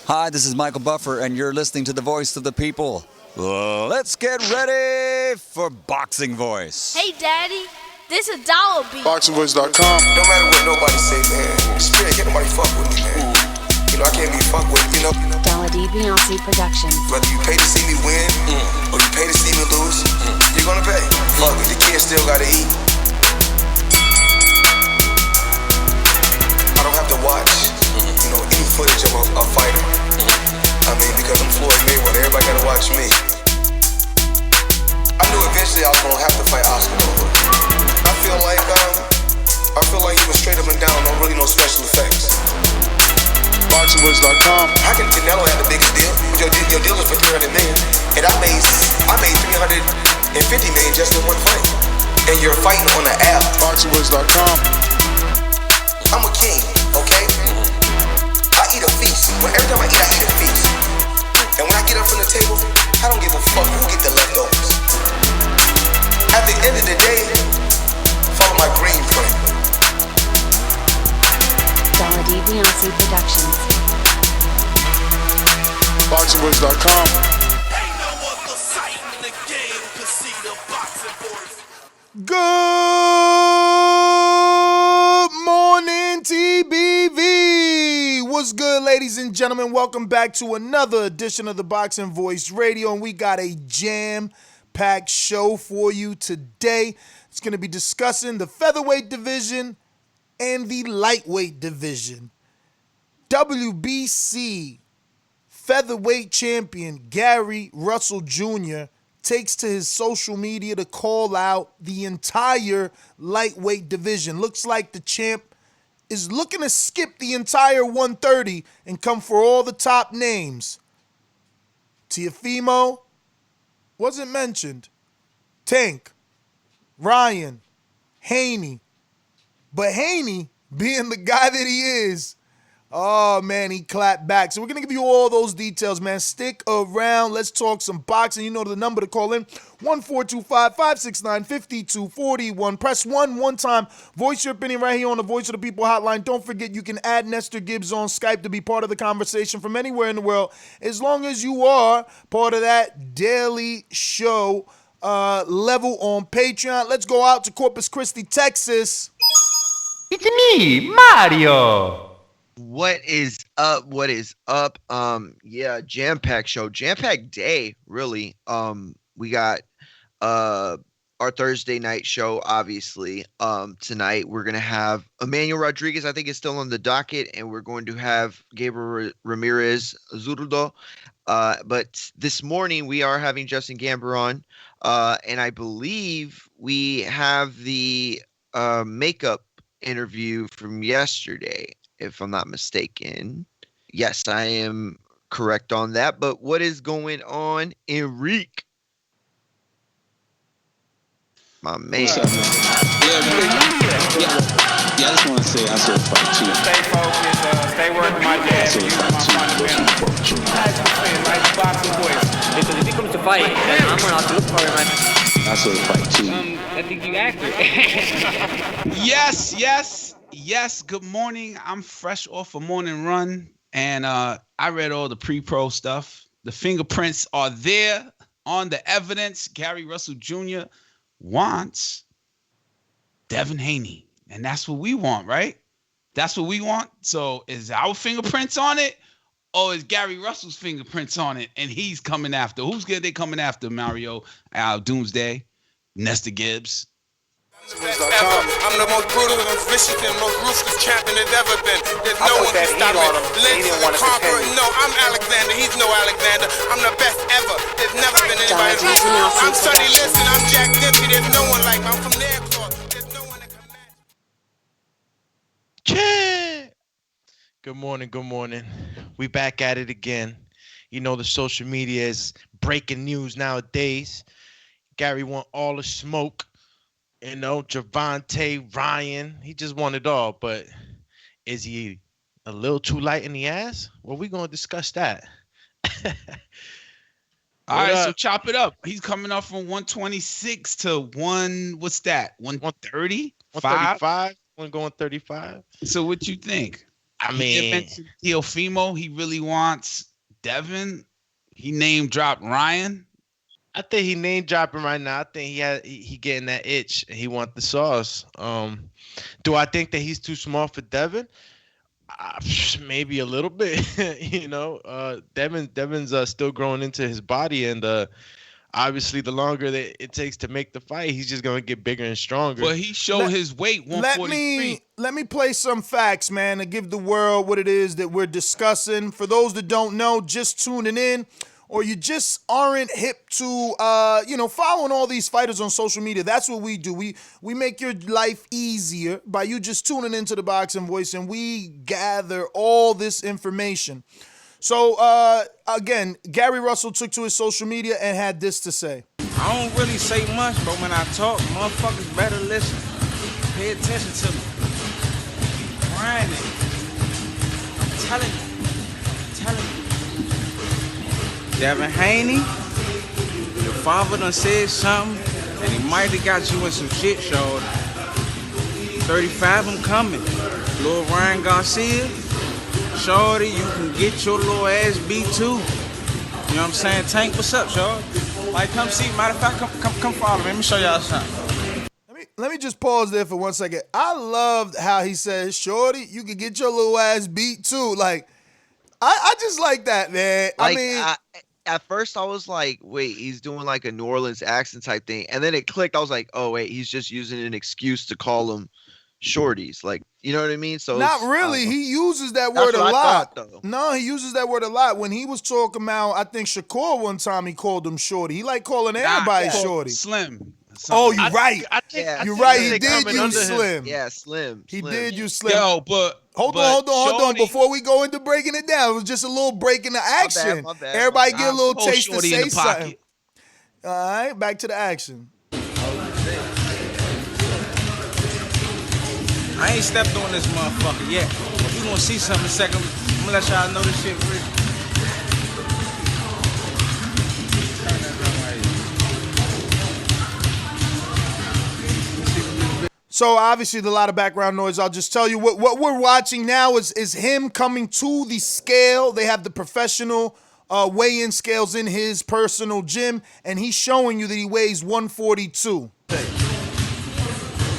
Hi, this is Michael Buffer, and you're listening to the voice of the people. Let's get ready for Boxing Voice. Hey, Daddy, this is Dollar Beat. ThaBoxingvoice.com. No matter what nobody say, man, Spirit, can't nobody fuck with me, man. You know, I can't be fucked with, you know. Dollar D Beyonce Productions. Whether you pay to see me win, or you pay to see me lose, you're gonna pay. Fuck it, the kids still gotta eat. I don't have to watch, any footage of a fighter. I mean, because I'm Floyd Mayweather, everybody gotta watch me. I knew eventually I was gonna have to fight Oscar. I feel like he was straight up and down, no special effects. ThaBoxingvoice.com. How can Canelo have the biggest deal? Your deal is for $300 million, and I made $350 million just in one fight. And you're fighting on the app. ThaBoxingvoice.com. I'm a king, okay? I eat a feast. Every time I eat a feast. And when I get up from the table, I don't give a fuck who get the leftovers. At the end of the day, follow my green print. Dollar D Beyonce Productions. ThaBoxingvoice.com. Ain't no other sight in the game to see the boxing voice. Good morning, TBV. What's good, ladies and gentlemen? Welcome back to another edition of the Boxing Voice Radio, and we got a jam-packed show for you today. It's going to be discussing the featherweight division and the lightweight division. WBC featherweight champion Gary Russell Jr. takes to his social media to call out the entire lightweight division. Looks like the champ is looking to skip the entire 130 and come for all the top names. Teofimo wasn't mentioned. Tank, Ryan, Haney. But Haney, being the guy that he is, oh, man, he clapped back. So we're going to give you all those details, man. Stick around. Let's talk some boxing. You know the number to call in, 1-425-569-5241. Press 1 one time. Voice your opinion right here on the Voice of the People hotline. Don't forget you can add Nestor Gibbs on Skype to be part of the conversation from anywhere in the world, as long as you are part of that daily show level on Patreon. Let's go out to Corpus Christi, Texas. It's me, Mario. What is up? What is up? Yeah, jam-packed show, jam-packed day, really. We got our Thursday night show, obviously. Tonight we're gonna have Emmanuel Rodriguez. I think is still on the docket, and we're going to have Gabriel Ramirez Zurdo. But this morning we are having Justin Gamber on, and I believe we have the makeup interview from yesterday, if I'm not mistaken. Yes, I am correct on that. But what is going on, Enrique? My man. Yeah, I just want to say I saw a fight too. Stay focused, stay working my jab. Because if he comes to fight, then I'm going to have to look for him. I saw the fight too. I think you accurate. Yes. Good morning. I'm fresh off a morning run, and I read all the pre-pro stuff. The fingerprints are there on the evidence. Gary Russell Jr. wants Devin Haney, and that's what we want, right? That's what we want. So is our fingerprints on it, or is Gary Russell's fingerprints on it, and he's coming after? Who's they coming after, Mario? Doomsday, Nestor Gibbs. I'm the most brutal and vicious and most ruthless champion there's ever been. There's no one can stop me. Lynch is a conqueror. No, I'm Alexander. He's no Alexander. I'm the best ever. There's never been anybody. I'm Sonny Liston. I'm Jack Dempsey. There's no one like me. I'm from Nairclaw. There's no one that can match. Good morning. We back at it again. You know the social media is breaking news nowadays. Gary want all the smoke. You know, Gervonta, Ryan, he just want it all. But is he a little too light in the ass? Well, we're going to discuss that. All right, so chop it up. He's coming up from 126 to 130? 135. One going 35. So what you think? He mean, mentioned Teofimo. He really wants Devin. He name dropped Ryan. I think he name dropping right now. I think he getting that itch and he want the sauce. Do I think that he's too small for Devin? Maybe a little bit. Devin's still growing into his body, and obviously the longer that it takes to make the fight, he's just gonna get bigger and stronger. But he showed his weight 143. Let me play some facts, man, to give the world what it is that we're discussing. For those that don't know, just tuning in, or you just aren't hip to following all these fighters on social media. That's what we do. We make your life easier by you just tuning into the Boxing Voice, and we gather all this information. So again, Gary Russell took to his social media and had this to say. I don't really say much, but when I talk, motherfuckers better listen. Pay attention to me. Grinding. I'm telling you. Devin Haney, your father done said something, and he might have got you in some shit, shorty. 35, I'm coming. Lil Ryan Garcia, shorty, you can get your little ass beat too. You know what I'm saying? Tank, what's up, shorty? Like, come see. Matter of fact, come follow me. Let me show y'all something. Let me just pause there for 1 second. I loved how he says, shorty, you can get your little ass beat too. Like, I just like that, man. At first I was like, wait, he's doing like a New Orleans accent type thing. And then it clicked. I was like, oh, wait, he's just using an excuse to call them shorties. Like, you know what I mean? So not really. He uses that word a lot. Thought, no, he uses that word a lot. When he was talking about, I think Shakur one time, he called him shorty. He like calling everybody shorty. Slim. Oh, you're right. You're right. He did use Slim. Yeah, Slim. He did use Slim. Yo, but hold on. Before we go into breaking it down, it was just a little break in the action. My bad. Everybody get a little taste to say something. Pocket. All right, back to the action. I ain't stepped on this motherfucker yet. But we gonna see something in a second. I'm gonna let y'all know this shit real. So obviously, a lot of background noise. I'll just tell you what we're watching now is him coming to the scale. They have the professional weigh-in scales in his personal gym, and he's showing you that he weighs 142.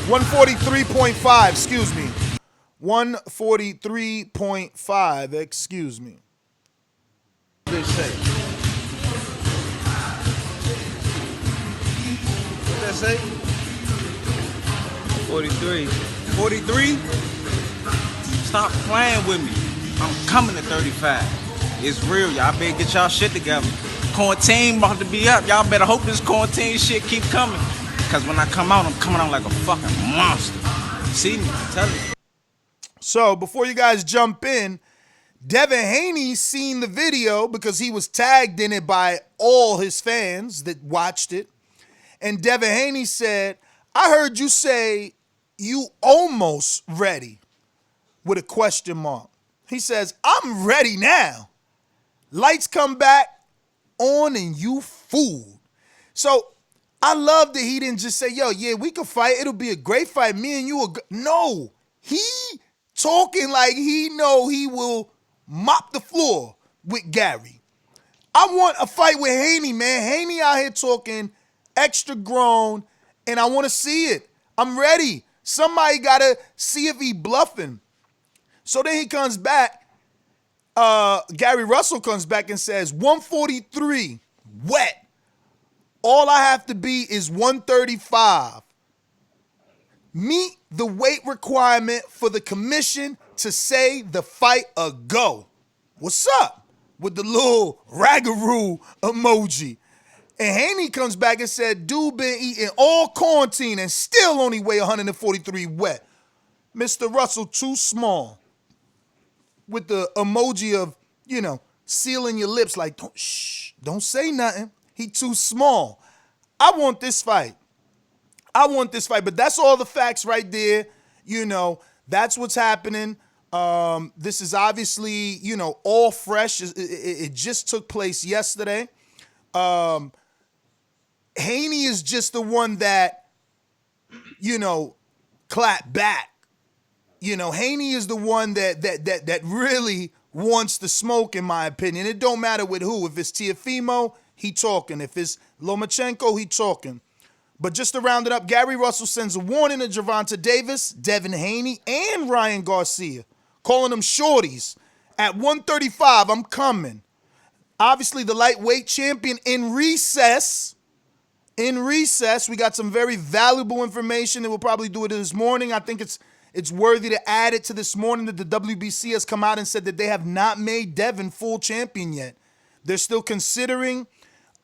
143.5, excuse me. 143.5, excuse me. Bitch say. What that say? 43. 43? Stop playing with me. I'm coming to 35. It's real. Y'all better get y'all shit together. Quarantine about to be up. Y'all better hope this quarantine shit keep coming. Because when I come out, I'm coming out like a fucking monster. See me? I'm telling you. So before you guys jump in, Devin Haney seen the video because he was tagged in it by all his fans that watched it. And Devin Haney said, I heard you say you almost ready with a question mark. He says, I'm ready now. Lights come back on and you fooled. So I love that he didn't just say, yo, yeah, we can fight. It'll be a great fight. Me and you are no. He talking like he know he will mop the floor with Gary. I want a fight with Haney, man. Haney out here talking extra grown, and I want to see it. I'm ready. Somebody got to see if he bluffing. So then he comes back. Gary Russell comes back and says, 143, wet. All I have to be is 135. Meet the weight requirement for the commission to say the fight a go. What's up? With the little ragaroo emoji. And Haney comes back and said, dude been eating all quarantine and still only weigh 143 wet. Mr. Russell, too small. With the emoji of, sealing your lips like, don't say nothing. He too small. I want this fight. But that's all the facts right there. That's what's happening. This is obviously, all fresh. It just took place yesterday. Haney is just the one that, clapped back. Haney is the one that really wants the smoke, in my opinion. It don't matter with who. If it's Teofimo, he talking. If it's Lomachenko, he talking. But just to round it up, Gary Russell sends a warning to Gervonta Davis, Devin Haney, and Ryan Garcia, calling them shorties. At 135, I'm coming. Obviously, the lightweight champion in recess. In recess, we got some very valuable information, and we'll probably do it this morning. I think it's worthy to add it to this morning that the WBC has come out and said that they have not made Devin full champion yet. They're still considering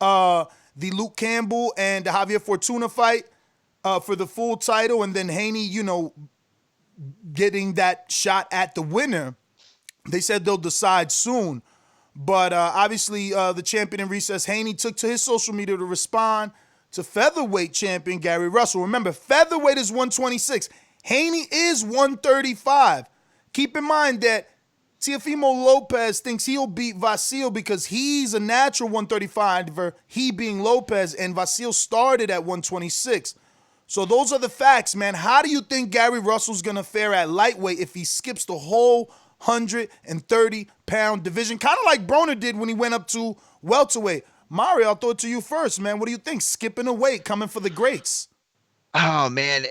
the Luke Campbell and the Javier Fortuna fight for the full title, and then Haney, getting that shot at the winner. They said they'll decide soon. But obviously, the champion in recess, Haney, took to his social media to respond to featherweight champion Gary Russell. Remember, featherweight is 126. Haney is 135. Keep in mind that Teofimo Lopez thinks he'll beat Vasil because he's a natural 135er, he being Lopez, and Vasil started at 126. So those are the facts, man. How do you think Gary Russell's going to fare at lightweight if he skips the whole 130-pound division? Kind of like Broner did when he went up to welterweight. Mario, I'll throw it to you first, man. What do you think? Skipping a weight, coming for the greats. Oh, man.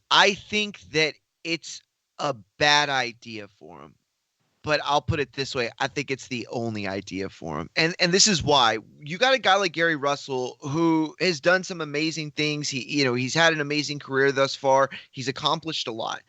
I think that it's a bad idea for him. But I'll put it this way. I think it's the only idea for him. And this is why. You got a guy like Gary Russell who has done some amazing things. He's had an amazing career thus far. He's accomplished a lot.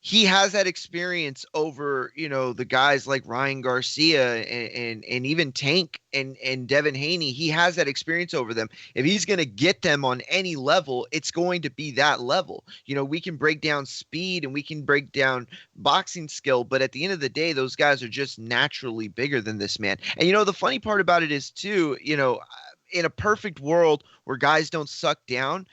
He has that experience over, the guys like Ryan Garcia and even Tank and Devin Haney. He has that experience over them. If he's going to get them on any level, it's going to be that level. We can break down speed and we can break down boxing skill, but at the end of the day, those guys are just naturally bigger than this man. And, the funny part about it is, too, in a perfect world where guys don't suck down,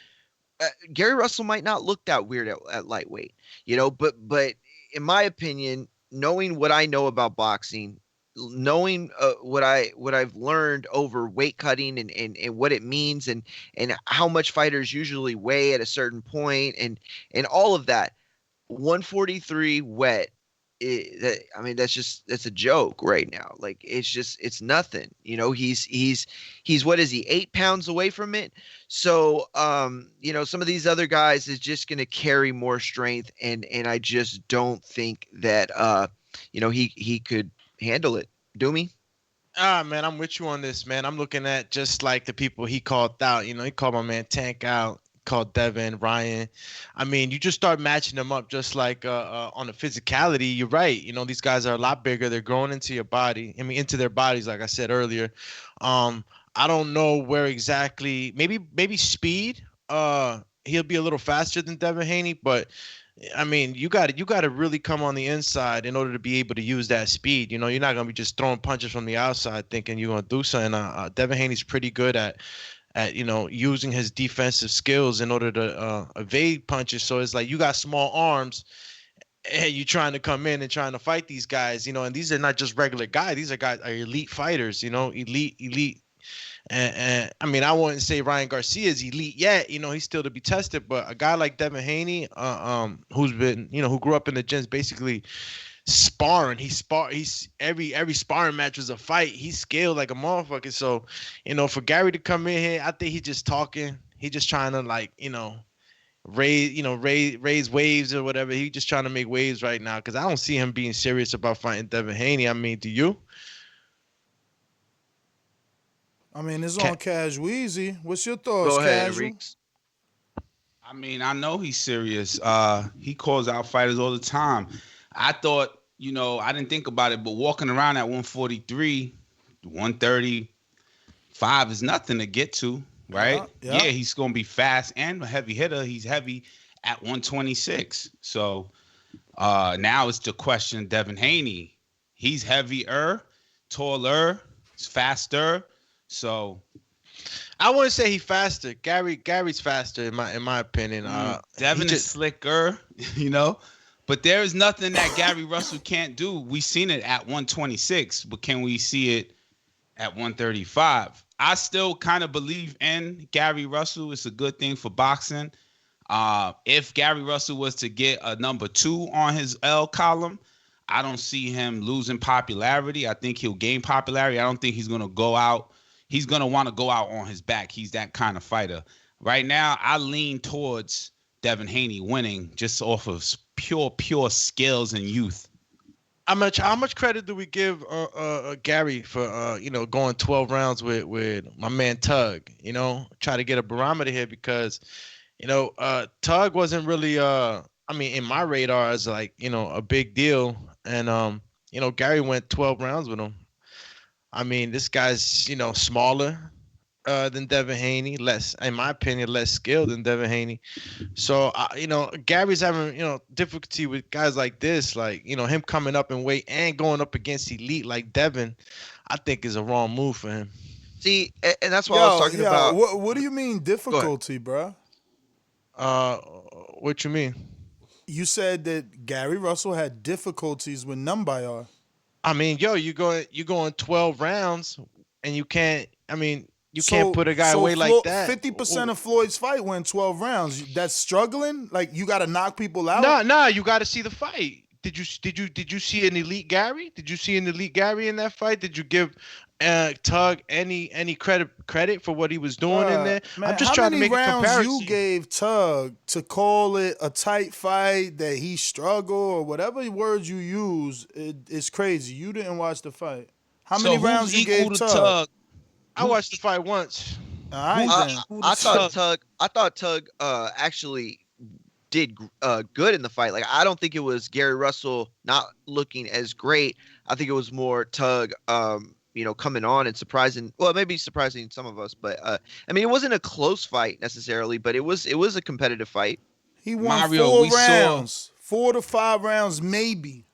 Gary Russell might not look that weird at lightweight, but in my opinion, knowing what I know about boxing, knowing what I've learned over weight cutting and what it means and how much fighters usually weigh at a certain point and all of that, 143 wet. That's a joke right now. Like, it's nothing. He's what is he, 8 pounds away from it? So, some of these other guys is just going to carry more strength. And I just don't think that, he could handle it. Doomy? Man, I'm with you on this, man. I'm looking at just like the people he called out. He called my man Tank out. Called Devin, Ryan. You just start matching them up just like on the physicality. You're right. These guys are a lot bigger. They're growing into your body. Into their bodies, like I said earlier. I don't know where exactly. Maybe speed. He'll be a little faster than Devin Haney, but you got to really come on the inside in order to be able to use that speed. You're not gonna be just throwing punches from the outside thinking you're gonna do something. Devin Haney's pretty good at using his defensive skills in order to evade punches. So it's like you got small arms and you're trying to come in and trying to fight these guys, and these are not just regular guys. These are elite fighters, elite. And I wouldn't say Ryan Garcia is elite yet. He's still to be tested, but a guy like Devin Haney, who's been, who grew up in the gyms basically sparring. He's every sparring match was a fight. He's skilled like a motherfucker. So, for Gary to come in here, I think he's just talking. He's just trying to raise waves or whatever. He's just trying to make waves right now because I don't see him being serious about fighting Devin Haney. Do you? It's on Casual Easy. What's your thoughts, Go ahead, Casual? Reeks. I know he's serious. He calls out fighters all the time. I thought, I didn't think about it, but walking around at 143, 135 is nothing to get to, right? Yeah, he's going to be fast and a heavy hitter. He's heavy at 126. So now it's the question, Devin Haney. He's heavier, taller, faster. So I wouldn't say he's faster. Gary's faster in my opinion. Devin is slicker, But there is nothing that Gary Russell can't do. We've seen it at 126, but can we see it at 135? I still kind of believe in Gary Russell. It's a good thing for boxing. If Gary Russell was to get a number 2 on his L column, I don't see him losing popularity. I think he'll gain popularity. I don't think he's going to go out. He's going to want to go out on his back. He's that kind of fighter. Right now, I lean towards Devin Haney winning just off of pure skills and youth. How much credit do we give Gary for going 12 rounds with my man Tug? Try to get a barometer here because Tug wasn't really in my radar as like a big deal, and Gary went 12 rounds with him. I mean, this guy's smaller than Devin Haney, less, in my opinion, less skilled than Devin Haney. So Gary's having difficulty with guys like this, like him coming up in weight and going up against elite like Devin. I think is a wrong move for him. See, and that's what I was talking about. What do you mean difficulty, bro? What you mean? You said that Gary Russell had difficulties with Numbayar. I mean, you're going 12 rounds, and you can't. I mean, you can't put a guy away like that. 50% of Floyd's fight went 12 rounds. That's struggling. Like you got to knock people out. No, you got to see the fight. Did you see an elite Gary? Did you see an elite Gary in that fight? Did you give Tug any credit for what he was doing in there? Man, I'm just trying to make a comparison. How many rounds you gave Tug to call it a tight fight, that he struggled, or whatever words you use? It's crazy. You didn't watch the fight. How many rounds you gave Tug? I watched the fight once. I thought Tug actually did good in the fight. Like, I don't think it was Gary Russell not looking as great. I think it was more Tug coming on and surprising. Well, maybe surprising some of us, but I mean, it wasn't a close fight necessarily, but it was a competitive fight. He won 4 rounds, 4 to 5 rounds, maybe.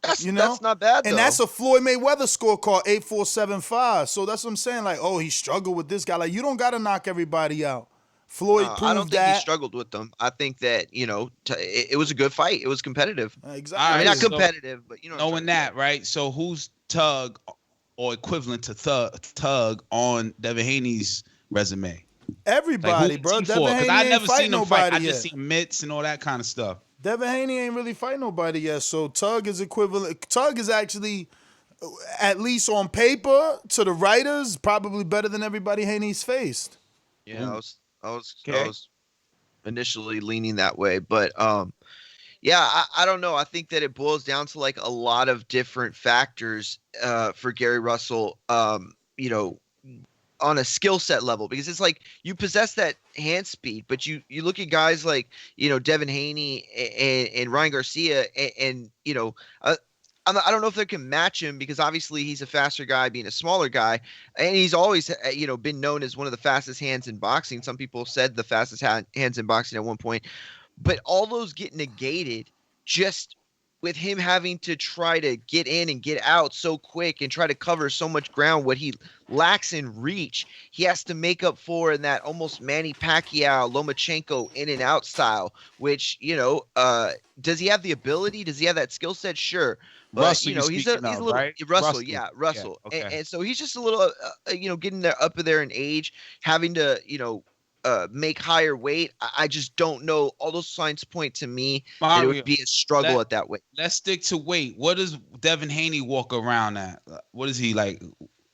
That's not bad, though. And that's a Floyd Mayweather scorecard, 8-4-7-5. So that's what I'm saying. Like, he struggled with this guy. Like, you don't got to knock everybody out. Floyd proved that. I don't think he struggled with them. I think that, it was a good fight. It was competitive. Exactly. I mean, not competitive, but knowing that, right? So who's Tug or equivalent to Tug on Devin Haney's resume? Everybody, like, bro. Devin Haney I ain't never fight seen him nobody fight. I yet. just seen mitts and all that kind of stuff. Devin Haney ain't really fight nobody yet. So Tug is equivalent. Tug is actually, at least on paper, to the writers, probably better than everybody Haney's faced. Yeah, I was initially leaning that way, but I don't know. I think that it boils down to like a lot of different factors for Gary Russell, on a skill set level, because it's like you possess that hand speed, but you look at guys like, Devin Haney and Ryan Garcia and I don't know if they can match him, because obviously he's a faster guy being a smaller guy, and he's always been known as one of the fastest hands in boxing. Some people said the fastest hands in boxing at one point, but all those get negated just with him having to try to get in and get out so quick and try to cover so much ground. What he lacks in reach, he has to make up for in that almost Manny Pacquiao, Lomachenko in and out style, which, does he have the ability? Does he have that skill set? Sure. But, Russell, he's a little, right? Russell. Yeah. Okay. And so he's just a little, getting there up there in age, having to, make higher weight. I just don't know. All those signs point to me that it would be a struggle at that weight. Let's stick to weight. What does Devin Haney walk around at? What is he like?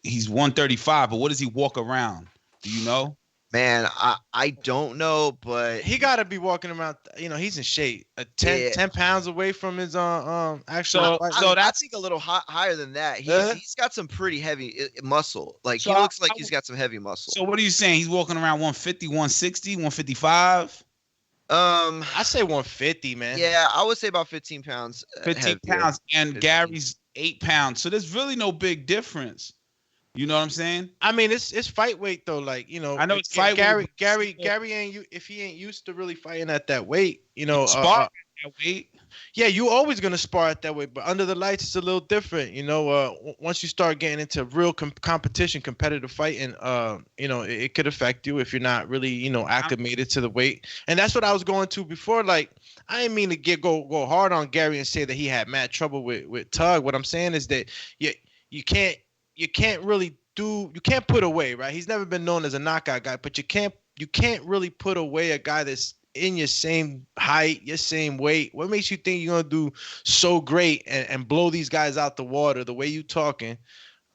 He's 135, but what does he walk around? Do you know? Man, I don't know, but he got to be walking around. He's in shape. 10 pounds away from his actual. I think a little higher than that. He's got some pretty heavy muscle. Like, he looks like he's got some heavy muscle. So what are you saying? He's walking around 150, 160, 155? I say 150, man. Yeah, I would say about 15 pounds. 15 pounds, and Gary's 8 pounds. So there's really no big difference. You know what I'm saying? I mean, it's fight weight though. Like, I know it's fight weight. Gary if he ain't used to really fighting at that weight, spar at that weight. Yeah, you always gonna spar at that weight, but under the lights it's a little different. Once you start getting into real competition, competitive fighting, it could affect you if you're not really, acclimated to the weight. And that's what I was going to before. Like, I didn't mean to go hard on Gary and say that he had mad trouble with Tug. What I'm saying is that you can't put away, right? He's never been known as a knockout guy, but you can't really put away a guy that's in your same height, your same weight? What makes you think you're gonna do so great and blow these guys out the water the way you talking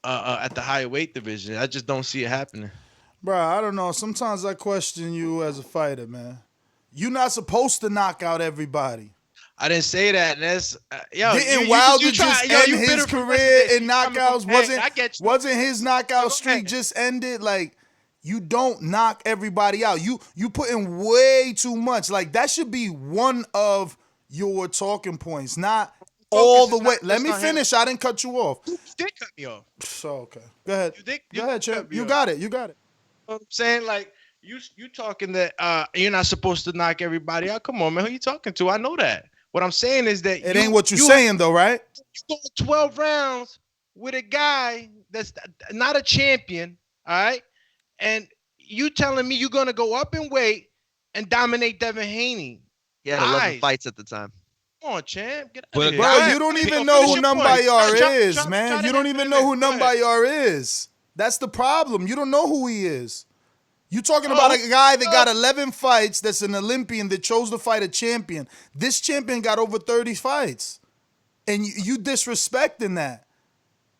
at the higher weight division? I just don't see it happening. Bro, I don't know. Sometimes I question you as a fighter, man. You're not supposed to knock out everybody. I didn't say that. And that's didn't Wilder just end his career in knockouts? Wasn't his knockout streak just ended? Like, you don't knock everybody out. You put in way too much. Like, that should be one of your talking points, not all the way. Let me finish. I didn't cut you off. You did cut me off. So okay, go ahead. Go ahead, champ. You off. got it. You got it. You know what I'm saying? Like, you talking that you're not supposed to knock everybody out. Come on, man. Who you talking to? I know that. What I'm saying is that it ain't what you're saying, though, right? You go 12 rounds with a guy that's not a champion, all right? And you telling me you're going to go up in weight and dominate Devin Haney. He had 11 fights at the time. Come on, champ. Get out of here. Bro, you don't even know who Numbayar is, man. You don't even know who Numbayar is. That's the problem. You don't know who he is. You talking about a guy that got 11 fights, that's an Olympian that chose to fight a champion. This champion got over 30 fights. And you disrespecting that.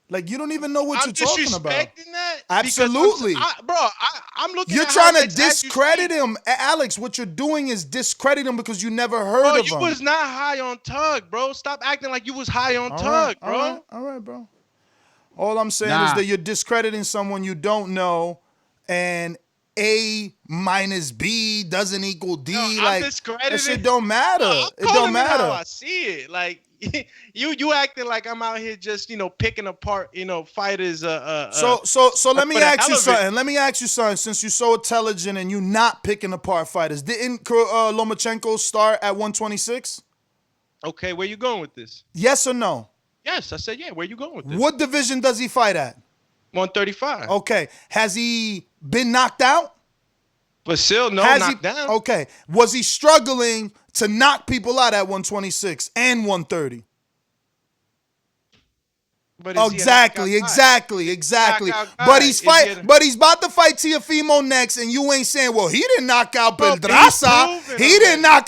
Like, you don't even know what you're talking about. Disrespecting that? Absolutely. I'm looking You're at trying to discredit him. Alex, what you're doing is discredit him because you never heard of him. You was not high on Tug, bro. Stop acting like you was high on Tug, bro. All right, bro. All I'm saying is that you're discrediting someone you don't know, and A minus B doesn't equal D. Like, that shit don't matter. It don't matter. How I see it. Like, you acting like I'm out here just, picking apart, fighters. So let me ask you something. Let me ask you something. Since you're so intelligent and you not picking apart fighters, didn't Lomachenko start at 126? Okay, where you going with this? Yes or no? Yes, I said yeah. Where you going with this? What division does he fight at? 135. Okay. Has he been knocked out? But still, knocked down. Okay. Was he struggling to knock people out at 126 and 130? But exactly. But he's about to fight Teofimo next, and you ain't saying, well, he didn't knock out Pedraza. He didn't knock.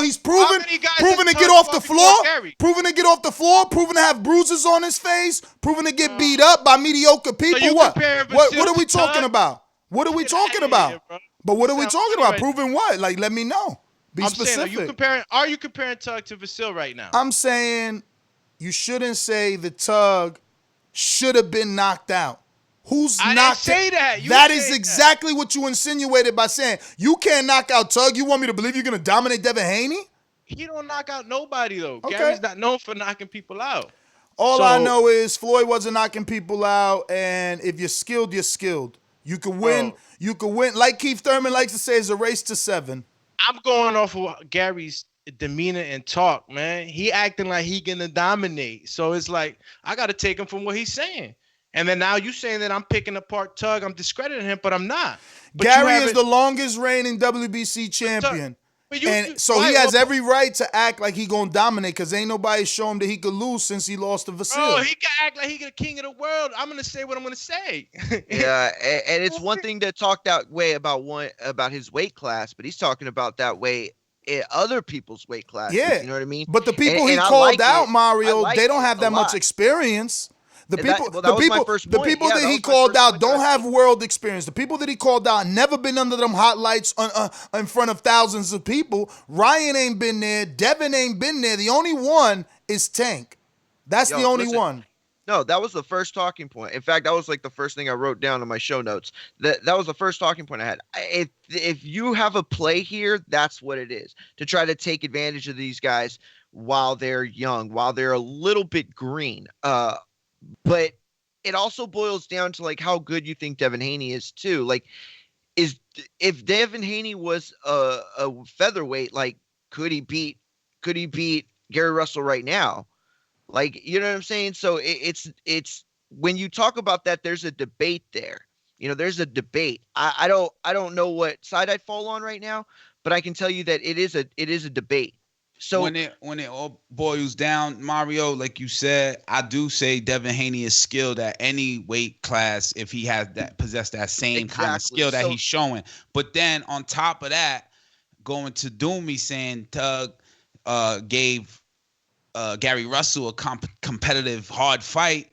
He's proven to get off the floor. Proven to get off the floor. Proven to have bruises on his face. Proven to get beat up by mediocre people. So what are we talking about? What are we talking about? But what are we talking about? Proving what? Like, let me know. Be specific. Saying, are you comparing Tug to Vasil right now? I'm saying you shouldn't say the Tug should have been knocked out. Who's knocked out? I didn't say that. That is exactly what you insinuated by saying you can't knock out Tug. You want me to believe you're going to dominate Devin Haney? He don't knock out nobody, though. Okay. Gary's not known for knocking people out. All I know is Floyd wasn't knocking people out, and if you're skilled, you're skilled. You can win. You can win. Like Keith Thurman likes to say, it's a race to 7. I'm going off of Gary's demeanor and talk, man. He acting like he gonna dominate. So it's like, I got to take him from what he's saying. And then now you saying that I'm picking apart Tug. I'm discrediting him, but I'm not. But Gary is the longest reigning WBC champion. He has every right to act like he gonna dominate because ain't nobody show him that he could lose since he lost to Vasil. Oh, he can act like he the king of the world. I'm gonna say what I'm gonna say. Yeah, and it's one thing to talk that way about his weight class, but he's talking about that way in other people's weight classes. Yeah, you know what I mean. But the people he called out, Mario, they don't have that much experience. The people that he called out don't have world experience. The people that he called out never been under them hot lights in front of thousands of people. Ryan ain't been there. Devin ain't been there. The only one is Tank. That's the only one. No, that was the first talking point. In fact, that was like the first thing I wrote down in my show notes. That was the first talking point I had. If you have a play here, that's what it is. To try to take advantage of these guys while they're young, while they're a little bit green. But it also boils down to like how good you think Devin Haney is too. Like, if Devin Haney was a featherweight, like could he beat Gary Russell right now? Like, you know what I'm saying? So it's when you talk about that, there's a debate there. There's a debate. I don't know what side I'd fall on right now, but I can tell you that it is a debate. So when it all boils down, Mario, like you said, I do say Devin Haney is skilled at any weight class if he has possess that same kind of skill that he's showing. But then on top of that, going to Doomy saying Tug gave Gary Russell a competitive, hard fight.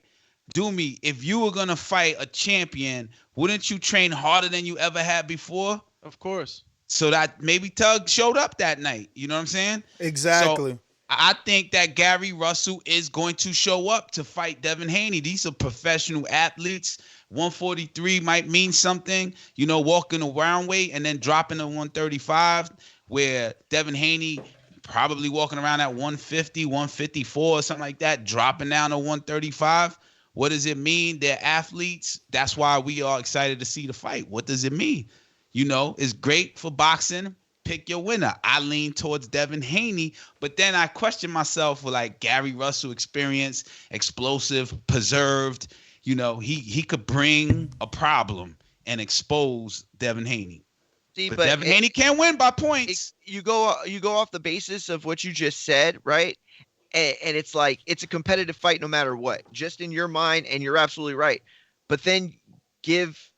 Doomy, if you were gonna fight a champion, wouldn't you train harder than you ever had before? Of course. So that maybe Tug showed up that night. You know what I'm saying? Exactly. So I think that Gary Russell is going to show up to fight Devin Haney. These are professional athletes. 143 might mean something, walking around weight and then dropping to 135, where Devin Haney probably walking around at 150, 154 or something like that, dropping down to 135. What does it mean? They're athletes. That's why we are excited to see the fight. What does it mean? It's great for boxing. Pick your winner. I lean towards Devin Haney, but then I question myself for Gary Russell experience, explosive, preserved. He could bring a problem and expose Devin Haney. But Devin Haney can't win by points. You go off the basis of what you just said, right? And it's it's a competitive fight no matter what, just in your mind, and you're absolutely right. But then give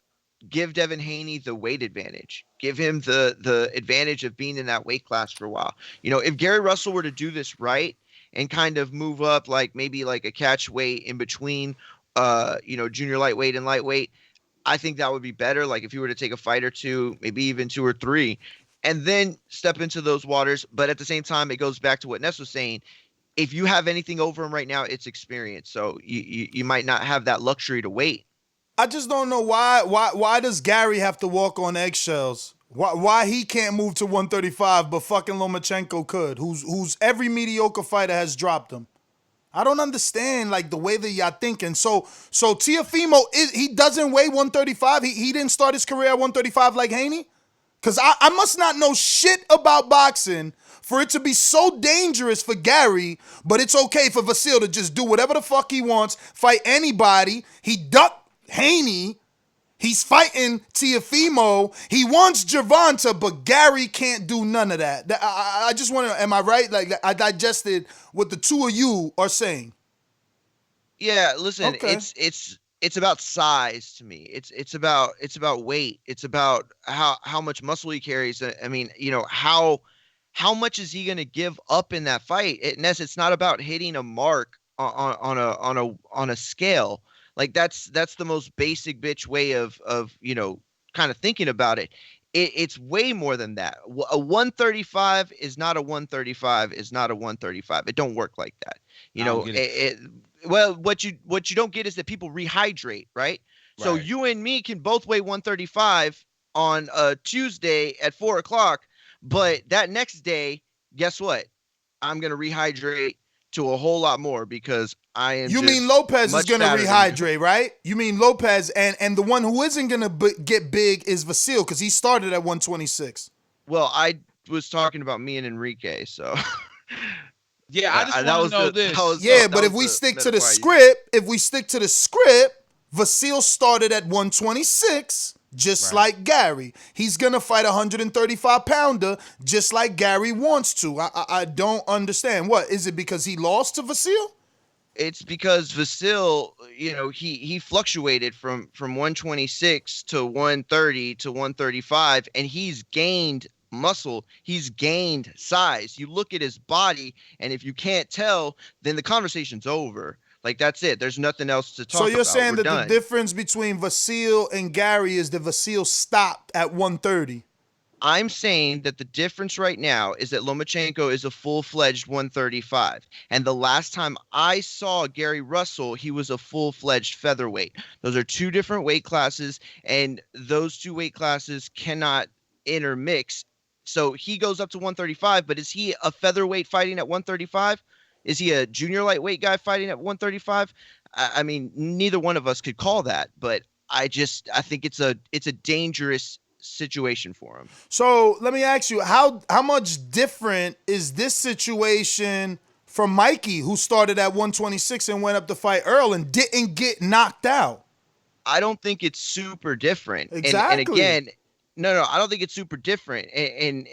Devin Haney the weight advantage. Give him the advantage of being in that weight class for a while. If Gary Russell were to do this right and kind of move up maybe a catch weight in between junior lightweight and lightweight, I think that would be better. If you were to take a fight or two, maybe even 2 or 3, and then step into those waters. But at the same time, it goes back to what Ness was saying. If you have anything over him right now, it's experience. So you might not have that luxury to wait. I just don't know why does Gary have to walk on eggshells? Why he can't move to 135, but fucking Lomachenko could, who's every mediocre fighter has dropped him. I don't understand the way that y'all thinking. So Teofimo he doesn't weigh 135. He didn't start his career at 135 like Haney. Cause I must not know shit about boxing for it to be so dangerous for Gary, but it's okay for Vasil to just do whatever the fuck he wants, fight anybody. He ducked Haney. He's fighting Teofimo. He wants Gervonta, but Gary can't do none of that. I just want to, am I right? I digested what the two of you are saying. Yeah, listen, Okay. it's about size to me. It's about weight. It's about how much muscle he carries. I mean, how much is he going to give up in that fight? It's not about hitting a mark on a scale. That's the most basic bitch way of kind of thinking about it. It's way more than that. A 135 is not a 135 is not a 135. It don't work like that. Well, what you don't get is that people rehydrate, right? So you and me can both weigh 135 on a Tuesday at 4:00, but that next day, guess what? I'm gonna rehydrate to a whole lot more because I am. You mean Lopez is gonna rehydrate, right? You mean Lopez, and the one who isn't gonna get big is Vasil because he started at 126. Well, I was talking about me and Enrique, so. Yeah, I just want to know this. But if we stick to the script, Vasil started at 126, just like Gary. He's going to fight a 135-pounder, just like Gary wants to. I don't understand. What, is it because he lost to Vasil? It's because Vasil, he fluctuated from 126 to 130 to 135, and he's gained muscle, he's gained size. You look at his body, and if you can't tell, then the conversation's over. That's it. There's nothing else to talk about. So you're saying that the difference between Vasil and Gary is that Vasil stopped at 130? I'm saying that the difference right now is that Lomachenko is a full-fledged 135. And the last time I saw Gary Russell, he was a full-fledged featherweight. Those are two different weight classes, and those two weight classes cannot intermix. So he goes up to 135, but is he a featherweight fighting at 135? Is he a junior lightweight guy fighting at 135? I mean, neither one of us could call that, but I think it's a dangerous situation for him. So let me ask you, how much different is this situation from Mikey, who started at 126 and went up to fight Earl and didn't get knocked out? I don't think it's super different. Exactly. And again, no, I don't think it's super different. And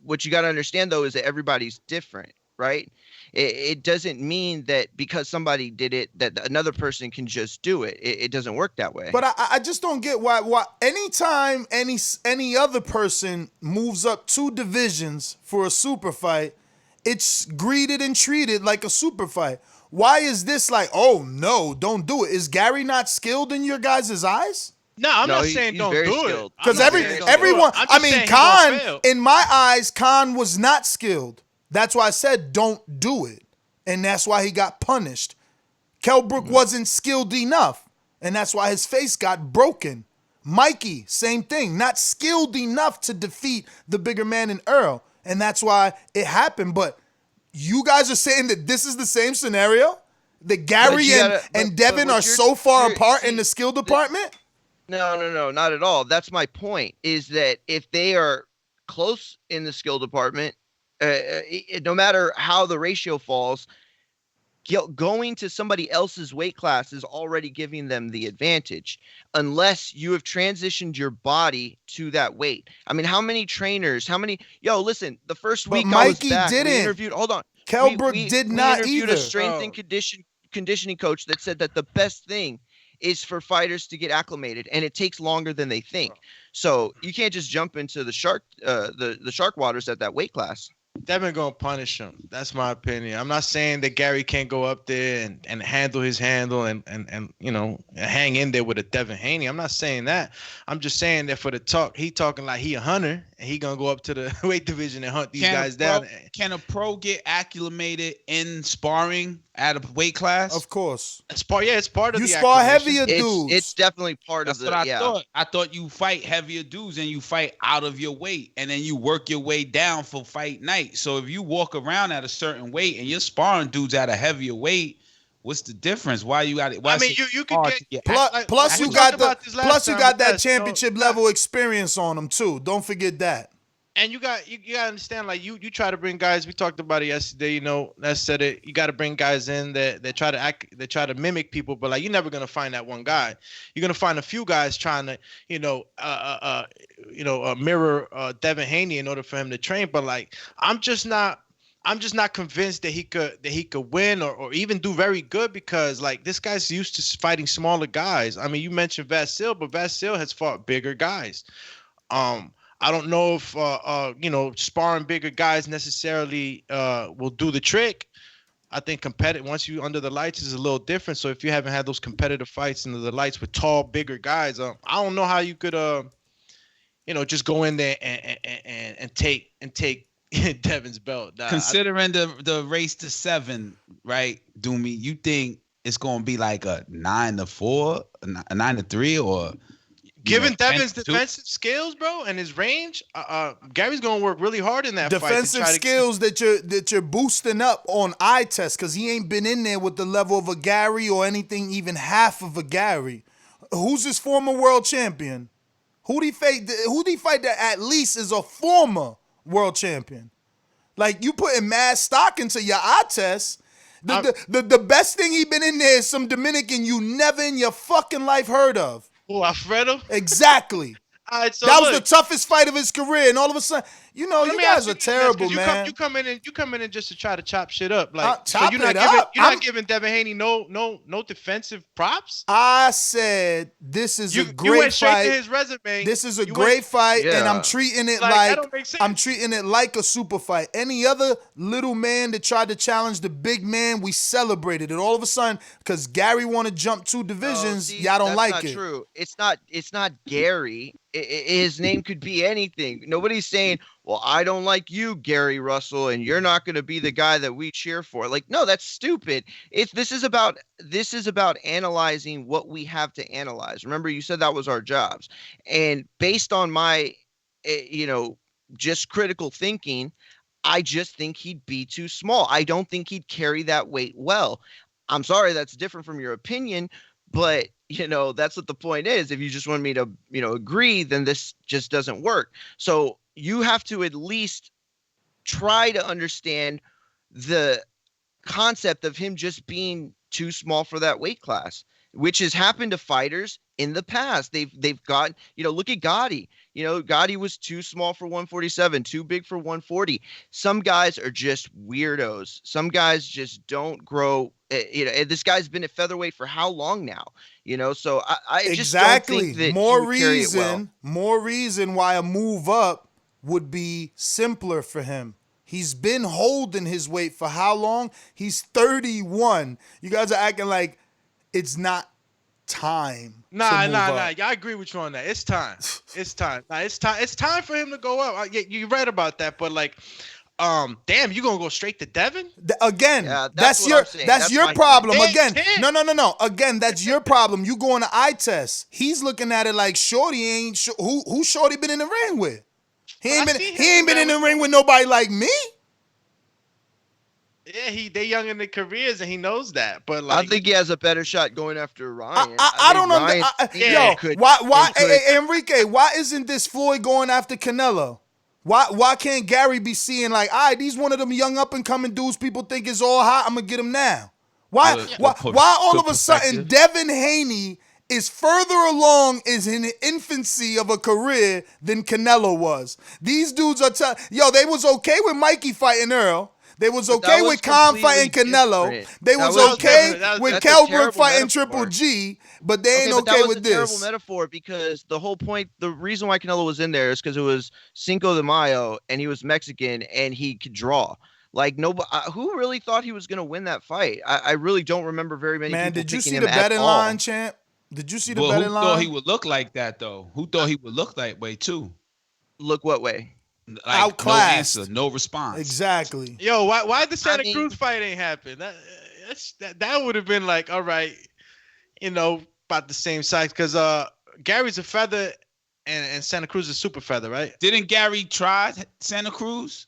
what you got to understand, though, is that everybody's different, right? It doesn't mean that because somebody did it that another person can just do it. It doesn't work that way. But I just don't get why anytime any other person moves up 2 divisions for a super fight, it's greeted and treated like a super fight. Why is this like, oh no, don't do it? Is Gary not skilled in your guys' eyes? No, I'm not saying don't do it. Because everyone, I mean, Khan, in my eyes, Khan was not skilled. That's why I said don't do it. And that's why he got punished. Kell Brook wasn't skilled enough. And that's why his face got broken. Mikey, same thing. Not skilled enough to defeat the bigger man in Earl. And that's why it happened. But you guys are saying that this is the same scenario? That Gary and Devin are so far apart in the skill department? No, not at all. That's my point, is that if they are close in the skill department, no matter how the ratio falls, going to somebody else's weight class is already giving them the advantage, unless you have transitioned your body to that weight. I mean, how many trainers, listen, the first week Mikey I was back, didn't. we interviewed, hold on. Kell Brook did not interviewed either. a strength and conditioning coach that said that the best thing is for fighters to get acclimated, and it takes longer than they think. So you can't just jump into the shark waters at that weight class. Devin gonna punish him. That's my opinion. I'm not saying that Gary can't go up there and handle his handle and hang in there with a Devin Haney. I'm not saying that. I'm just saying that for the talk, he talking like he a hunter and he gonna go up to the weight division and hunt these guys down. Can a pro get acclimated in sparring at a weight class? Of course. It's part of you the spar acclimation. heavier dudes. It's definitely part That's of the. What I thought. I thought you fight heavier dudes and you fight out of your weight, and then you work your way down for fight night. So if you walk around at a certain weight and you're sparring dudes at a heavier weight, what's the difference? Why you got it? Why I mean, you could get plus you got that championship level experience on them too. Don't forget that. And you got to understand, like you try to bring guys. We talked about it yesterday. That said it. You got to bring guys in that try to act, that try to mimic people. But like, you're never gonna find that one guy. You're gonna find a few guys trying to mirror Devin Haney in order for him to train. But like, I'm just not convinced that he could win or even do very good, because like, this guy's used to fighting smaller guys. I mean, you mentioned Vasil, but Vasil has fought bigger guys. I don't know if sparring bigger guys necessarily will do the trick. I think competitive, once you under the lights, is a little different. So if you haven't had those competitive fights under the lights with tall, bigger guys, I don't know how you could just go in there and take Devin's belt. Considering the race to 7, right, Doomy, you think it's gonna be like a 9-4, a 9-3, or given Devin's defensive skills, bro, and his range, Gary's gonna work really hard in that defensive fight. Skills that you're boosting up on eye test, because he ain't been in there with the level of a Gary or anything even half of a Gary. Who's his former world champion? Who'd he fight that at least is a former world champion? Like, you putting mad stock into your eye test. The best thing he been in there is some Dominican you never in your fucking life heard of. Oh, Alfredo? Exactly. All right, so that was the toughest fight of his career, and all of a sudden, you guys are terrible, man. You come in just to try to chop shit up, like chop you're not giving Devin Haney no defensive props. I said this is a great you went straight fight. To his resume. This is a great fight, and I'm treating it like a super fight. Any other little man that tried to challenge the big man, we celebrated it. All of a sudden, because Gary want to jump 2 divisions, y'all don't like it. That's not true. It's not Gary. His name could be anything. Nobody's saying, well, I don't like you, Gary Russell, and you're not going to be the guy that we cheer for. Like, no, that's stupid. This is about analyzing what we have to analyze. Remember, you said that was our jobs. And based on my, just critical thinking, I just think he'd be too small. I don't think he'd carry that weight well. I'm sorry, that's different from your opinion, but that's what the point is. If you just want me to, agree, then this just doesn't work. So you have to at least try to understand the concept of him just being too small for that weight class, which has happened to fighters in the past. They've got, look at Gotti. Gotti was too small for 147, too big for 140. Some guys are just weirdos. Some guys just don't grow. And this guy's been at featherweight for how long now? So I just don't think that more reason why a move up would be simpler for him. He's been holding his weight for how long? He's 31. You guys are acting like it's not time. Nah. I agree with you on that. It's time. It's time. Nah, it's time. It's time for him to go up. You read about that, but like, damn, you gonna go straight to Devin? Again, that's your problem. Again, no. Again, that's your problem. You going to eye test. He's looking at it like Shorty ain't who Shorty been in the ring with. He ain't been in the ring with nobody like me. Yeah, they young in their careers and he knows that. But like, I think he has a better shot going after Ryan. I don't know. Why Enrique? Why isn't this Floyd going after Canelo? Why can't Gary be seeing like, all right, he's one of them young up and coming dudes people think is all hot. I'm gonna get him now. Why all of a sudden Devin Haney is further along is in the infancy of a career than Canelo was? These dudes are they was okay with Mikey fighting Earl. They was okay with Khan fighting Canelo. They was okay with Kell Brook fighting Triple G, but they ain't okay with this. That was a terrible metaphor because the whole point, the reason why Canelo was in there is because it was Cinco de Mayo and he was Mexican and he could draw. Like nobody, who really thought he was going to win that fight? I really don't remember very many people did you picking see him the betting at all. line, champ? Did you see the betting line? Who thought he would look like that though? Who thought he would look that way too? Look what way? Like, outclassed. No answer, no response. Exactly. Yo, why the Santa Cruz fight ain't happen? That would have been like, all right, about the same size because Gary's a feather and Santa Cruz is super feather, right? Didn't Gary try Santa Cruz?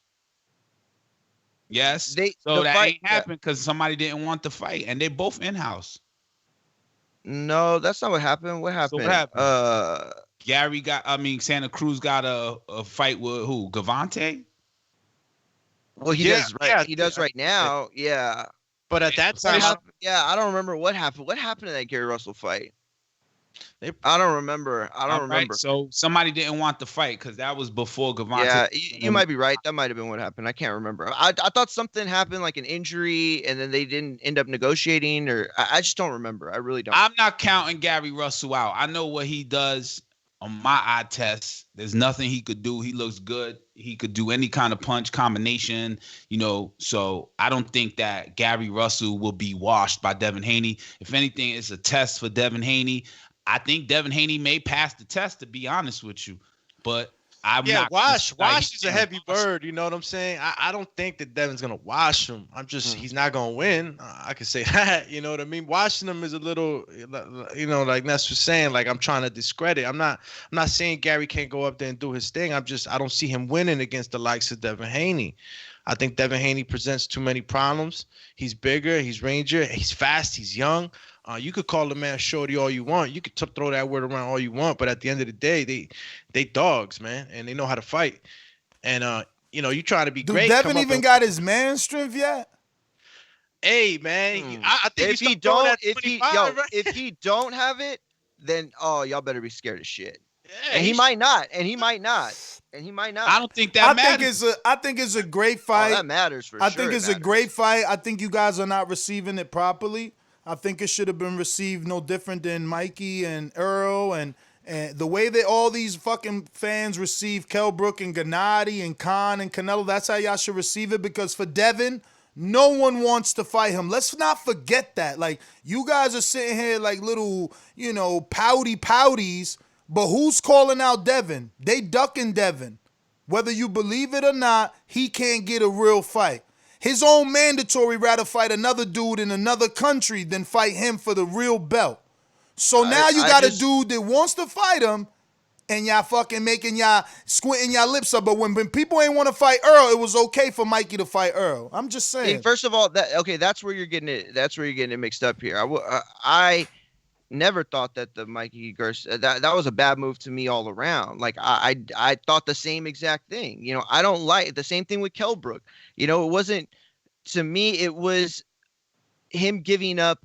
Yes. So that ain't happened because somebody didn't want the fight, and they both in house. No, that's not what happened. What happened? So what happened? Santa Cruz got a fight with who? Gervonta? Well, he does right. He does right now. Yeah. But at that time, I don't remember what happened. What happened in that Gary Russell fight? I don't remember. Right, so somebody didn't want the fight because that was before Gervonta. Yeah, you might be right. That might have been what happened. I can't remember. I thought something happened, like an injury, and then they didn't end up negotiating, or I just don't remember. I really don't. I'm not counting Gary Russell out. I know what he does on my eye test. There's nothing he could do. He looks good. He could do any kind of punch combination, so I don't think that Gary Russell will be washed by Devin Haney. If anything, it's a test for Devin Haney. I think Devin Haney may pass the test, to be honest with you, but Wash is a heavy bird. You know what I'm saying? I don't think that Devin's gonna wash him. He's not gonna win. I could say that. You know what I mean? Washing him is a little, like Ness was saying. Like I'm trying to discredit. I'm not saying Gary can't go up there and do his thing. I don't see him winning against the likes of Devin Haney. I think Devin Haney presents too many problems. He's bigger. He's ranger. He's fast. He's young. You could call the man shorty all you want. You could throw that word around all you want, but at the end of the day, they dogs, man, and they know how to fight. And you try to be great. Devin even got his man strength yet? Hey, man, I think if he don't have it, then y'all better be scared of shit. Yeah, and he might not. I don't think that matters. I think it's a great fight. That matters for sure. I think it's a great fight. I think you guys are not receiving it properly. I think it should have been received no different than Mikey and Earl and the way that all these fucking fans receive Kell Brook and Gennady and Khan and Canelo. That's how y'all should receive it, because for Devin, no one wants to fight him. Let's not forget that. Like, you guys are sitting here like little, pouties, but who's calling out Devin? They ducking Devin. Whether you believe it or not, he can't get a real fight. His own mandatory rather fight another dude in another country than fight him for the real belt. So now you got a dude that wants to fight him, and y'all fucking making y'all squinting y'all lips up. But when people ain't want to fight Earl, it was okay for Mikey to fight Earl. I'm just saying. First of all, that's where you're getting it. That's where you're getting it mixed up here. I never thought that the Mikey Garcia that was a bad move to me all around. Like I thought the same exact thing. I don't like the same thing with Kell Brook. It wasn't, to me, it was him giving up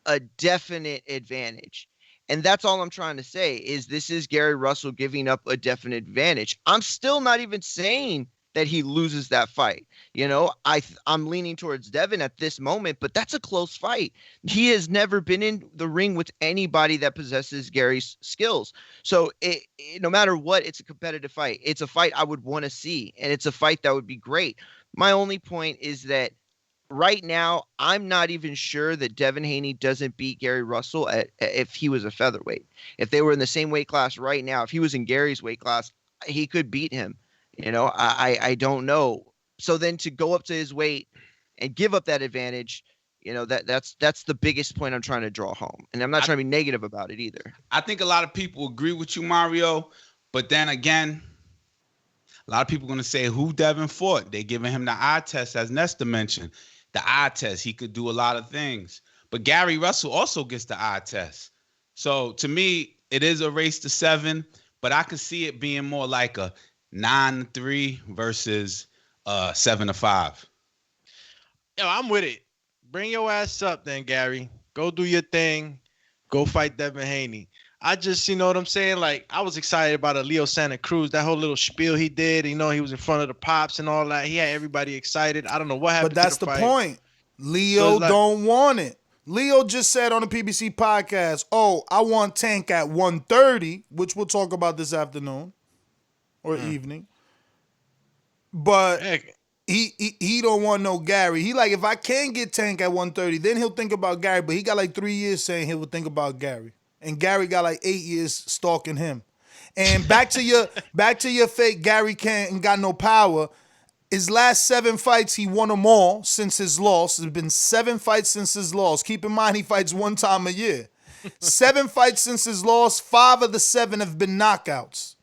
a definite advantage. And that's all I'm trying to say is this is Gary Russell giving up a definite advantage. I'm still not even saying that he loses that fight. You know, I'm leaning towards Devin at this moment, but that's a close fight. He has never been in the ring with anybody that possesses Gary's skills. So no matter what, it's a competitive fight. It's a fight I would want to see, and it's a fight that would be great. My only point is that right now, I'm not even sure that Devin Haney doesn't beat Gary Russell if he was a featherweight. If they were in the same weight class right now, if he was in Gary's weight class, he could beat him. You know, I don't know. So then to go up to his weight and give up that advantage, you know, that's the biggest point I'm trying to draw home. And I'm not trying to be negative about it either. I think a lot of people agree with you, Mario. But then again, a lot of people are going to say who Devin fought. They're giving him the eye test, as Nestor mentioned. The eye test. He could do a lot of things. But Gary Russell also gets the eye test. So to me, it is a race to 7. But I could see it being more like a 9-3 versus 7-5. Yo, I'm with it. Bring your ass up then, Gary. Go do your thing. Go fight Devin Haney. I just, you know what I'm saying? Like, I was excited about a Leo Santa Cruz, that whole little spiel he did. You know, he was in front of the pops and all that. He had everybody excited. I don't know what happened. But that's to the the fight. point. Leo don't want it. Leo just said on the PBC podcast, "Oh, I want Tank at 130," which we'll talk about this afternoon or evening. But he don't want no Gary. He like, if I can get Tank at 130, then he'll think about Gary. But he got like 3 years saying he would think about Gary, and Gary got like 8 years stalking him. And back to your fake Gary can't got no power. His last 7 fights, he won them all since his loss. There's been 7 fights since his loss. Keep in mind, he fights 1 time a year. 7 fights since his loss. 5 of the 7 have been knockouts.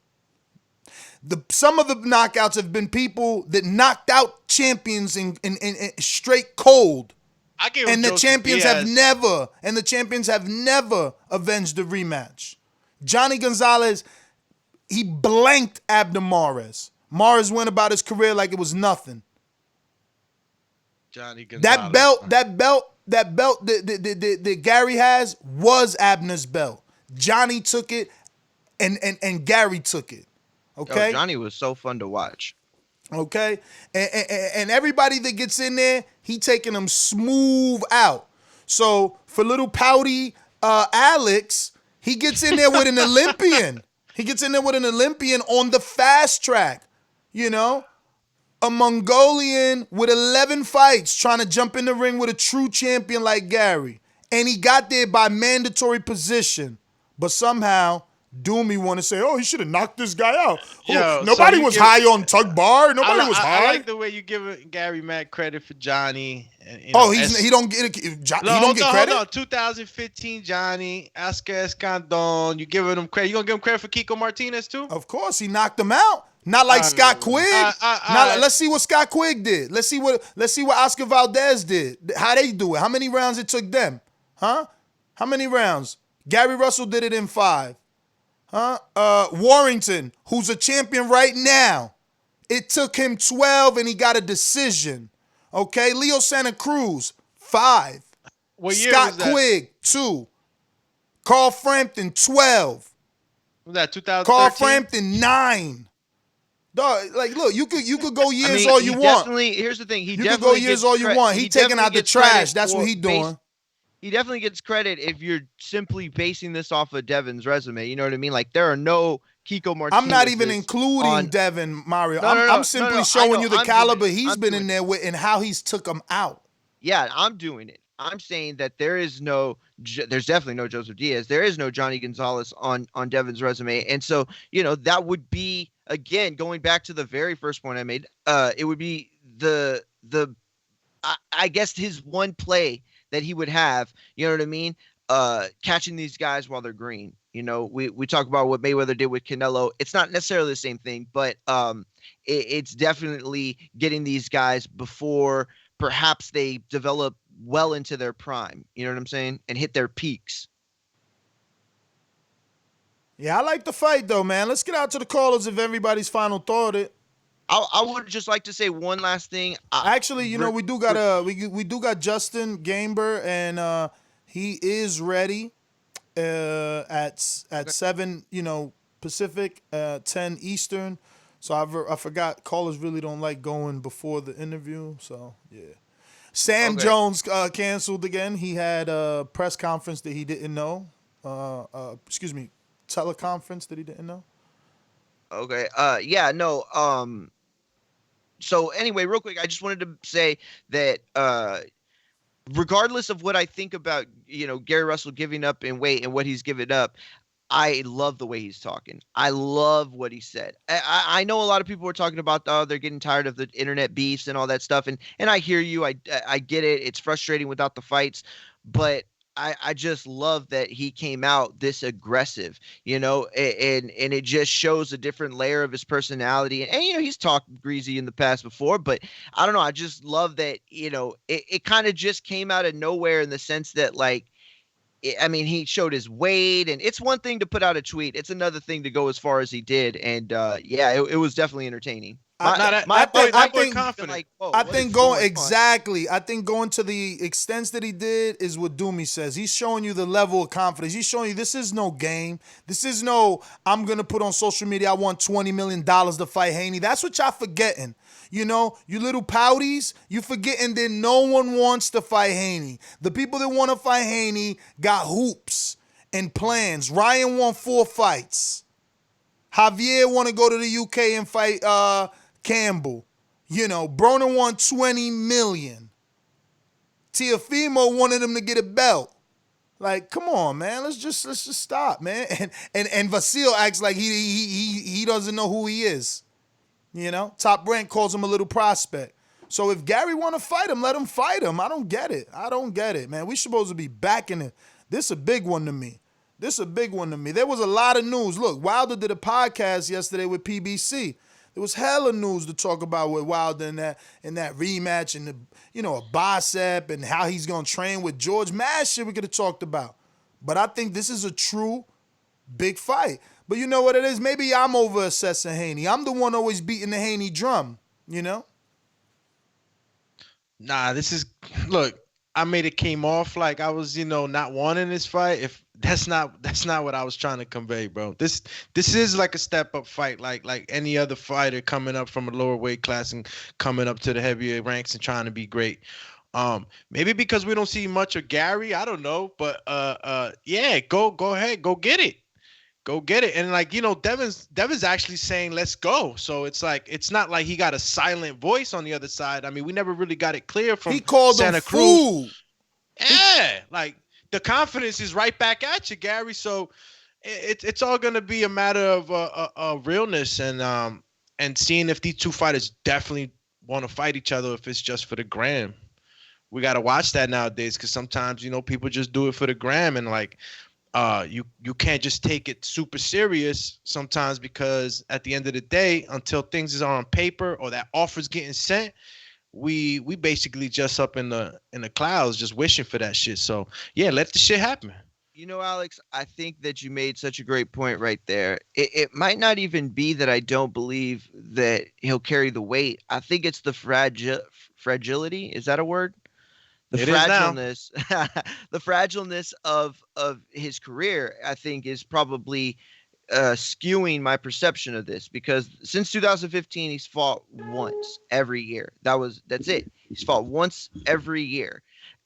Some of the knockouts have been people that knocked out champions in straight cold. And the champions have never avenged the rematch. Johnny Gonzalez, he blanked Abner Mares. Mares went about his career like it was nothing. Johnny Gonzalez. That belt that Gary has was Abner's belt. Johnny took it, and Gary took it. Okay, Yo, Johnny was so fun to watch. Okay, and everybody that gets in there, he taking them smooth out. So for little pouty Alex, he gets in there with an Olympian. He gets in there with an Olympian on the fast track. You know, a Mongolian with 11 fights trying to jump in the ring with a true champion like Gary. And he got there by mandatory position. But somehow, Doomy want to say, oh, he should have knocked this guy out. Yo, nobody was high on Tug Bar. Nobody was high. I like the way you give Gary Mack credit for Johnny. And, he don't get credit? Hold on. 2015 Johnny, Oscar Escandon. You giving him credit. You going to give him credit for Kiko Martinez too? Of course. He knocked him out. Not like Scott Quigg. Let's see what Scott Quigg did. Let's see what Oscar Valdez did. How they do it. How many rounds it took them? Huh? How many rounds? Gary Russell did it in 5. Huh? Warrington, who's a champion right now, it took him 12 and he got a decision. Okay? Leo Santa Cruz, 5. What year Scott was that? Quigg, 2. Carl Frampton, 12. Was that 2013? Carl Frampton, 9. Dog, like, look, you could go years all you want. Here's the thing. You could go years all you want. He taking out the trash. That's what he doing. He definitely gets credit if you're simply basing this off of Devin's resume. You know what I mean? Like, there are no Kiko Martinez. I'm not even including Devin, Mario. I'm simply showing you the caliber he's been in there with and how he's took him out. Yeah, I'm doing it. I'm saying that there's definitely no Joseph Diaz. There is no Johnny Gonzalez on Devin's resume. And so, you know, that would be, again, going back to the very first point I made, it would be I guess his one play that he would have, you know what I mean? Catching these guys while they're green. You know, we talk about what Mayweather did with Canelo. It's not necessarily the same thing, but it's definitely getting these guys before perhaps they develop well into their prime. You know what I'm saying? And hit their peaks. Yeah, I like the fight though, man. Let's get out to the callers if everybody's final thought it. I would just like to say one last thing. Actually, you know, we do got Justin Gamber, and he is ready. at 7, Pacific, 10 Eastern. So I forgot. Callers really don't like going before the interview. So yeah. Sam Jones canceled again. He had a press conference that he didn't know. Teleconference that he didn't know. Okay. Yeah. No. So anyway, real quick, I just wanted to say that regardless of what I think about, Gary Russell giving up in weight and what he's given up, I love the way he's talking. I love what he said. I know a lot of people were talking about, they're getting tired of the internet beefs and all that stuff. And I hear you. I get it. It's frustrating without the fights. But I just love that he came out this aggressive, and it just shows a different layer of his personality. And he's talked greasy in the past before, but I don't know. I just love that, it kind of just came out of nowhere in the sense that, like, he showed his weight, and it's one thing to put out a tweet. It's another thing to go as far as he did. And it was definitely entertaining. I think going to the extents that he did is what Doomy says. He's showing you the level of confidence. He's showing you this is no game. This is no, I'm going to put on social media, I want $20 million to fight Haney. That's what y'all forgetting. You little pouties, you forgetting that no one wants to fight Haney. The people that want to fight Haney got hoops and plans. Ryan won 4 fights. Javier want to go to the UK and fight Campbell. Broner won $20 million. Teofimo wanted him to get a belt. Like, come on, man. Let's just stop, man. And Vasil acts like he doesn't know who he is. Top Rank calls him a little prospect. So if Gary want to fight him, let him fight him. I don't get it, man. We supposed to be backing it. This is a big one to me. There was a lot of news. Look, Wilder did a podcast yesterday with PBC. There was hella news to talk about with Wilder in that rematch and a bicep and how he's gonna train with George. Mad shit we could have talked about. But I think this is a true big fight. But you know what it is? Maybe I'm over-assessing Haney. I'm the one always beating the Haney drum, Nah, look, I made it came off like I was, not wanting this fight. If that's not what I was trying to convey, bro. This is like a step up fight, like any other fighter coming up from a lower weight class and coming up to the heavier ranks and trying to be great. Maybe because we don't see much of Gary, I don't know, but yeah, go ahead, go get it. And Devin's actually saying let's go. So it's like it's not like he got a silent voice on the other side. We never really got it clear from he called Santa him Cruz. Fool. Yeah, like the confidence is right back at you, Gary. So it's all gonna be a matter of realness and seeing if these two fighters definitely want to fight each other. If it's just for the gram, we gotta watch that nowadays because sometimes people just do it for the gram and like. You can't just take it super serious sometimes because at the end of the day, until things are on paper or that offer's getting sent, we basically just up in the clouds just wishing for that shit. So yeah, let the shit happen. Alex, I think that you made such a great point right there. It might not even be that I don't believe that he'll carry the weight. I think it's the fragility. Is that a word? The fragileness of his career, I think, is probably skewing my perception of this because since 2015, he's fought once every year. That's it. He's fought once every year.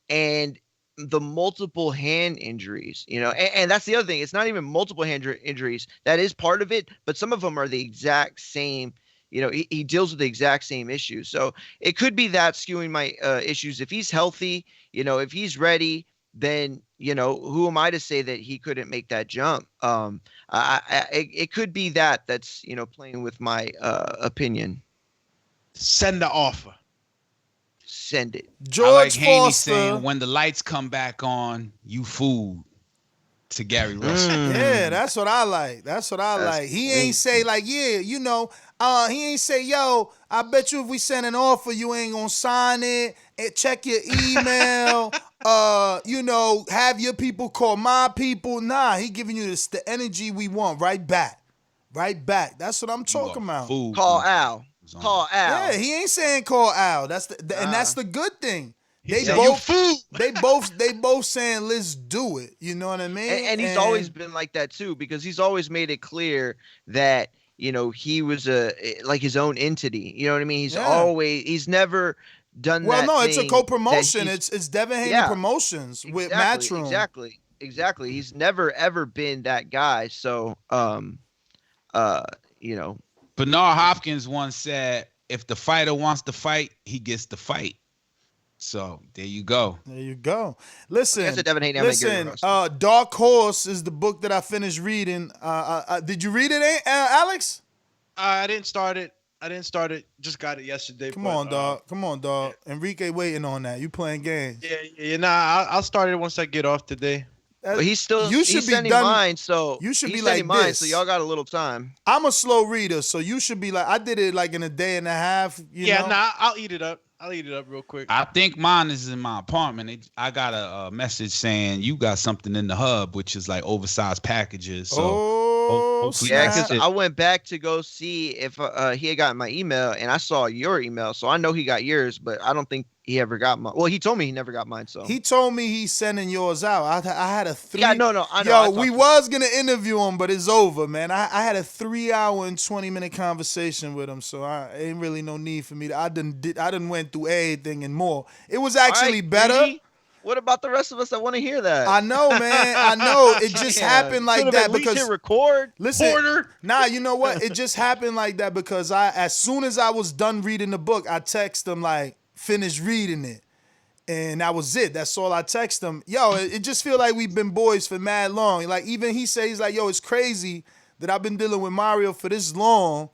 And the multiple hand injuries, and that's the other thing. It's not even multiple hand injuries. That is part of it, but some of them are the exact same. He deals with the exact same issues. So it could be that skewing my issues. If he's healthy, if he's ready, then, who am I to say that he couldn't make that jump? It could be that's, playing with my opinion. Send the offer. Send it. George I like Haney saying, when the lights come back on, you fool. To Gary Russell. Yeah, that's what I like. He ain't say like, yeah, he ain't say, yo, I bet you if we send an offer, you ain't gonna sign it. And check your email. Have your people call my people. Nah, he giving you the energy we want right back. That's what I'm talking about. Call Al. Yeah, he ain't saying call Al. That's the good thing. They said, both "You fool." they both saying let's do it. You know what I mean? And he's always been like that too, because he's always made it clear that he was like his own entity. You know what I mean? He's never done well, that. no, it's a thing co-promotion. that It's Devin Haney Promotions with Matchroom. Exactly. He's never ever been that guy. So Bernard Hopkins once said, if the fighter wants to fight, he gets to fight. So there you go. There you go. Listen, listen. Dark Horse is the book that I finished reading. Did you read it, Alex? I didn't start it. Just got it yesterday. Come on, dog. Yeah. Enrique waiting on that. You playing games? Yeah. Nah, I'll start it once I get off today. But he's sending mine, so you should be he's like sending mine, this. so y'all got a little time. I'm a slow reader, so you should be like, I did it like in a day and a half. You know? Nah, I'll eat it up. Real quick. I think mine is in my apartment. I got a message saying you got something in the hub, which is like oversized packages. So yeah, because I went back to go see if he had gotten my email, and I saw your email, so I know he got yours, but I don't think he ever got mine. Well, he told me he never got mine. So he told me he's sending yours out. I had a 3. Yeah, no, I know. Yo, we was gonna interview him, but it's over, man. I had a 3-hour and 20-minute conversation with him, so I ain't really no need for me. I done went through everything and more. It was actually better. Really? What about the rest of us that want to hear that? I know, man. I know. It just happened like that because hit record. Listen, Porter. Nah, you know what? It just happened like that because as soon as I was done reading the book, I text him like, finish reading it. And that was it. That's all I text him. Yo, it just feel like we've been boys for mad long. Like even he says like, yo, it's crazy that I've been dealing with Mario for this long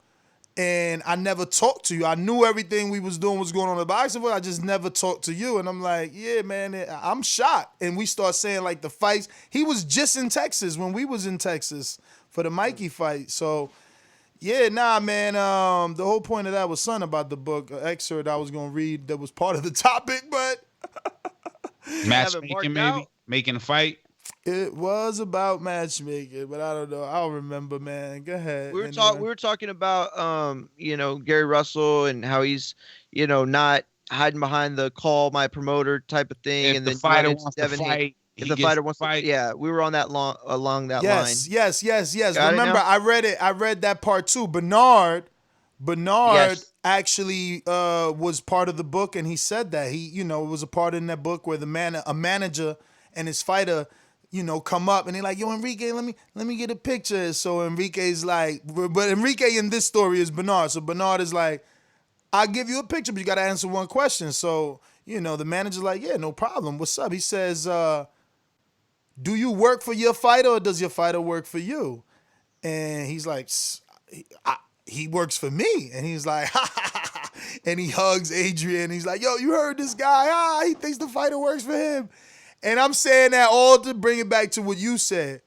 and I never talked to you. I knew everything we was doing was going on in the boxing world. I just never talked to you. And I'm like, yeah, man, I'm shocked. And we start saying like the fights. He was just in Texas when we was in Texas for the Mikey fight. So yeah, nah, man. The whole point of that was something about the book, an excerpt I was gonna read that was part of the topic, but matchmaking, maybe making a fight. It was about matchmaking, but I don't know. I don't remember, man. Go ahead. We were talking about Gary Russell and how he's not hiding behind the call my promoter type of thing, If and the then fighter wants to fight. If the fighter wants to fight, yeah, we were on that along that line. Yes. Got Remember, I read it. I read that part too. Bernard actually was part of the book, and he said that it was a part in that book where a manager and his fighter, come up and they're like, yo, Enrique, let me get a picture. So Enrique's like, but Enrique in this story is Bernard. So Bernard is like, I'll give you a picture, but you got to answer one question. So the manager's like, yeah, no problem. What's up? He says, do you work for your fighter or does your fighter work for you? And he's like, he works for me. And he's like, and he hugs Adrian. He's like, yo, you heard this guy? He thinks the fighter works for him. And I'm saying that all to bring it back to what you said.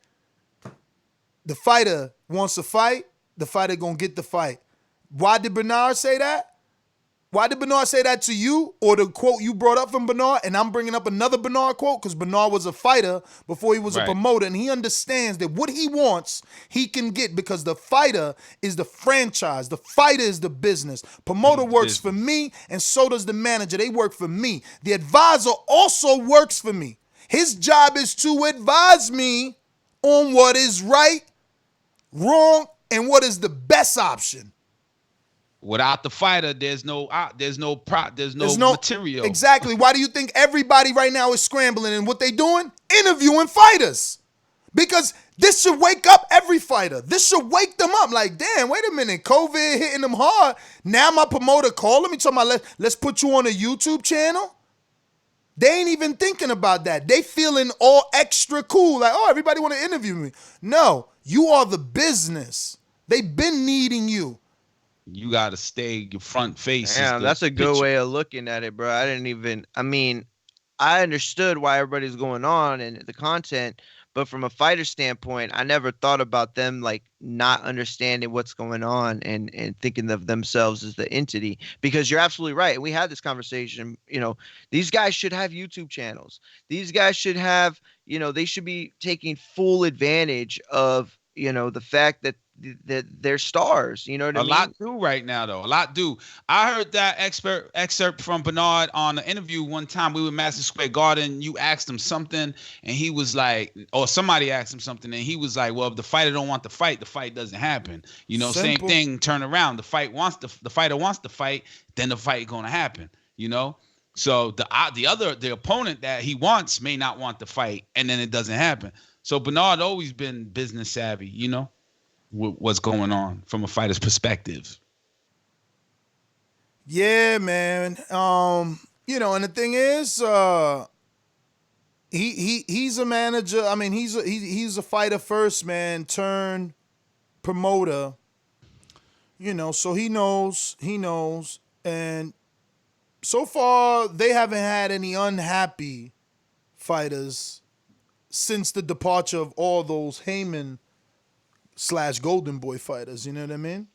The fighter wants to fight. The fighter gonna get the fight. Why did Bernard say that? Why did Bernard say that to you? Or the quote you brought up from Bernard, and I'm bringing up another Bernard quote because Bernard was a fighter before he was a promoter, and he understands that what he wants, he can get because the fighter is the franchise. The fighter is the business. Promoter works for me, and so does the manager. They work for me. The advisor also works for me. His job is to advise me on what is right, wrong, and what is the best option. Without the fighter, there's no material. Exactly. Why do you think everybody right now is scrambling and what they doing? Interviewing fighters. Because this should wake up every fighter. This should wake them up. Like, damn, wait a minute. COVID hitting them hard. Now my promoter calling me talking about let's put you on a YouTube channel. They ain't even thinking about that. They feeling all extra cool. Like, oh, everybody want to interview me. No, you are the business. They've been needing you. You got to stay your front face. Damn, that's a good way of looking at it, bro. I understood why everybody's going on and the content, but from a fighter standpoint, I never thought about them like not understanding what's going on and thinking of themselves as the entity, because you're absolutely right. And we had this conversation, these guys should have YouTube channels. These guys should have, they should be taking full advantage of the fact that they're stars. You know what I A mean? lot do right now, though. A lot do. I heard that excerpt from Bernard on an interview one time. We were at Madison Square Garden. You asked him something, and he was like, or somebody asked him something, and he was like, "Well, if the fighter don't want to fight, the fight doesn't happen." Simple. Same thing. Turn around. The fighter wants to fight, then the fight gonna happen. So the opponent that he wants may not want to fight, and then it doesn't happen. So Bernard always been business savvy. What's going on from a fighter's perspective. Yeah, man. And the thing is, he's a manager. I mean, he's a fighter first, man, turn promoter. So he knows, and so far they haven't had any unhappy fighters since the departure of all those Heyman / Golden Boy fighters, you know what I mean?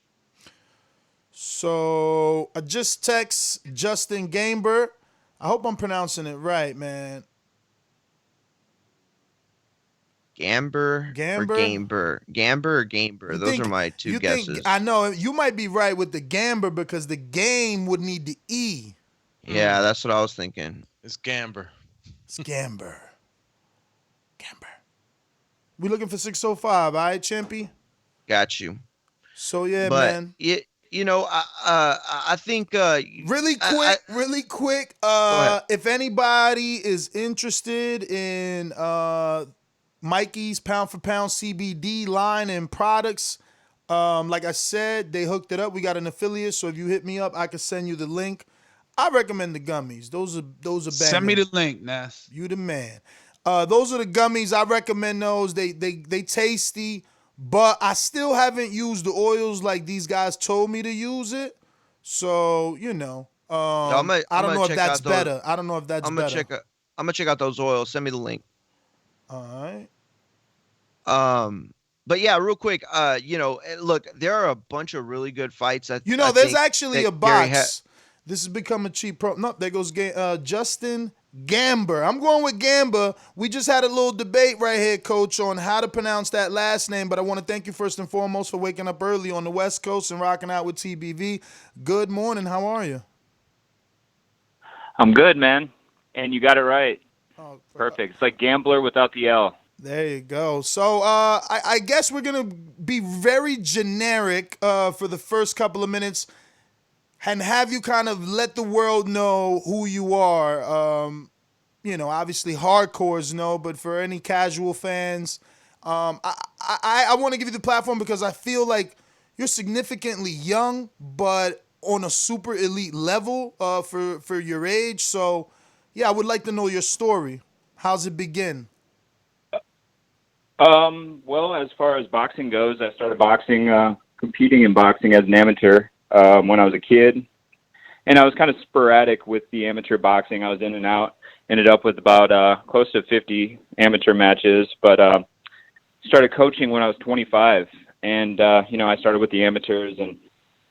So I just text Justin Gamber. I hope I'm pronouncing it right, man. Gamber or Gamber? Gamber or Gamber? Those are my two guesses. I know you might be right with the Gamber because the game would need the E. Yeah, that's what I was thinking. It's Gamber. It's Gamber. We looking for 605, all right, Champy? Got you. So yeah, but man. I think really quick. If anybody is interested in Mikey's pound for pound CBD line and products, like I said, they hooked it up. We got an affiliate, so if you hit me up, I can send you the link. I recommend the gummies. Those are bangers. Send me the link, Ness. You the man. Those are the gummies. I recommend those. They tasty, but I still haven't used the oils like these guys told me to use it. So I don't know if that's better. I'm gonna check out those oils. Send me the link. All right. But yeah, real quick. Look, there are a bunch of really good fights. There's actually a box. This has become a cheap pro. No, there goes Justin Gamber. I'm going with Gamber. We just had a little debate right here, Coach, on how to pronounce that last name, but I want to thank you first and foremost for waking up early on the West Coast and rocking out with TBV. Good morning. How are you? I'm good, man. And you got it right. Oh, perfect. It's like gambler without the L. There you go. So I guess we're going to be very generic for the first couple of minutes and have you kind of let the world know who you are. Obviously hardcores know, but for any casual fans, I want to give you the platform because I feel like you're significantly young, but on a super elite level for your age. So, yeah, I would like to know your story. How's it begin? Well, as far as boxing goes, I started competing in boxing as an amateur when I was a kid. And I was kind of sporadic with the amateur boxing. I was in and out. Ended up with about close to 50 amateur matches. But started coaching when I was 25. And, I started with the amateurs. And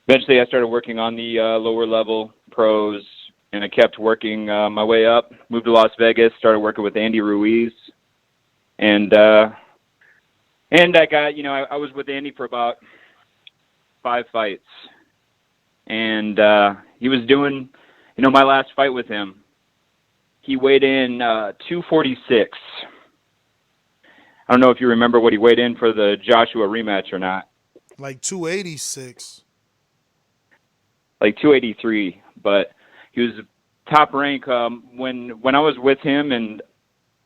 eventually I started working on the lower level pros. And I kept working my way up. Moved to Las Vegas. Started working with Andy Ruiz. And I got, I was with Andy for about 5 fights. And he was doing, my last fight with him, he weighed in 246. I don't know if you remember what he weighed in for the Joshua rematch or not. Like 286. Like 283. But he was top rank when I was with him, and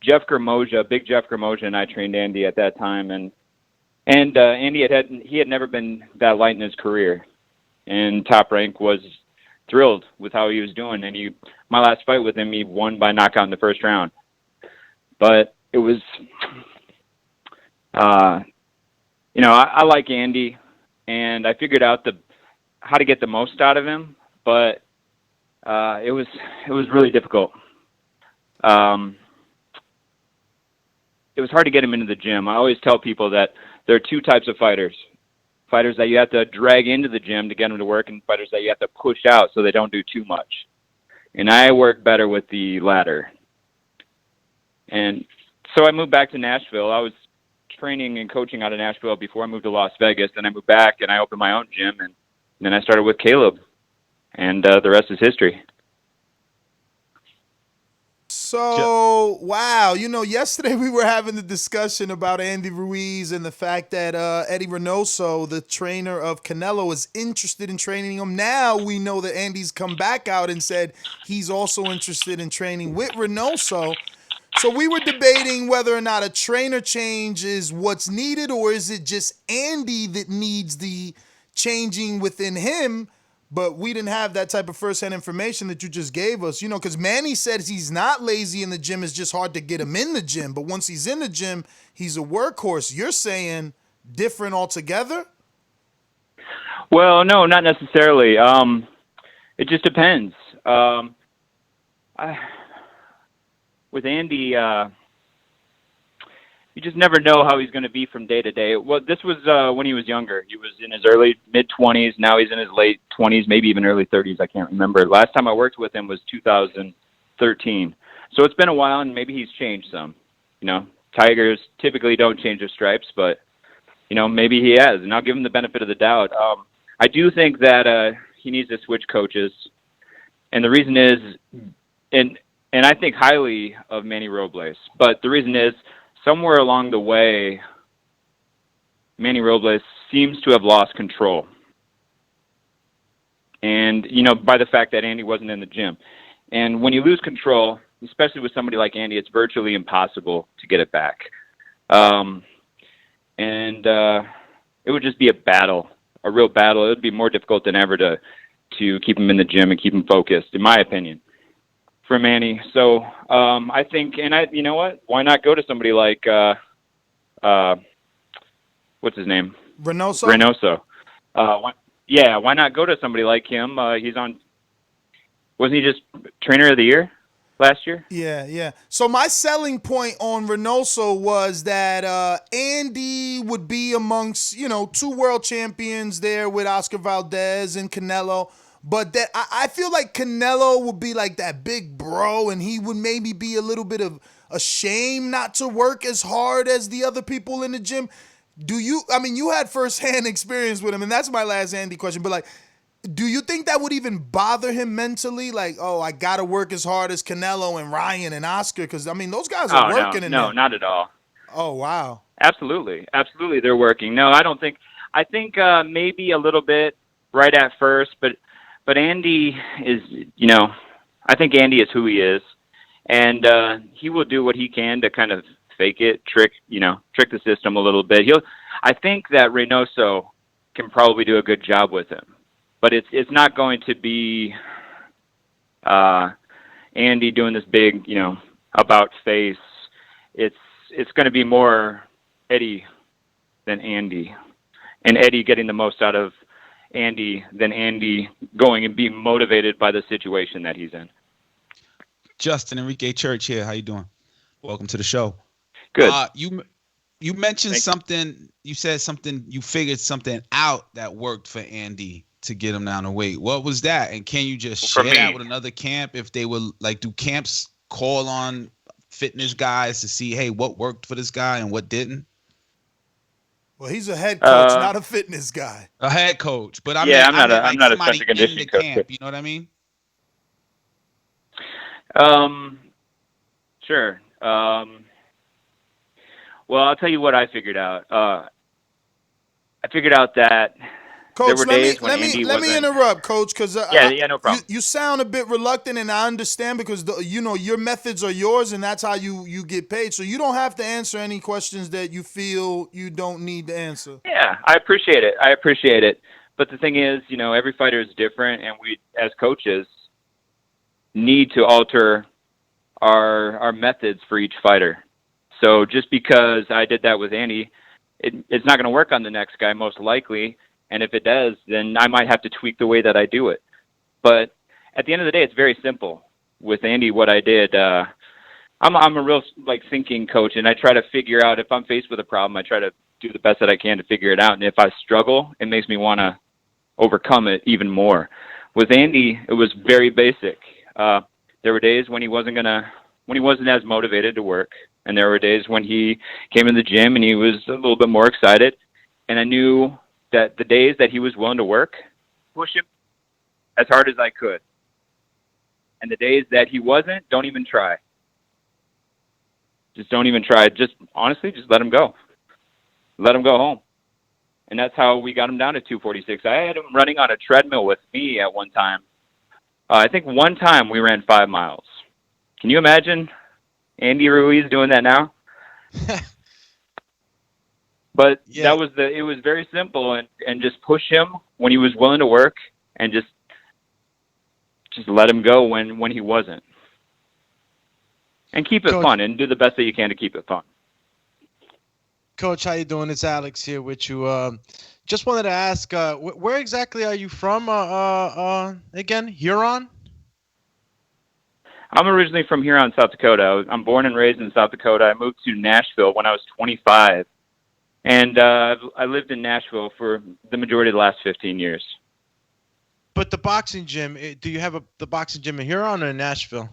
Jeff Germoja, big Jeff Germoja, and I trained Andy at that time. And Andy had never been that light in his career. And Top Rank was thrilled with how he was doing. And my last fight with him, he won by knockout in the first round. But it was, I like Andy, and I figured out how to get the most out of him. But it was really difficult. It was hard to get him into the gym. I always tell people that there are 2 types of fighters. Fighters that you have to drag into the gym to get them to work, and fighters that you have to push out so they don't do too much. And I work better with the latter. And so I moved back to Nashville. I was training and coaching out of Nashville before I moved to Las Vegas. Then I moved back and I opened my own gym, and then I started with Caleb, and the rest is history. So, wow, yesterday we were having the discussion about Andy Ruiz and the fact that Eddie Reynoso, the trainer of Canelo, is interested in training him. Now we know that Andy's come back out and said he's also interested in training with Reynoso. So we were debating whether or not a trainer change is what's needed, or is it just Andy that needs the changing within him. But we didn't have that type of firsthand information that you just gave us, because Manny says he's not lazy in the gym. It's just hard to get him in the gym. But once he's in the gym, he's a workhorse. You're saying different altogether? Well, no, not necessarily. It just depends. With Andy, you just never know how he's going to be from day to day. Well, this was when he was younger. He was in his mid-20s. Now he's in his late 20s, maybe even early 30s. I can't remember. Last time I worked with him was 2013. So it's been a while, and maybe he's changed some. Tigers typically don't change their stripes, but, maybe he has, and I'll give him the benefit of the doubt. I do think that he needs to switch coaches, and the reason is, and I think highly of Manny Robles, but the reason is, somewhere along the way, Manny Robles seems to have lost control. And, by the fact that Andy wasn't in the gym. And when you lose control, especially with somebody like Andy, it's virtually impossible to get it back. It would just be a battle, a real battle. It would be more difficult than ever to keep him in the gym and keep him focused, in my opinion. For Manny. So I think, and you know what? Why not go to somebody like, what's his name? Reynoso. Why not go to somebody like him? Wasn't he just trainer of the year last year? Yeah. So my selling point on Reynoso was that Andy would be amongst, two world champions there with Oscar Valdez and Canelo. But that I feel like Canelo would be like that big bro, and he would maybe be a little bit of ashamed not to work as hard as the other people in the gym. You had firsthand experience with him, and that's my last Andy question. But do you think that would even bother him mentally? Like, oh, I got to work as hard as Canelo and Ryan and Oscar, because those guys are working. No, not at all. Oh, wow. Absolutely, they're working. No, I don't think. I think maybe a little bit right at first, but Andy is, I think Andy is who he is, and he will do what he can to kind of fake it, trick the system a little bit. I think that Reynoso can probably do a good job with him, but it's not going to be Andy doing this big, about face. It's going to be more Eddie than Andy, and Eddie getting the most out of Andy than Andy going and being motivated by the situation that he's in. Justin Enrique Church here. How you doing? Welcome to the show. Good. You mentioned something. You said something. You figured something out that worked for Andy to get him down to weight. What was that? And can you just share that with another camp if they would do camps call on fitness guys to see, hey, what worked for this guy and what didn't? Well, he's a head coach, not a fitness guy. A head coach, but I'm not a strength and conditioning coach. Camp, you know what I mean? Sure. Well, I'll tell you what I figured out. I figured out that Coach, there were days when Andy let me interrupt, Coach, because no problem. You sound a bit reluctant, and I understand because your methods are yours, and that's how you get paid. So you don't have to answer any questions that you feel you don't need to answer. Yeah, I appreciate it. But the thing is, every fighter is different, and we, as coaches, need to alter our methods for each fighter. So just because I did that with Andy, it's not going to work on the next guy, most likely. And if it does, then I might have to tweak the way that I do it. But at the end of the day, it's very simple. With Andy, what I did, I'm a real thinking coach, and I try to figure out if I'm faced with a problem, I try to do the best that I can to figure it out. And if I struggle, it makes me want to overcome it even more. With Andy, it was very basic. There were days when he wasn't as motivated to work. And there were days when he came in the gym and he was a little bit more excited. And I knew that the days that he was willing to work, push him as hard as I could. And the days that he wasn't, don't even try. Just don't even try. Just honestly, just let him go. Let him go home. And that's how we got him down to 246. I had him running on a treadmill with me at one time. I think one time we ran 5 miles. Can you imagine Andy Ruiz doing that now? But yeah. It was very simple, and just push him when he was willing to work, and just let him go when he wasn't. And keep it fun, and do the best that you can to keep it fun. Coach, how you doing? It's Alex here with you. Just wanted to ask, where exactly are you from? Again, Huron? I'm originally from Huron, South Dakota. I'm born and raised in South Dakota. I moved to Nashville when I was 25, and I lived in Nashville for the majority of the last 15 years. But the boxing gym, do you have the boxing gym in Huron or in Nashville?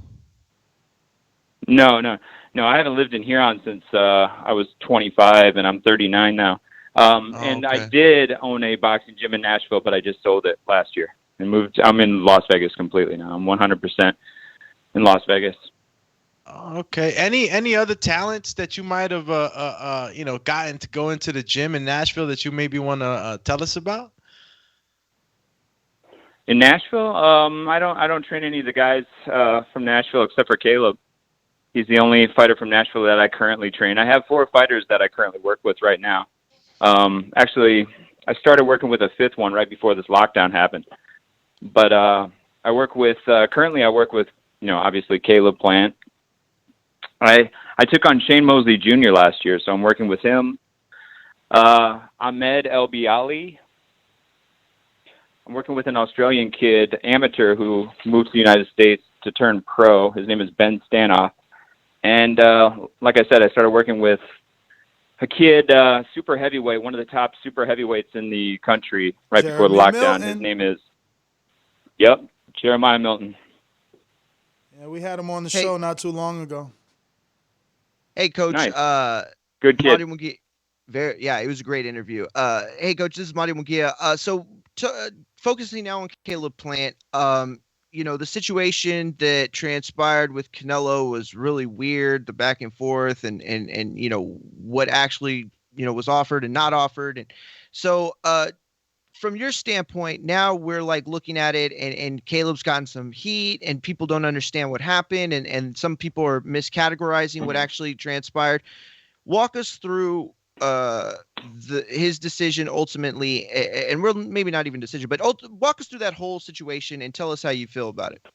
No. I haven't lived in Huron since I was 25, and I'm 39 now. And I did own a boxing gym in Nashville, but I just sold it last year and moved. I'm in Las Vegas completely now. I'm 100% in Las Vegas. Okay. Any other talents that you might have gotten to go into the gym in Nashville that you maybe want to tell us about? In Nashville, I don't train any of the guys from Nashville except for Caleb. He's the only fighter from Nashville that I currently train. I have 4 fighters that I currently work with right now. Actually, I started working with a 5th one right before this lockdown happened. But I work with obviously Caleb Plant. I took on Shane Mosley Jr. last year, so I'm working with him. Ahmed El Biali. I'm working with an Australian kid, amateur, who moved to the United States to turn pro. His name is Ben Stanoff. And like I said, I started working with a kid, super heavyweight, one of the top super heavyweights in the country right before the lockdown. His name is, Jeremiah Milton. Yeah, we had him on the show not too long ago. Hey, Coach. Nice. Good kid. It was a great interview. Hey, Coach, this is Marty Munguia. Focusing now on Caleb Plant, the situation that transpired with Canelo was really weird, the back and forth and what actually, was offered and not offered. And so, from your standpoint, now we're like looking at it and Caleb's gotten some heat and people don't understand what happened. And some people are miscategorizing what actually transpired. Walk us through his decision ultimately, and we're maybe not even decision, but walk us through that whole situation and tell us how you feel about it.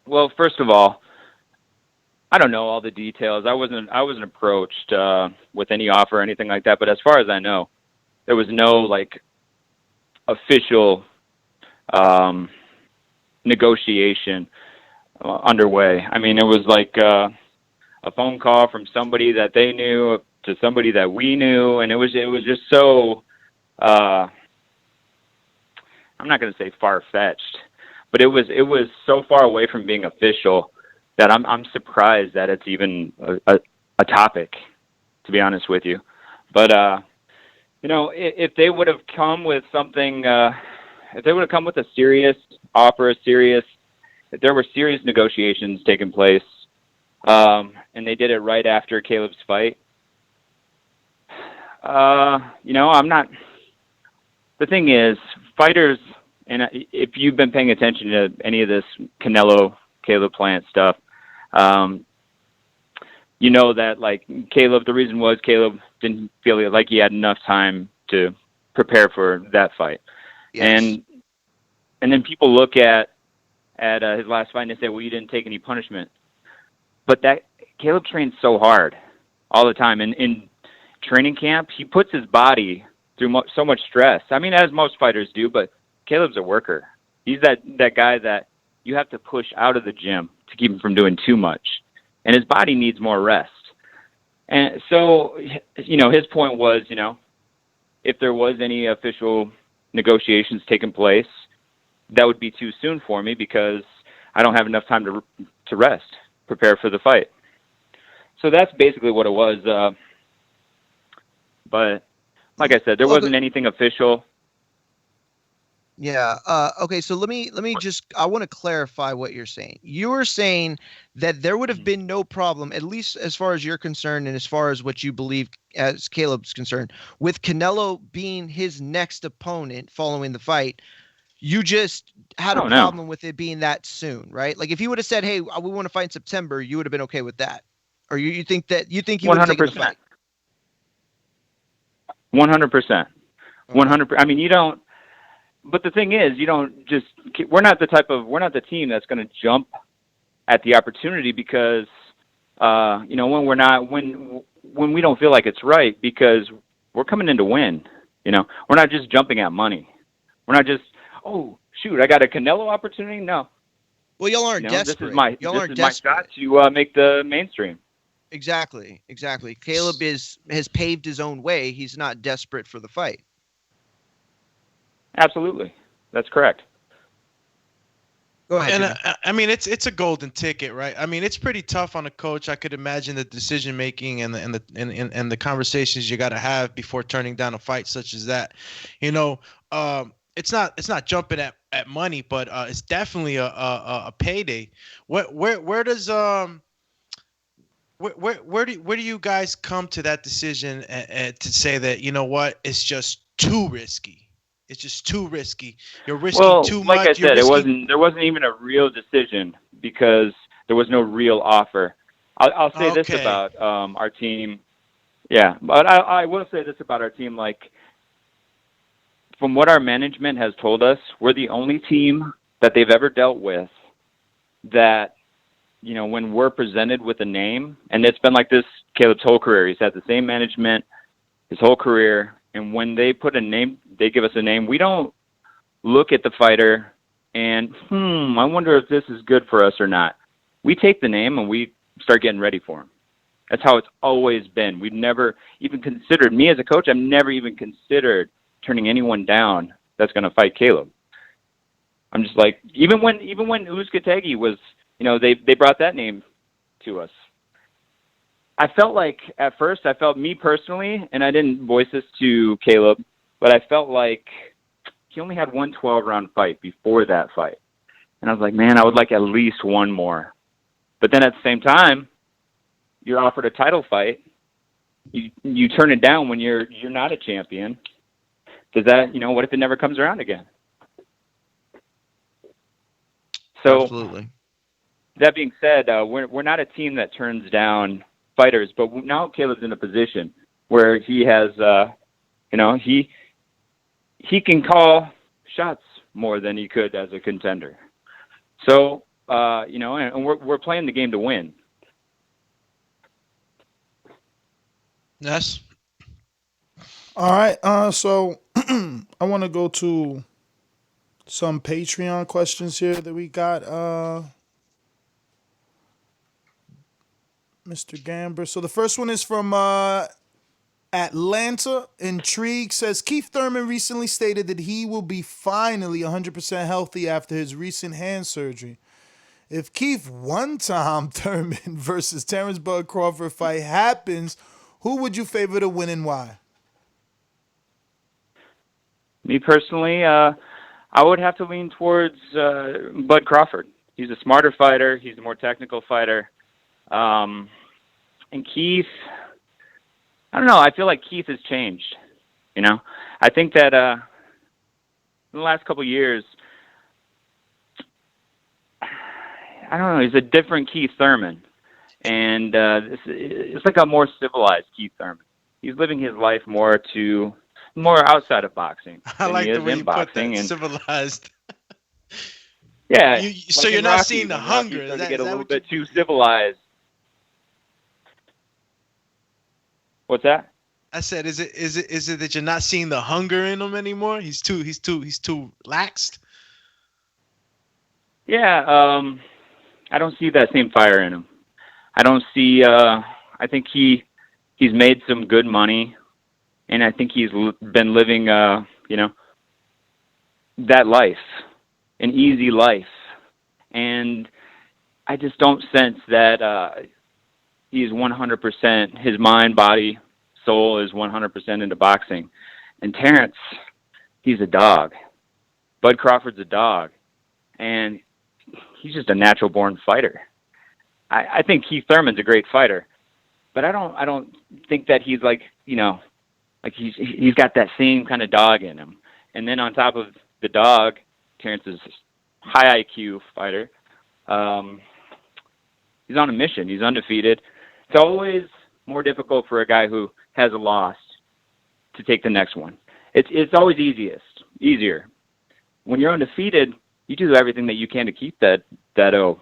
Well, first of all, I don't know all the details. I wasn't approached with any offer or anything like that. But as far as I know, there was no official negotiation underway. I mean, it was like a phone call from somebody that they knew to somebody that we knew, and it was just so. I'm not going to say far-fetched, but it was so far away from being official that I'm surprised that it's even a topic, to be honest with you. But if they would have come with something, if they would have come with a serious offer, if there were serious negotiations taking place, and they did it right after Caleb's fight, I'm not. The thing is, fighters, and if you've been paying attention to any of this Caleb Plant stuff, that Caleb, the reason was Caleb didn't feel like he had enough time to prepare for that fight. Yes. And then people look at his last fight and they say, well, you didn't take any punishment. But that Caleb trains so hard all the time. And in training camp, he puts his body through so much stress. I mean, as most fighters do, but Caleb's a worker. He's that guy that you have to push out of the gym to keep him from doing too much. And his body needs more rest. And so, his point was, if there was any official negotiations taking place, that would be too soon for me because I don't have enough time to rest, prepare for the fight. So that's basically what it was. But like I said, there wasn't anything official. Yeah. Okay. So let me just. I want to clarify what you're saying. You were saying that there would have been no problem, at least as far as you're concerned, and as far as what you believe, as Caleb's concerned, with Canelo being his next opponent following the fight. You just had a problem with it being that soon, right? Like if he would have said, "Hey, we want to fight in September," you would have been okay with that, or you think he would have taken the fight? 100%. 100%. I mean, you don't. But the thing is, you don't just. We're not the team that's going to jump at the opportunity because, when we don't feel like it's right, because we're coming in to win. We're not just jumping at money. We're not just, oh shoot, I got a Canelo opportunity. No. Well, y'all aren't desperate. This is my shot to make the mainstream. Exactly. Caleb has paved his own way. He's not desperate for the fight. Absolutely, that's correct. Go ahead. And I mean, it's a golden ticket, right? I mean, it's pretty tough on a coach. I could imagine the decision making and the conversations you got to have before turning down a fight such as that. It's not jumping at money, but it's definitely a payday. Where do you guys come to that decision to say that, you know what, it's just too risky? It's just too risky. You're risking too much. Like I said, there wasn't even a real decision because there was no real offer. I'll say this about our team. Yeah, but I will say this about our team. Like, from what our management has told us, we're the only team that they've ever dealt with that, when we're presented with a name, and it's been like this Caleb's whole career. He's had the same management his whole career. And when they put a name, they give us a name. We don't look at the fighter and, I wonder if this is good for us or not. We take the name and we start getting ready for him. That's how it's always been. We've never even considered, me as a coach, I've never even considered turning anyone down that's going to fight Caleb. I'm just like, even when Uzcategui was, they brought that name to us. I felt like, at first, me personally, and I didn't voice this to Caleb, but I felt like he only had one 12-round fight before that fight. And I was like, man, I would like at least one more. But then at the same time, you're offered a title fight. You turn it down when you're not a champion. Does that, what if it never comes around again? So, absolutely. That being said, we're not a team that turns down fighters, but now Caleb's in a position where he has, he can call shots more than he could as a contender. So, and we're playing the game to win. Yes. All right. So I want to go to some Patreon questions here that we got. Mr. Gamber. So the first one is from Atlanta. Intrigue says, Keith Thurman recently stated that he will be finally 100% healthy after his recent hand surgery. If Keith one-time Thurman versus Terrence Bud Crawford fight happens, who would you favor to win and why? Me personally, I would have to lean towards Bud Crawford. He's a smarter fighter. He's a more technical fighter. And Keith, I don't know. I feel like Keith has changed. I think that in the last couple of years, I don't know. He's a different Keith Thurman, and it's like a more civilized Keith Thurman. He's living his life more outside of boxing. I like the way you put that, and civilized. Yeah. So you're not seeing the hunger. He's starting to get a little bit too civilized. What's that? I said, is it that you're not seeing the hunger in him anymore? He's too laxed. Yeah, I don't see that same fire in him. I don't see. I think he's made some good money, and I think he's been living, that life, an easy life, and I just don't sense that he's 100%. His mind, body, soul is 100% into boxing. And Terrence, he's a dog. Bud Crawford's a dog, and he's just a natural-born fighter. I think Keith Thurman's a great fighter, but I don't think that he's like he's got that same kind of dog in him. And then on top of the dog, Terrence is a high IQ fighter. He's on a mission. He's undefeated. It's always more difficult for a guy who has a loss to take the next one. It's always easier. When you're undefeated, you do everything that you can to keep that O.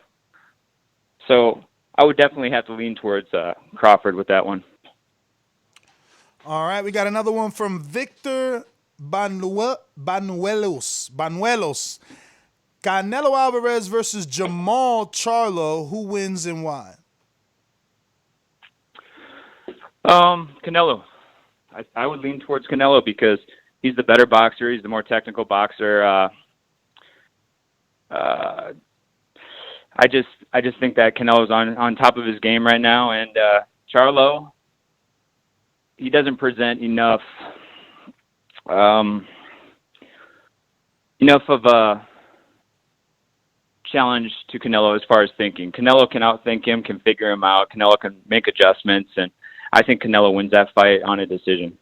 So I would definitely have to lean towards Crawford with that one. All right, we got another one from Victor Banuelos. Canelo Alvarez versus Jamal Charlo. Who wins and why? Canelo. I would lean towards Canelo because he's the better boxer. He's the more technical boxer. I just think that Canelo's on top of his game right now, and Charlo, he doesn't present enough of a challenge to Canelo as far as thinking. Canelo can outthink him, can figure him out. Canelo can make adjustments, and I think Canelo wins that fight on a decision.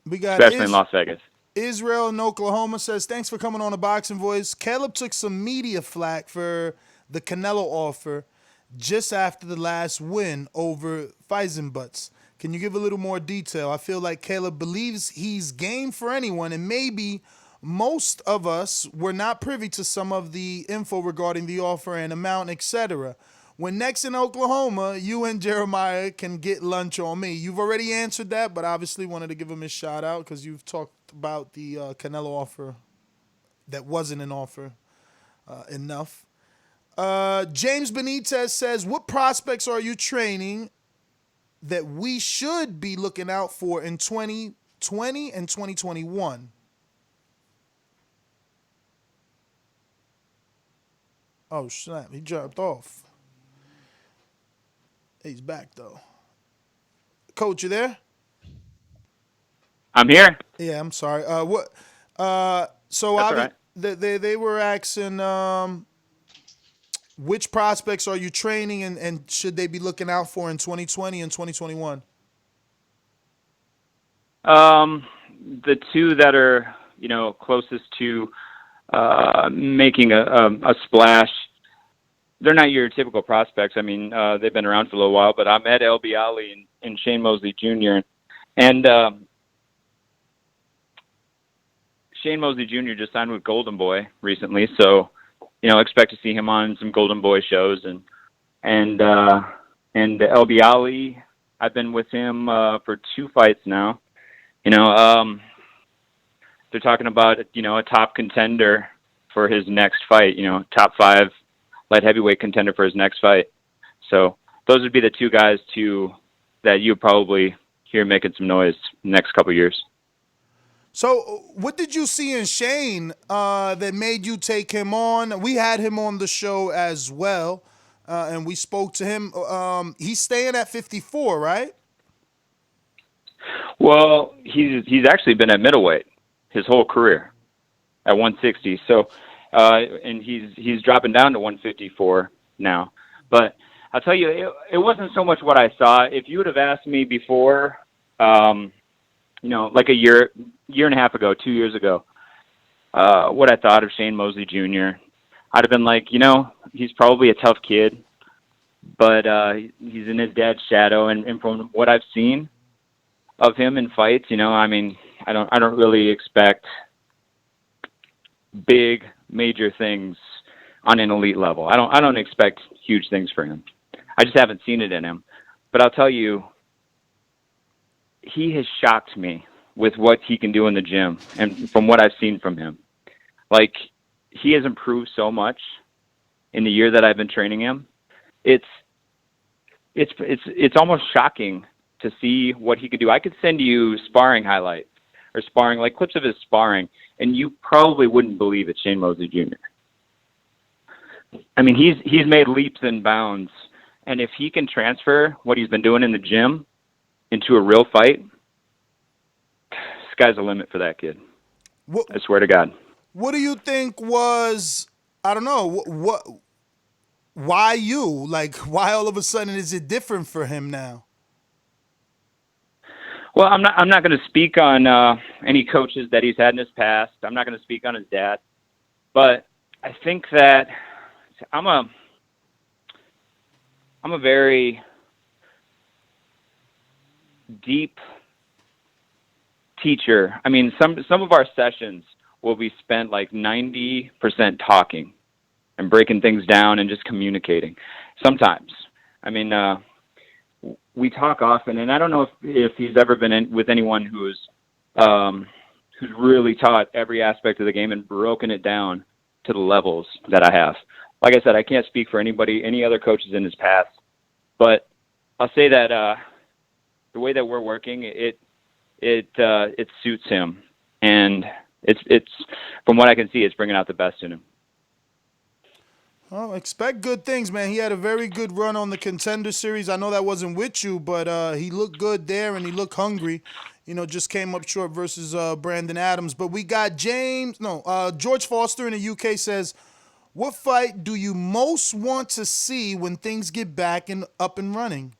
We got especially in Las Vegas. Israel in Oklahoma says, thanks for coming on the Boxing Voice. Caleb took some media flack for the Canelo offer just after the last win over Feisenbutz. Can you give a little more detail? I feel like Caleb believes he's game for anyone, and maybe most of us were not privy to some of the info regarding the offer and amount, etc. When next in Oklahoma, you and Jeremiah can get lunch on me. You've already answered that, but obviously wanted to give him a shout out because you've talked about the Canelo offer that wasn't an offer enough. James Benitez says, what prospects are you training that we should be looking out for in 2020 and 2021? Oh, snap. He dropped off. He's back, though. Coach, you there? I'm here. Yeah, I'm sorry. So right. they were asking which prospects are you training and should they be looking out for in 2020 and 2021? The two that are, closest to making a splash, they're not your typical prospects. I mean, they've been around for a little while, but Ahmed El-Bialy and Shane Mosley Jr. And Shane Mosley Jr. just signed with Golden Boy recently, so expect to see him on some Golden Boy shows. And El-Bialy, I've been with him for 2 fights now. They're talking about a top contender for his next fight. Top 5 light heavyweight contender for his next fight. So those would be the 2 guys that you probably hear making some noise in the next couple of years. So what did you see in Shane that made you take him on? We had him on the show as well, and we spoke to him. He's staying at 54, right? Well, he's actually been at middleweight his whole career at 160. So, and he's dropping down to 154 now. But I'll tell you, it wasn't so much what I saw. If you would have asked me before, like a year and a half ago, 2 years ago, what I thought of Shane Mosley Jr., I'd have been like, he's probably a tough kid, but he's in his dad's shadow. And from what I've seen of him in fights, I don't really expect big major things on an elite level. I don't expect huge things for him. I just haven't seen it in him. But I'll tell you, he has shocked me with what he can do in the gym and from what I've seen from him. Like, he has improved so much in the year that I've been training him. It's almost shocking to see what he could do. I could send you sparring highlights or sparring, like clips of his sparring, and you probably wouldn't believe it's Shane Mosley Jr. I mean, he's made leaps and bounds, and if he can transfer what he's been doing in the gym into a real fight, sky's the limit for that kid. I swear to God. What do you think was, I don't know, why you? Like, why all of a sudden is it different for him now? Well, I'm not going to speak on any coaches that he's had in his past. I'm not going to speak on his dad, but I think that I'm a very deep teacher. I mean, some of our sessions will be spent like 90% talking and breaking things down and just communicating. Sometimes, I mean, we talk often, and I don't know if he's ever been with anyone who's really taught every aspect of the game and broken it down to the levels that I have. Like I said, I can't speak for any other coaches in his past, but I'll say that the way that we're working, it suits him, and it's from what I can see, it's bringing out the best in him. Well, expect good things, man. He had a very good run on the Contender Series. I know that wasn't with you, but he looked good there, and he looked hungry. You know, just came up short versus Brandon Adams. But we got George Foster in the UK says, what fight do you most want to see when things get back and up and running?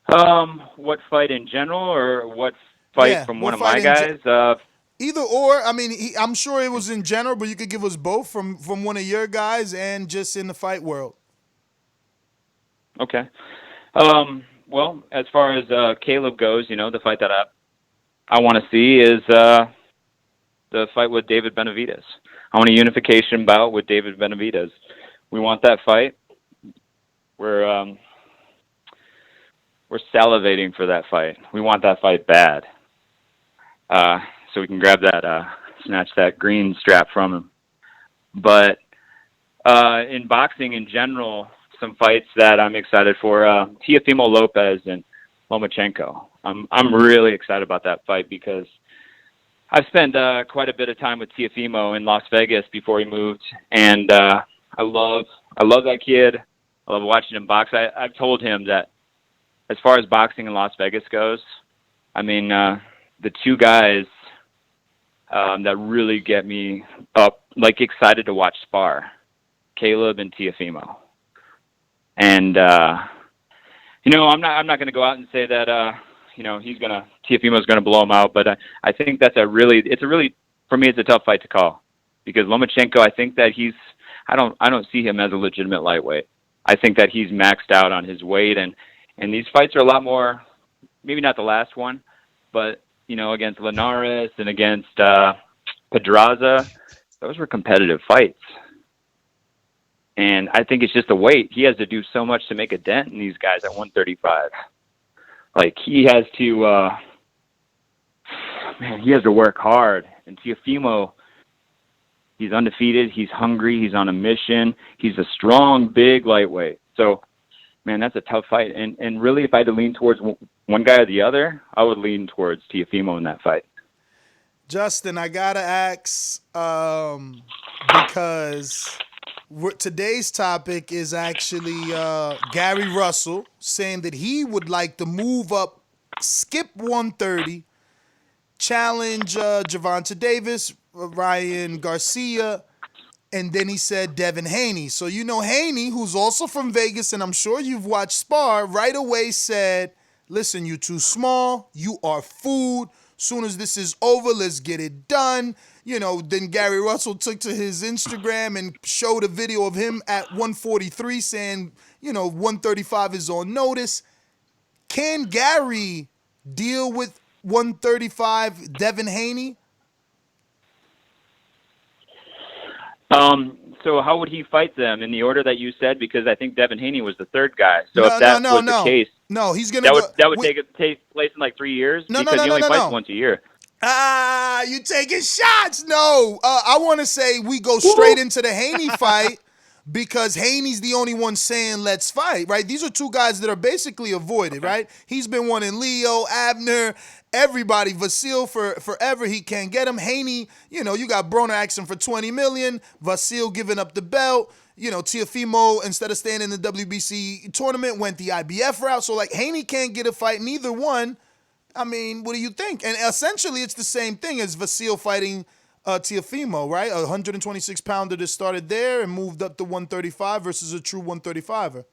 What fight in general, or what fight from one of my guys? Either or. I mean, I'm sure it was in general, but you could give us both from one of your guys and just in the fight world. Okay. Well, as far as Caleb goes, you know, the fight that I want to see is the fight with David Benavidez. I want a unification bout with David Benavidez. We want that fight. We're salivating for that fight. We want that fight bad. So we can grab that, snatch that green strap from him. But in boxing in general, some fights that I'm excited for, Teofimo Lopez and Lomachenko. I'm really excited about that fight because I've spent quite a bit of time with Teofimo in Las Vegas before he moved, and I love that kid. I love watching him box. I've told him that as far as boxing in Las Vegas goes, I mean, the two guys that really get me up, like excited to watch spar, Caleb and Teofimo. And you know, I'm not going to go out and say that you know, Teofimo's going to blow him out, but I think that's for me, it's a tough fight to call because Lomachenko, I think that I don't see him as a legitimate lightweight. I think that he's maxed out on his weight, and these fights are a lot more, maybe not the last one, but you know, against Linares and against Pedraza, those were competitive fights. And I think it's just the weight. He has to do so much to make a dent in these guys at 135. Like, he has to, he has to work hard. And Teofimo, he's undefeated. He's hungry. He's on a mission. He's a strong, big lightweight. So, man, that's a tough fight. And really, if I had to lean towards one guy or the other, I would lean towards Teofimo in that fight. Justin, I got to ask, because today's topic is actually Gary Russell saying that he would like to move up, skip 130, challenge Gervonta Davis, Ryan Garcia, and then he said Devin Haney. So you know Haney, who's also from Vegas, and I'm sure you've watched spar, right away said, listen, you're too small, you are food. Soon as this is over, let's get it done. You know, then Gary Russell took to his Instagram and showed a video of him at 143 saying, you know, 135 is on notice. Can Gary deal with 135 Devin Haney? So how would he fight them in the order that you said? Because I think Devin Haney was the third guy. So if that was the case, no, he's gonna. That would take place in like 3 years because he only fights once a year. You taking shots? No, I want to say we go straight into the Haney fight, because Haney's the only one saying let's fight, right? These are two guys that are basically avoided, right? He's been wanting Leo, Abner, everybody, Vasil for forever. He can't get him. Haney, you got Broner asking for $20 million, Vasil giving up the belt. Teofimo, instead of staying in the WBC tournament, went the IBF route. So, Haney can't get a fight. Neither one. I mean, what do you think? And essentially, it's the same thing as Vasil fighting Teofimo, right? A 126-pounder that started there and moved up to 135 versus a true 135er.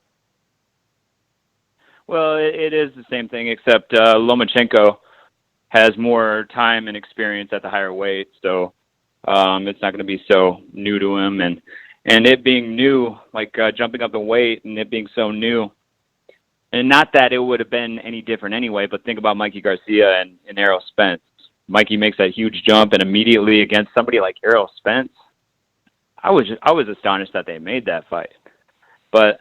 Well, it is the same thing, except Lomachenko has more time and experience at the higher weight, so it's not going to be so new to him. And it being new, jumping up the weight and it being so new, and not that it would have been any different anyway, but think about Mikey Garcia and Errol Spence. Mikey makes that huge jump, and immediately against somebody like Errol Spence, I was astonished that they made that fight. But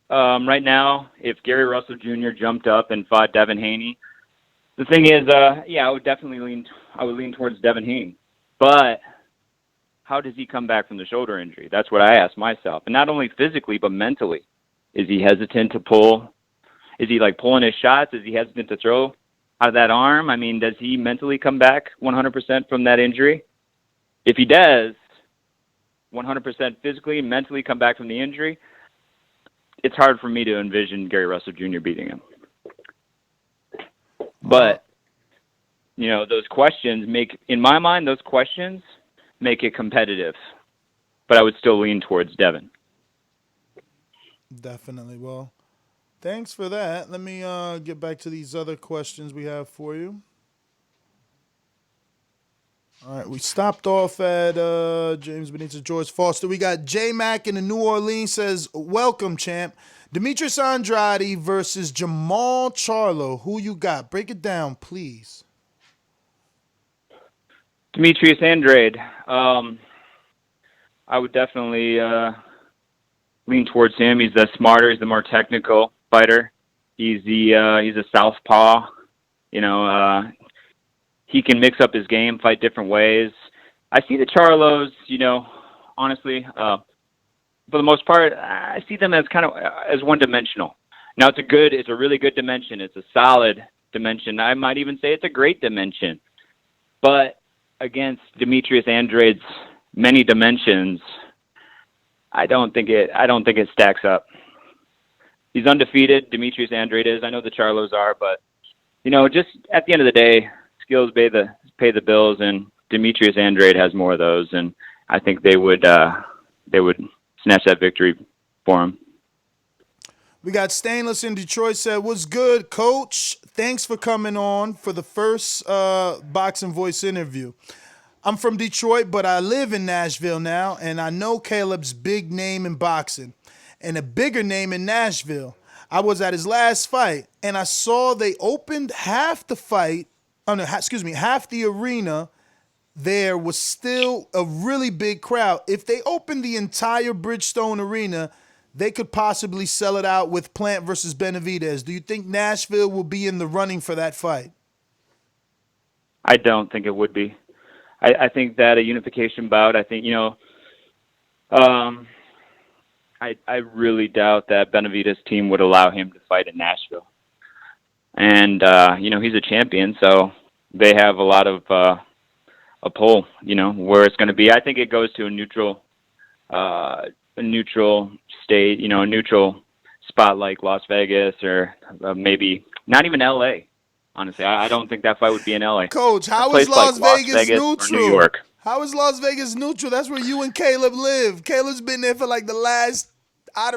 right now, if Gary Russell Jr. jumped up and fought Devin Haney, the thing is, I would definitely lean towards Devin Haney. But how does he come back from the shoulder injury? That's what I ask myself. And not only physically, but mentally. Is he hesitant to pull? Is he pulling his shots? Is he hesitant to throw out of that arm? I mean, does he mentally come back 100% from that injury? If he does, 100% physically and mentally come back from the injury, it's hard for me to envision Gary Russell Jr. beating him. But, those questions in my mind, make it competitive. But I would still lean towards Devin. Definitely. Well, thanks for that. Let me get back to these other questions we have for you. All right, we stopped off at James Benitez, George Foster. We got J Mac in the New Orleans says, welcome, champ. Demetrius Andrade versus Jamal Charlo. Who you got? Break it down, please. Demetrius Andrade. I would definitely lean towards him. He's the smarter. He's the more technical fighter. He's a southpaw. He can mix up his game, fight different ways. I see the Charlos, honestly, for the most part, I see them as kind of as one-dimensional. Now, it's a really good dimension. It's a solid dimension. I might even say it's a great dimension. But against Demetrius Andrade's many dimensions, I don't think it stacks up. He's undefeated. Demetrius Andrade is. I know the Charlos are, but just at the end of the day, skills pay the bills, and Demetrius Andrade has more of those, and I think they would snatch that victory for him. We got Stainless in Detroit said, what's good, coach? Thanks for coming on for the first Boxing Voice interview. I'm from Detroit, but I live in Nashville now, and I know Caleb's big name in boxing and a bigger name in Nashville. I was at his last fight, and I saw they opened half the arena. There was still a really big crowd. If they opened the entire Bridgestone Arena, they could possibly sell it out with Plant versus Benavidez. Do you think Nashville will be in the running for that fight? I don't think it would be. I think that a unification bout, I really doubt that Benavidez' team would allow him to fight in Nashville. And, he's a champion, so they have a lot of a pull, where it's going to be. I think it goes to a neutral state, a neutral spot like Las Vegas or maybe not even L.A., honestly. I don't think that fight would be in L.A. Coach, how is Las Vegas neutral? New York. How is Las Vegas neutral? That's where you and Caleb live. Caleb's been there for the last, a lot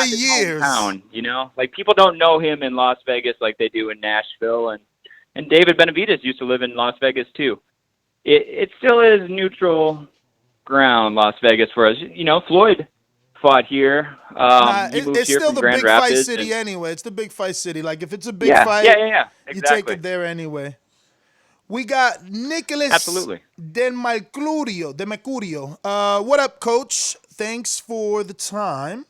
of years. Hometown, people don't know him in Las Vegas like they do in Nashville, and David Benavidez used to live in Las Vegas too. It still is neutral ground, Las Vegas, for us. Floyd fought here. It's still the big fight city anyway. It's the big fight city. If it's a big fight, exactly. You take it there anyway. We got Nicholas De Mercurio. What up, Coach? Thanks for the time.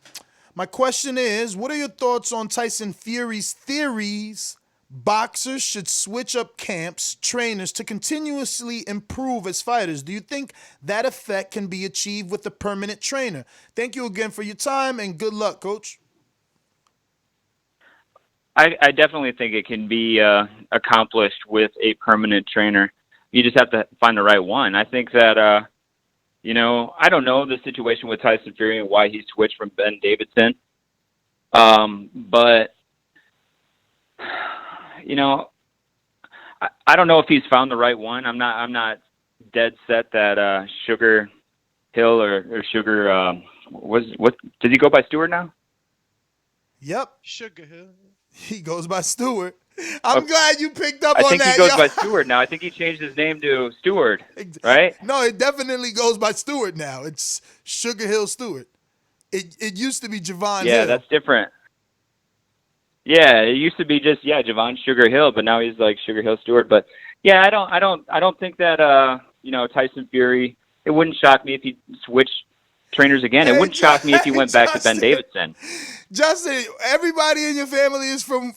My question is, what are your thoughts on Tyson Fury's theories boxers should switch up camps, trainers to continuously improve as fighters. Do you think that effect can be achieved with a permanent trainer? Thank you again for your time and good luck, Coach. I definitely think it can be accomplished with a permanent trainer. You just have to find the right one. I think that, I don't know the situation with Tyson Fury and why he switched from Ben Davidson. But, I don't know if he's found the right one. I'm not dead set that Sugar Hill or Sugar, what does he go by Stewart now? Yep. Sugar Hill. He goes by Stewart. I'm glad you picked up on that. I think he goes by Stewart now. I think he changed his name to Stewart, right? No, it definitely goes by Stewart now. It's Sugar Hill Stewart. It used to be Gervonta Hill. Yeah, that's different. Yeah, it used to be just Javon Sugar Hill, but now he's like Sugar Hill Stewart. But yeah, I don't think that Tyson Fury. It wouldn't shock me if he switched trainers again. It wouldn't shock me if he went back to Ben Davidson. Justin, everybody in your family is from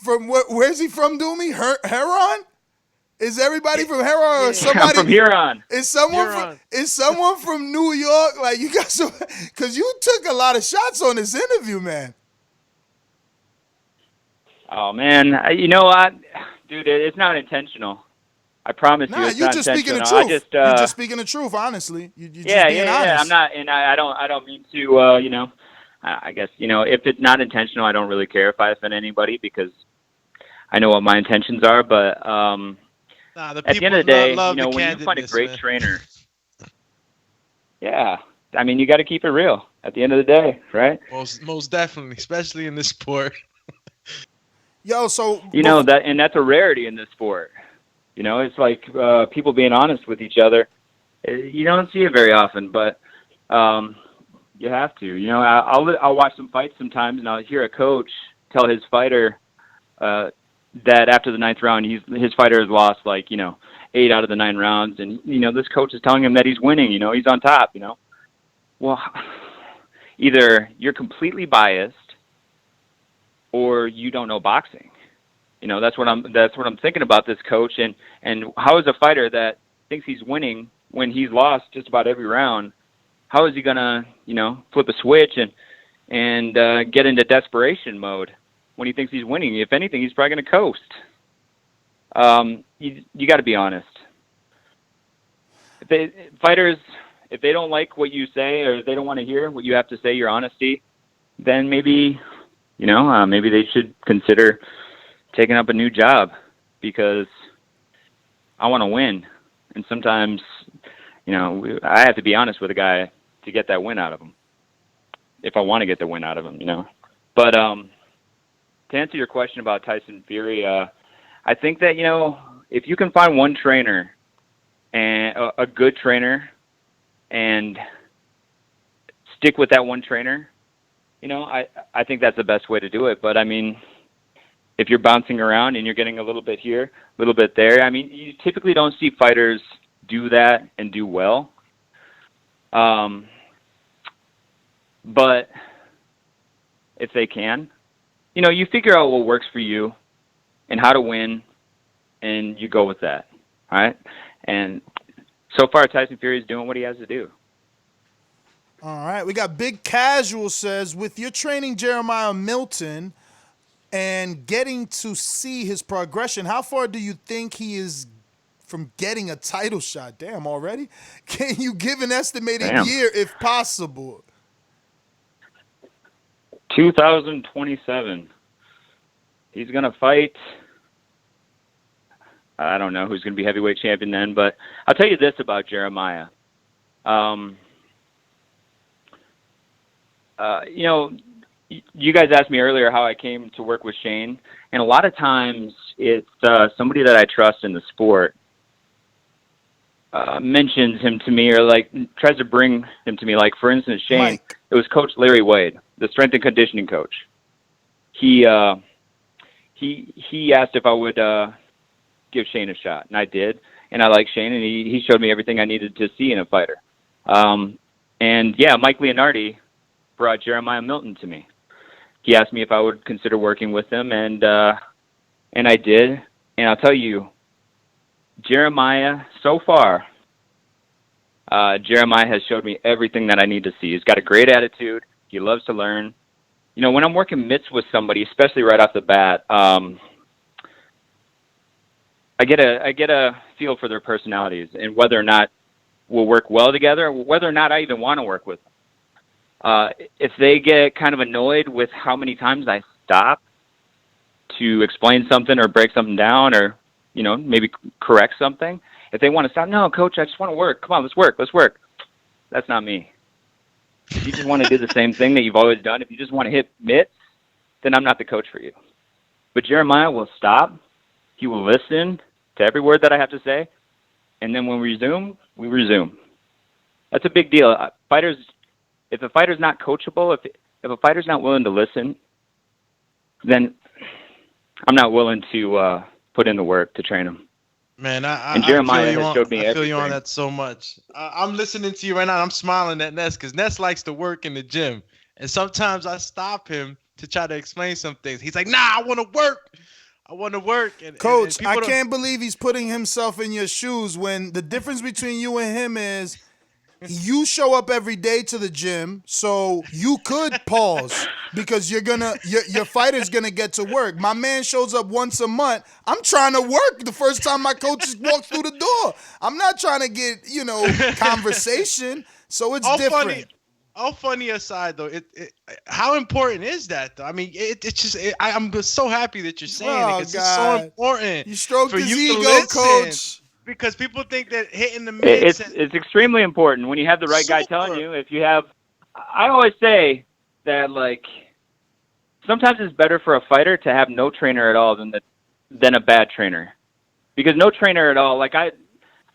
where's he from, Doomy? Huron? Is everybody from Huron or somebody? I'm from Huron. Is someone from New York? Like, you got some, because you took a lot of shots on this interview, man. Oh man, dude, it's not intentional. I promise you, it's not intentional. Speaking the truth. You're just speaking the truth, honestly. You're just being honest. Yeah. I'm not, and I don't mean to, I guess, if it's not intentional, I don't really care if I offend anybody because I know what my intentions are. But at the end of the day, when you find a great trainer, yeah, I mean, you got to keep it real at the end of the day, right? Most definitely, especially in this sport. Yo, so and that's a rarity in this sport. It's like people being honest with each other. You don't see it very often, but you have to. I'll watch some fights sometimes, and I'll hear a coach tell his fighter that after the 9th round, his fighter has lost 8 out of the 9 rounds, and this coach is telling him that he's winning. He's on top. Well, either you're completely biased or you don't know boxing. That's what I'm thinking about this coach, and how is a fighter that thinks he's winning when he's lost just about every round, how is he gonna, flip a switch and get into desperation mode when he thinks he's winning? If anything, he's probably gonna coast. You got to be honest. Fighters, if they don't like what you say or they don't want to hear what you have to say, your honesty, then maybe they should consider taking up a new job because I want to win. And sometimes, I have to be honest with a guy to get that win out of him if I want to get the win out of him, But to answer your question about Tyson Fury, I think that, if you can find one trainer and a good trainer and stick with that one trainer, I think that's the best way to do it. But, I mean, if you're bouncing around and you're getting a little bit here, a little bit there, I mean, you typically don't see fighters do that and do well. But if they can, you figure out what works for you and how to win, and you go with that, all right? And so far, Tyson Fury is doing what he has to do. All right, we got Big Casual says, with your training Jeremiah Milton and getting to see his progression, how far do you think he is from getting a title shot? Damn, already? Can you give an estimated year if possible? 2027. He's going to fight. I don't know who's going to be heavyweight champion then, but I'll tell you this about Jeremiah. You guys asked me earlier how I came to work with Shane, and a lot of times it's somebody that I trust in the sport mentions him to me or tries to bring him to me. Like, for instance, Shane, it was Coach Larry Wade, the strength and conditioning coach. He asked if I would give Shane a shot, and I did. And I like Shane, and he showed me everything I needed to see in a fighter. And yeah, Mike Leonardi brought Jeremiah Milton to me. He asked me if I would consider working with him, and And I did. And I'll tell you, Jeremiah, so far, Jeremiah has showed me everything that I need to see. He's got a great attitude. He loves to learn. You know, when I'm working mitts with somebody, especially right off the bat, I get a feel for their personalities and whether or not we'll work well together, or whether or not I even want to work with them. If they get kind of annoyed with how many times I stop to explain something or break something down, or maybe correct something, if they want to stop, no, coach, I just want to work. Come on, let's work. That's not me. If you just want to do the same thing that you've always done, if you just want to hit mitts, then I'm not the coach for you. But Jeremiah will stop. He will listen to every word that I have to say. And then when we resume. That's a big deal. Fighters, if a fighter's not coachable, if a fighter's not willing to listen, then I'm not willing to put in the work to train him. Man, and Jeremiah has showed me everything. I feel you on that so much. I'm listening to you right now. I'm smiling at Ness because Ness likes to work in the gym. And sometimes I stop him to try to explain some things. He's like, nah, I want to work. And, Coach, and I can't believe he's putting himself in your shoes when the difference between you and him is you show up every day to the gym, so you could pause because your fighter's gonna get to work. My man shows up once a month. I'm trying to work the first time my coach walks through the door. I'm not trying to get conversation. So it's different. All funny aside, though, how important is that, though? I mean, I'm so happy that you're saying it because it's so important. You stroked for his you ego, to listen, coach. because people think that hitting the mitts. It's extremely important when you have the right guy telling you. I always say that sometimes it's better for a fighter to have no trainer at all than a bad trainer, because no trainer at all.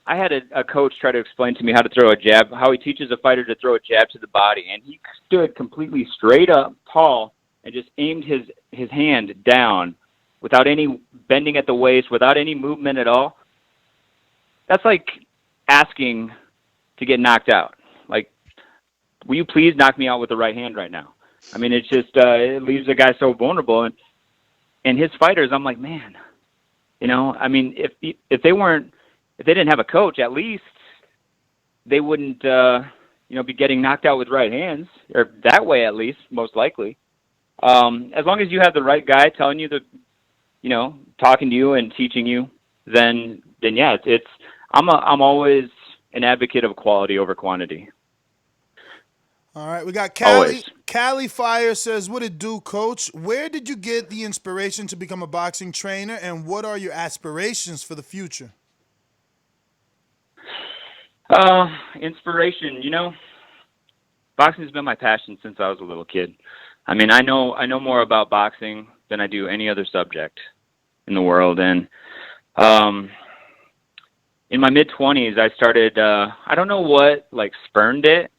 I had a coach try to explain to me how to throw a jab, how he teaches a fighter to throw a jab to the body, and he stood completely straight up, tall, and just aimed his hand down without any bending at the waist, without any movement at all. That's like asking to get knocked out. Will you please knock me out with the right hand right now? I mean, it's just it leaves a guy so vulnerable. And his fighters, I'm like, man, I mean, if they didn't have a coach, at least they wouldn't, be getting knocked out with right hands, or that way at least, most likely. As long as you have the right guy telling you talking to you and teaching you, then yeah, I'm always an advocate of quality over quantity. All right, we got Always. Cali Fire says, what it do, coach? Where did you get the inspiration to become a boxing trainer, and what are your aspirations for the future? Inspiration, boxing has been my passion since I was a little kid. I mean, I know more about boxing than I do any other subject in the world. And in my mid-20s, I started, I don't know what spurned it.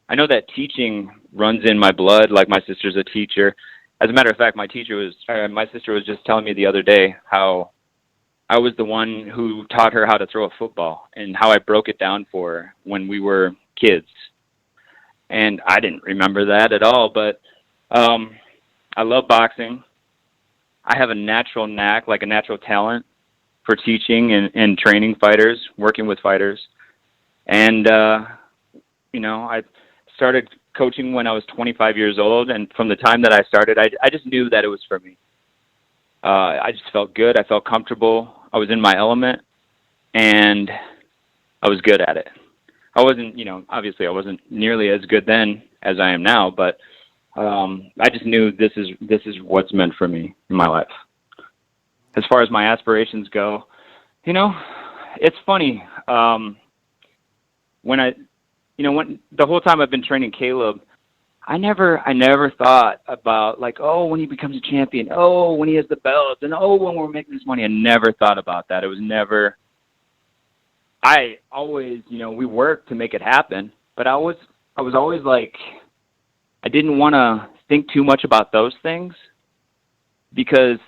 I know that teaching runs in my blood. My sister's a teacher. As a matter of fact, my sister was just telling me the other day how I was the one who taught her how to throw a football and how I broke it down for her when we were kids. And I didn't remember that at all, but I love boxing. I have a natural knack, a natural talent for teaching and training fighters, working with fighters. And, I started coaching when I was 25 years old, and from the time that I started, I just knew that it was for me. I just felt good. I felt comfortable. I was in my element, and I was good at it. I wasn't, obviously I wasn't nearly as good then as I am now, but I just knew this is what's meant for me in my life. As far as my aspirations go, it's funny. When the whole time I've been training Caleb, I never thought about when he becomes a champion, when he has the belts, and when we're making this money. I never thought about that. It was never. I always, we worked to make it happen, but I was always I didn't want to think too much about those things, because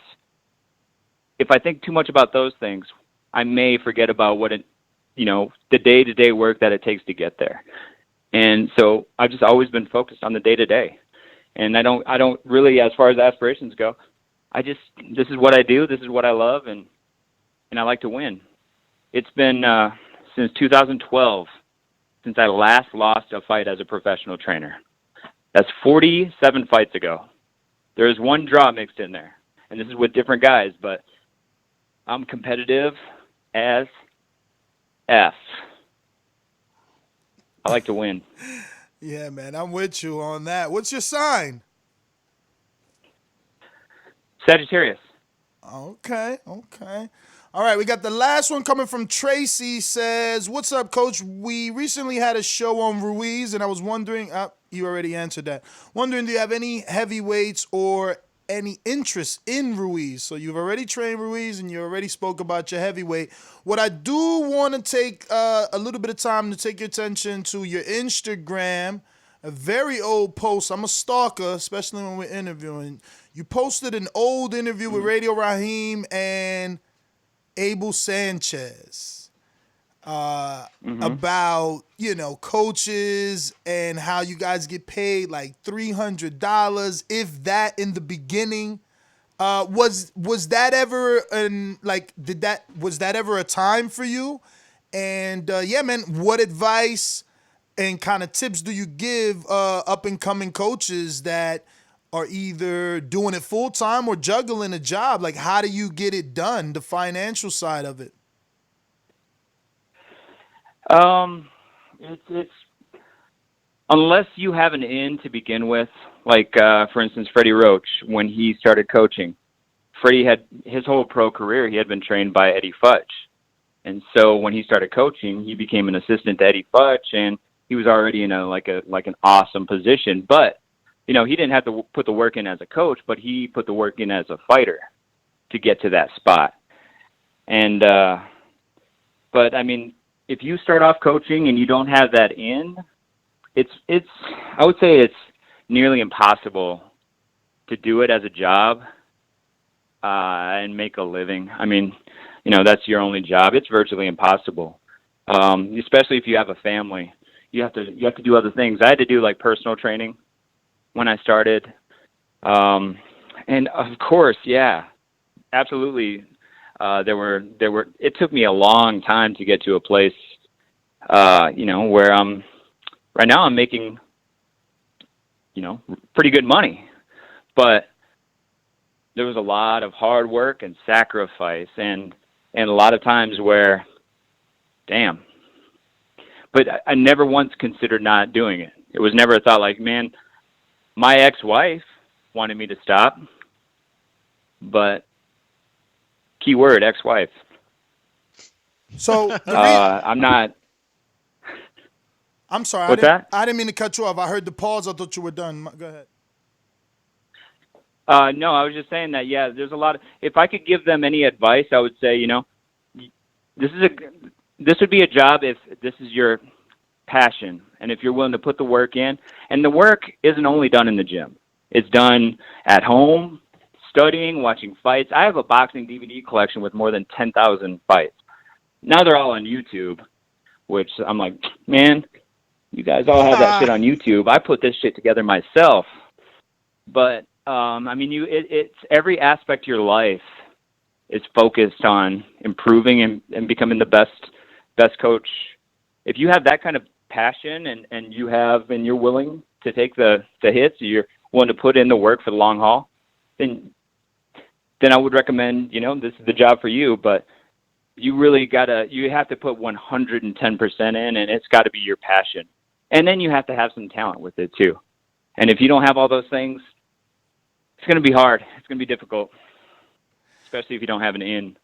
if I think too much about those things, I may forget about the day-to-day work that it takes to get there. And so I've just always been focused on the day-to-day. And I don't really, as far as aspirations go, this is what I do. This is what I love, and I like to win. It's been since 2012 since I last lost a fight as a professional trainer. That's 47 fights ago. There is one draw mixed in there, and this is with different guys, but I'm competitive as F. I like to win. Yeah, man, I'm with you on that. What's your sign? Sagittarius. Okay. All right, we got the last one coming from Tracy. Says, "What's up, Coach? We recently had a show on Ruiz, and I was wondering." You already answered that. Wondering, do you have any heavyweights or any interest in Ruiz? So you've already trained Ruiz, and you already spoke about your heavyweight. What I do want to take a little bit of time to take your attention to your Instagram. A very old post. I'm a stalker, especially when we're interviewing. You posted an old interview with Radio Raheem and Abel Sanchez about, coaches and how you guys get paid like $300, if that, in the beginning. Was that ever was that ever a time for you? And yeah, man, what advice and kind of tips do you give up and coming coaches that are either doing it full time or juggling a job? Like, how do you get it done? The financial side of it. It's unless you have an in to begin with, like for instance, Freddie Roach, when he started coaching, Freddie had his whole pro career. He had been trained by Eddie Futch, and so when he started coaching, he became an assistant to Eddie Futch, and he was already in an awesome position, but he didn't have to put the work in as a coach, but he put the work in as a fighter to get to that spot. And, but I mean, if you start off coaching and you don't have that in, I would say it's nearly impossible to do it as a job, and make a living. I mean, that's your only job. It's virtually impossible. Especially if you have a family, you have to do other things. I had to do like personal training when I started. And of course, yeah, absolutely. It took me a long time to get to a place, where right now I'm making, pretty good money, but there was a lot of hard work and sacrifice and a lot of times where, damn, but I never once considered not doing it. It was never a thought like, man, my ex-wife wanted me to stop, but keyword, ex-wife. So I'm not. I'm sorry. What's that? I didn't mean to cut you off. I heard the pause. I thought you were done. Go ahead. No, I was just saying that, yeah, there's a lot of, if I could give them any advice, I would say, this would be a job if this is your passion and if you're willing to put the work in. And the work isn't only done in the gym. It's done at home, studying, watching fights. I have a boxing DVD collection with more than 10,000 fights. Now they're all on YouTube, which I'm like, man, you guys all have that shit on YouTube. I put this shit together myself. But, I mean, it's every aspect of your life is focused on improving and becoming the best coach. If you have that kind of passion and you're willing to take the hits, you're willing to put in the work for the long haul, then I would recommend, this is the job for you, but you really you have to put 110% in, and it's got to be your passion. And then you have to have some talent with it too. And if you don't have all those things, it's going to be hard. It's going to be difficult, especially if you don't have an in.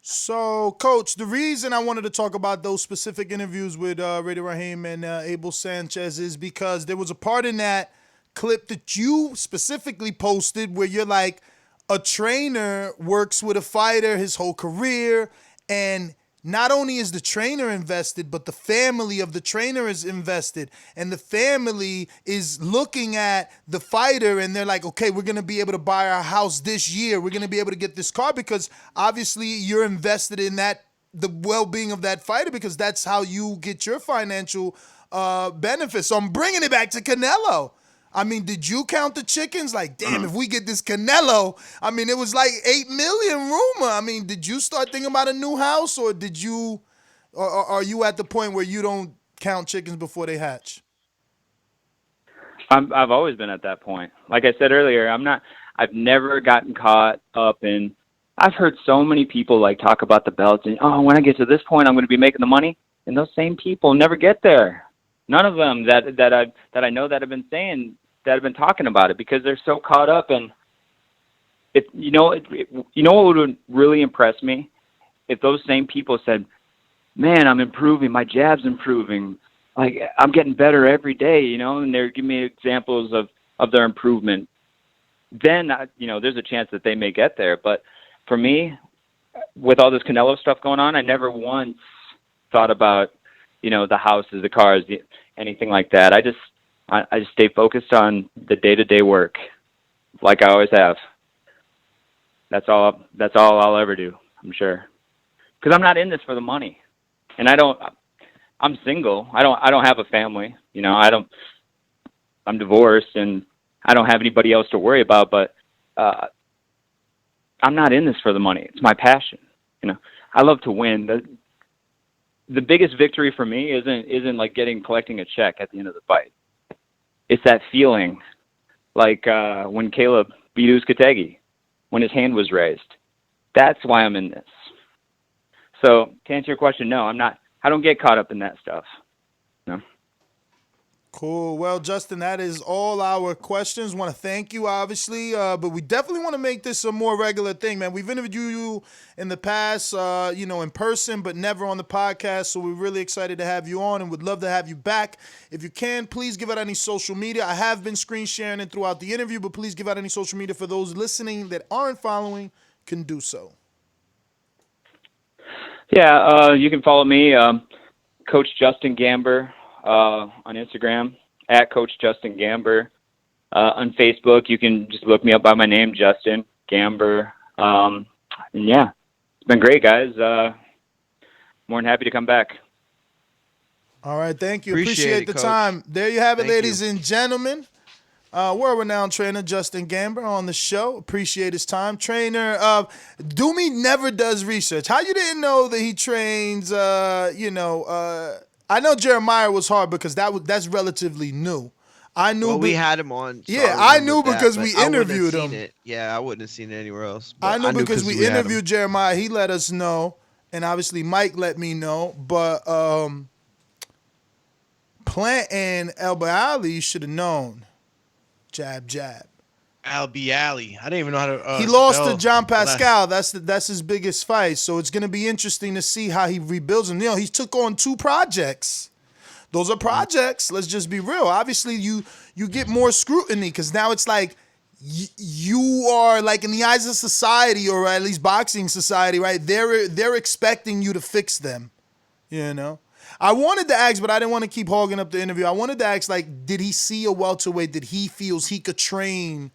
So, Coach, the reason I wanted to talk about those specific interviews with Radio Raheem and Abel Sanchez is because there was a part in that clip that you specifically posted where you're like, a trainer works with a fighter his whole career, and not only is the trainer invested, but the family of the trainer is invested, and the family is looking at the fighter and they're like, okay, we're going to be able to buy our house this year. We're going to be able to get this car because obviously you're invested in the well-being of that fighter, because that's how you get your financial benefits. So I'm bringing it back to Canelo. I mean, did you count the chickens? Like, damn, if we get this Canelo, I mean, it was like 8 million rumor. I mean, did you start thinking about a new house, or did you, or are you at the point where you don't count chickens before they hatch? I've always been at that point. Like I said earlier, I've never gotten caught up in. I've heard so many people like talk about the belts and when I get to this point, I'm going to be making the money, and those same people never get there. None of them that I know that have been saying. That have been talking about it because they're so caught up in it. You know what would really impress me? If those same people said, man, I'm improving, my jab's improving, like I'm getting better every day, and they're giving me examples of their improvement, then, there's a chance that they may get there. But for me, with all this Canelo stuff going on, I never once thought about, the houses, the cars, anything like that. I just stay focused on the day-to-day work, like I always have. That's all I'll ever do, I'm sure. Because I'm not in this for the money, and I'm single. I don't have a family. I'm divorced, and I don't have anybody else to worry about. But I'm not in this for the money. It's my passion. I love to win. The biggest victory for me isn't like collecting a check at the end of the fight. It's that feeling, like when Caleb beat Uzcategui, when his hand was raised. That's why I'm in this. So to answer your question, no, I'm not. I don't get caught up in that stuff. No. Cool. Well, Justin, that is all our questions. Want to thank you, obviously, but we definitely want to make this a more regular thing, man. We've interviewed you in the past, in person, but never on the podcast, so we're really excited to have you on and would love to have you back. If you can, please give out any social media. I have been screen sharing it throughout the interview, but please give out any social media for those listening that aren't following can do so. Yeah, you can follow me, Coach Justin Gamber, on Instagram, at Coach Justin Gamber. On Facebook, you can just look me up by my name, Justin Gamber. And yeah, it's been great, guys. More than happy to come back. All right, thank you. Appreciate Appreciate the it, Coach. time. There you have it, Thank ladies you. and gentlemen. World-renowned trainer Justin Gamber on the show. Appreciate his time. Trainer, Doomy never does research. How you didn't know that he trains, I know Jeremiah was hard because that's relatively new. I knew. Well, we had him on. So Yeah, I remember knew that, because but we I wouldn't have interviewed seen him. it. Yeah, I wouldn't have seen it anywhere else. but I knew because we had him. interviewed Jeremiah. He let us know, and obviously Mike let me know. But Plant and El Baali should have known. Jab, jab. Albi Alley. I didn't even know how to. He lost spell to John the last- Pascal. That's his biggest fight. So it's gonna be interesting to see how he rebuilds him. He took on 2 projects. Those are projects. Let's just be real. Obviously, you get more scrutiny because now it's like you are like in the eyes of society, or at least boxing society, right? They're expecting you to fix them. I wanted to ask, but I didn't want to keep hogging up the interview. I wanted to ask, like, did he see a welterweight that he feels he could train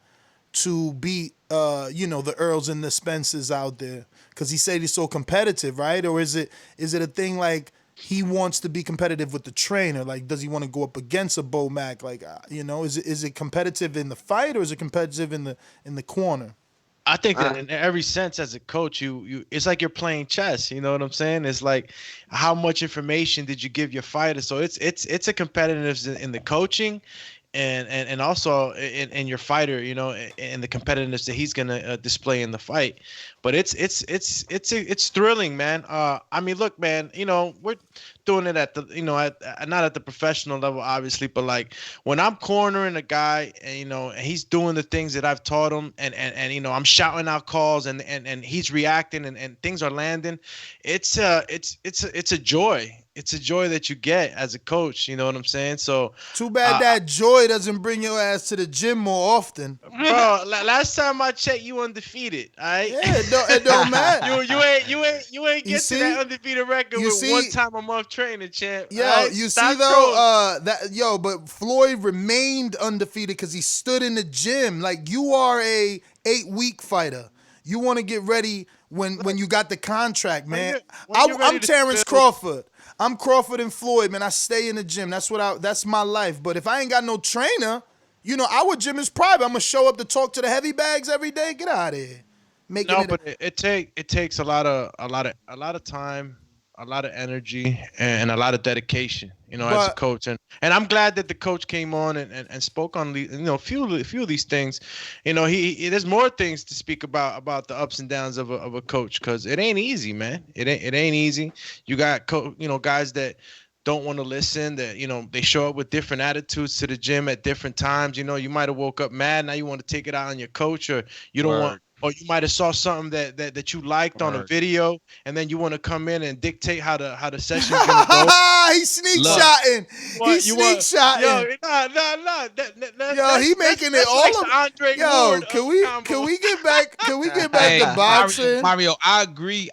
to beat, the Earls and the Spencers out there? Because he said he's so competitive, right? Or is it a thing like he wants to be competitive with the trainer? Like, does he want to go up against a Bo Mac? Like, is it competitive in the fight, or is it competitive in the corner? I think that in every sense, as a coach, you it's like you're playing chess. You know what I'm saying? It's like, how much information did you give your fighter? So it's a competitiveness in the coaching, and also in your fighter, and the competitiveness that he's gonna display in the fight. But it's thrilling, man. I mean, look, man, we're doing it at the not at the professional level, obviously, but like when I'm cornering a guy, and he's doing the things that I've taught him, and I'm shouting out calls, and he's reacting, and things are landing. It's a joy. It's a joy that you get as a coach. You know what I'm saying? So too bad that joy doesn't bring your ass to the gym more often. Bro, last time I checked, you undefeated. All right. Yeah, it don't matter. You ain't get to that undefeated record with 1 time a month training, champ. Yo, right? you Stop see though, but Floyd remained undefeated because he stood in the gym. Like, you are a 8-week fighter. You want to get ready when you got the contract, man. I'm Terrence Crawford. I'm Crawford and Floyd, man. I stay in the gym. That's my life. But if I ain't got no trainer, our gym is private. I'm gonna show up to talk to the heavy bags every day. Get out of here. But it takes a lot of time, a lot of energy, and a lot of dedication. As a coach, and I'm glad that the coach came on and spoke on the a few of these things. He there's more things to speak about the ups and downs of a coach, because it ain't easy, man. It ain't easy. You got guys that don't want to listen, that they show up with different attitudes to the gym at different times. You might have woke up mad, now you want to take it out on your coach, or you don't want, or you might have saw something that you liked on a video, and then you want to come in and dictate how the session's gonna go. He's sneak shotting. He's sneak shotting. Yo, he making it all like of Andre Yo, Ward can we get back to boxing? Mario, I agree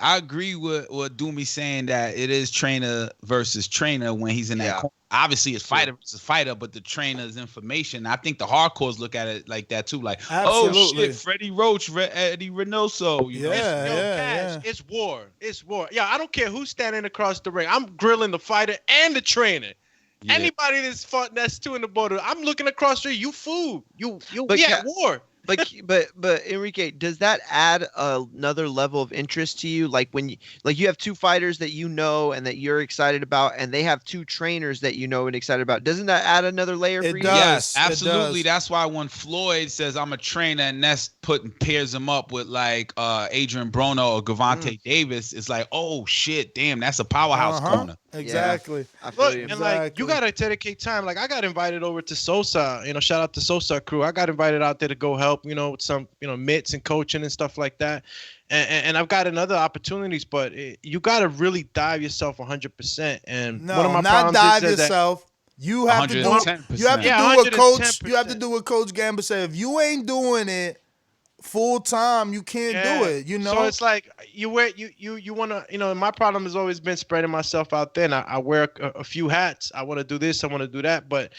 with Doomy saying that it is trainer versus trainer when he's in that corner. Obviously, it's fighter versus fighter, but the trainer's information. I think the hardcores look at it like that too. Like, absolutely. Oh shit, Freddie Roach, Eddie Reynoso. Cash. It's war. It's war. Yeah, I don't care who's standing across the ring. I'm grilling the fighter and the trainer. Yeah. Anybody that's two in the border, I'm looking across the ring. You fool. We at war. But Enrique, does that add another level of interest to you? Like when you have two fighters that and that you're excited about, and they have two trainers that and excited about. Doesn't that add another layer for you? Yes, absolutely. That's why when Floyd says I'm a trainer and that's pairs him up with like Adrian Broner or Gervonta Davis, it's like, oh shit, damn, that's a powerhouse corner. Exactly. Yeah, I feel you. And like you gotta dedicate time. Like I got invited over to Sosa. Shout out to Sosa crew. I got invited out there to go help. With some mitts and coaching and stuff like that. And I've gotten other opportunities, but you gotta really dive yourself 100%. And one of my not dive is yourself. You have to do. You have to do what coach. You have to do what Coach Gamba said. If you ain't doing it full time, you can't do it. So it's like you want to. My problem has always been spreading myself out there, and I wear a few hats. I want to do this, I want to do that, but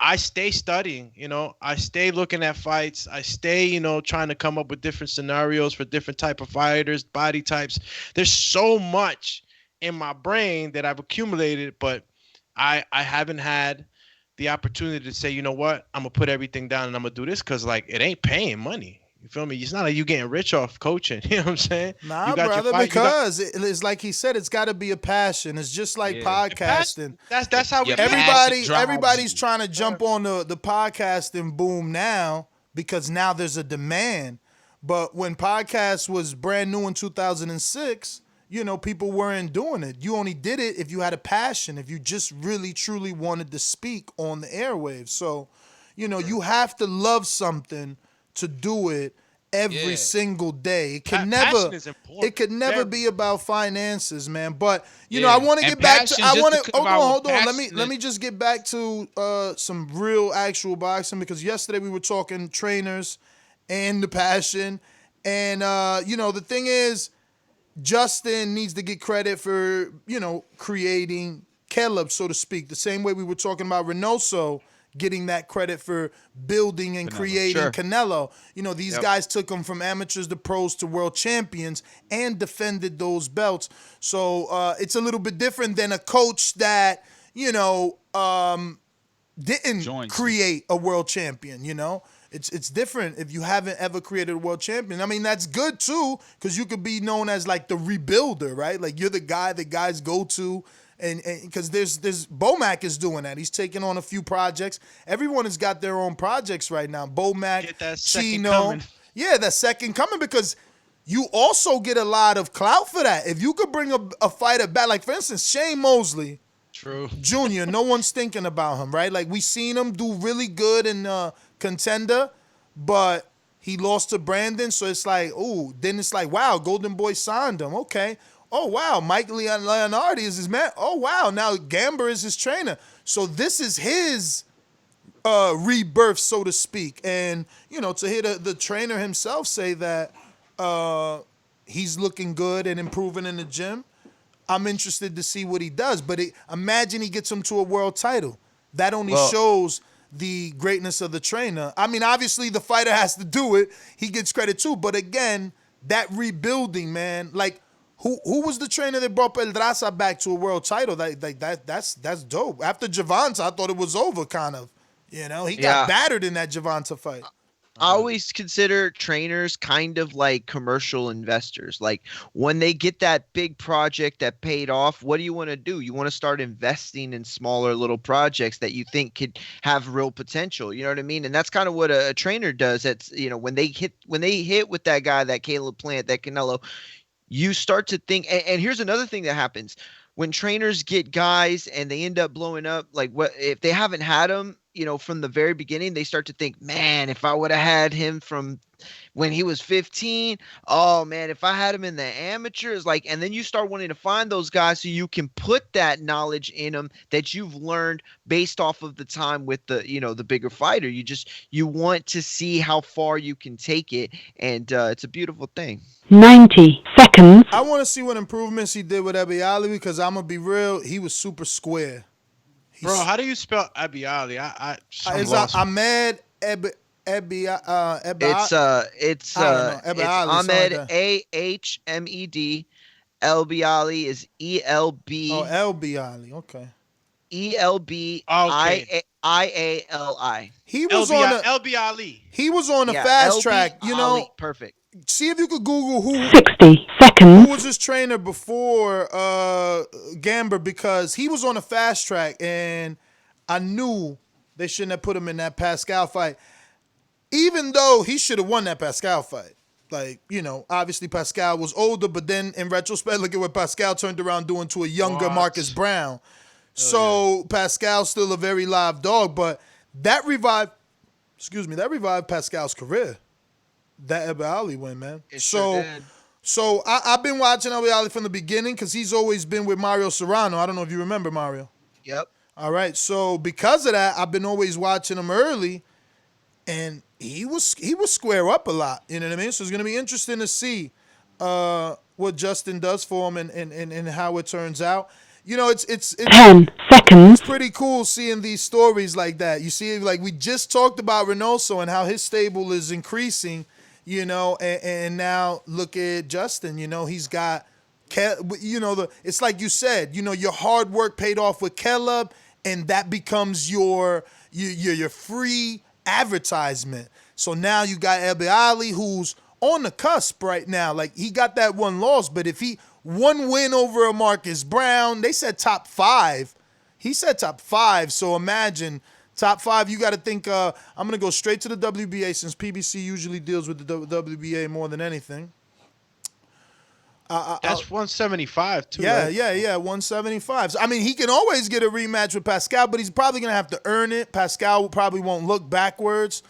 I stay studying. I stay looking at fights. I stay trying to come up with different scenarios for different type of fighters, body types. There's so much in my brain that I've accumulated, but I haven't had the opportunity to say, you know what, I'm gonna put everything down and I'm gonna do this, because like it ain't paying money. You feel me? It's not like you getting rich off coaching. You know what I'm saying? Nah, brother, because it's like he said, it's got to be a passion. It's just like podcasting. That's how we everybody's trying to jump on the podcasting boom now, because now there's a demand. But when podcast was brand new in 2006, people weren't doing it. You only did it if you had a passion, if you just really, truly wanted to speak on the airwaves. So, you have to love something to do it every single day. It can never be about finances, man. But I want to get back to hold on. Let me just get back to some real actual boxing, because yesterday we were talking trainers and the passion. And the thing is, Justin needs to get credit for, creating Caleb, so to speak. The same way we were talking about Reynoso getting that credit for building and creating Canelo. These guys took them from amateurs to pros to world champions and defended those belts. So it's a little bit different than a coach that, didn't create a world champion, It's different if you haven't ever created a world champion. I mean, that's good too, because you could be known as like the rebuilder, right? Like you're the guy that guys go to. And because there's Bomac is doing that. He's taking on a few projects. Everyone has got their own projects right now. Bomac, Chino. Yeah, that second coming, because you also get a lot of clout for that. If you could bring a fighter back, like for instance, Shane Mosley Jr., no one's thinking about him, right? Like we seen him do really good in Contender, but he lost to Brandon. So it's like, ooh, then it's like, wow, Golden Boy signed him. Okay. Oh, wow, Mike Leonardi is his man. Oh, wow, now Gamba is his trainer. So this is his rebirth, so to speak. And, to hear the trainer himself say that he's looking good and improving in the gym, I'm interested to see what he does. But imagine he gets him to a world title. That only shows the greatness of the trainer. I mean, obviously the fighter has to do it. He gets credit too. But again, that rebuilding, man, like, Who was the trainer that brought Pedraza back to a world title? That's dope. After Gervonta, I thought it was over, kind of. He got battered in that Gervonta fight. I always consider trainers kind of like commercial investors. Like when they get that big project that paid off, what do you want to do? You want to start investing in smaller little projects that you think could have real potential. You know what I mean? And that's kind of what a trainer does. That's, when they hit with that guy, that Caleb Plant, that Canelo, you start to think, and here's another thing that happens. When trainers get guys and they end up blowing up, like what if they haven't had them, from the very beginning, they start to think, man, if I would have had him from when he was 15, oh man, if I had him in the amateurs, and then you start wanting to find those guys so you can put that knowledge in them that you've learned based off of the time with the bigger fighter. You want to see how far you can take it, and it's a beautiful thing. 90 seconds. I want to see what improvements he did with Ebi Ali, because I'm gonna be real, he was super square. Bro, how do you spell Ebi Ali? It's Ahmed Ebi. It's Ahmed Ahmed. Elbi Ali is ELB. Oh, Elbi Ali. Okay. ELBIAALI. He was on Elbi Ali. He was on a fast track. Ali. Perfect. See if you could Google who 60 seconds. Who was his trainer before Gamber, because he was on a fast track, and I knew they shouldn't have put him in that Pascal fight, even though he should have won that Pascal fight. Obviously Pascal was older, but then in retrospect, look at what Pascal turned around doing to a younger Marcus Brown. Pascal's still a very live dog, but that revived Pascal's career. That Ebi Ali win, man. So I've been watching Ebi Ali from the beginning, because he's always been with Mario Serrano. I don't know if you remember Mario. Yep. All right. So because of that, I've been always watching him early, and he was square up a lot. You know what I mean? So it's gonna be interesting to see what Justin does for him and how it turns out. It's 10 seconds. It's pretty cool seeing these stories like that. You see, we just talked about Reynoso and how his stable is increasing. And now look at Justin. He's got, it's like you said, your hard work paid off with Caleb, and that becomes your free advertisement. So now you got Ebi Ali, who's on the cusp right now. He got that one loss, but if one win over a Marcus Brown, they said top 5. He said top 5. So imagine top 5. You got to think. I'm gonna go straight to the WBA, since PBC usually deals with the WBA more than anything. That's 175 too. Yeah, right? yeah, 175. So, I mean, he can always get a rematch with Pascal, but he's probably gonna have to earn it. Pascal probably won't look backwards.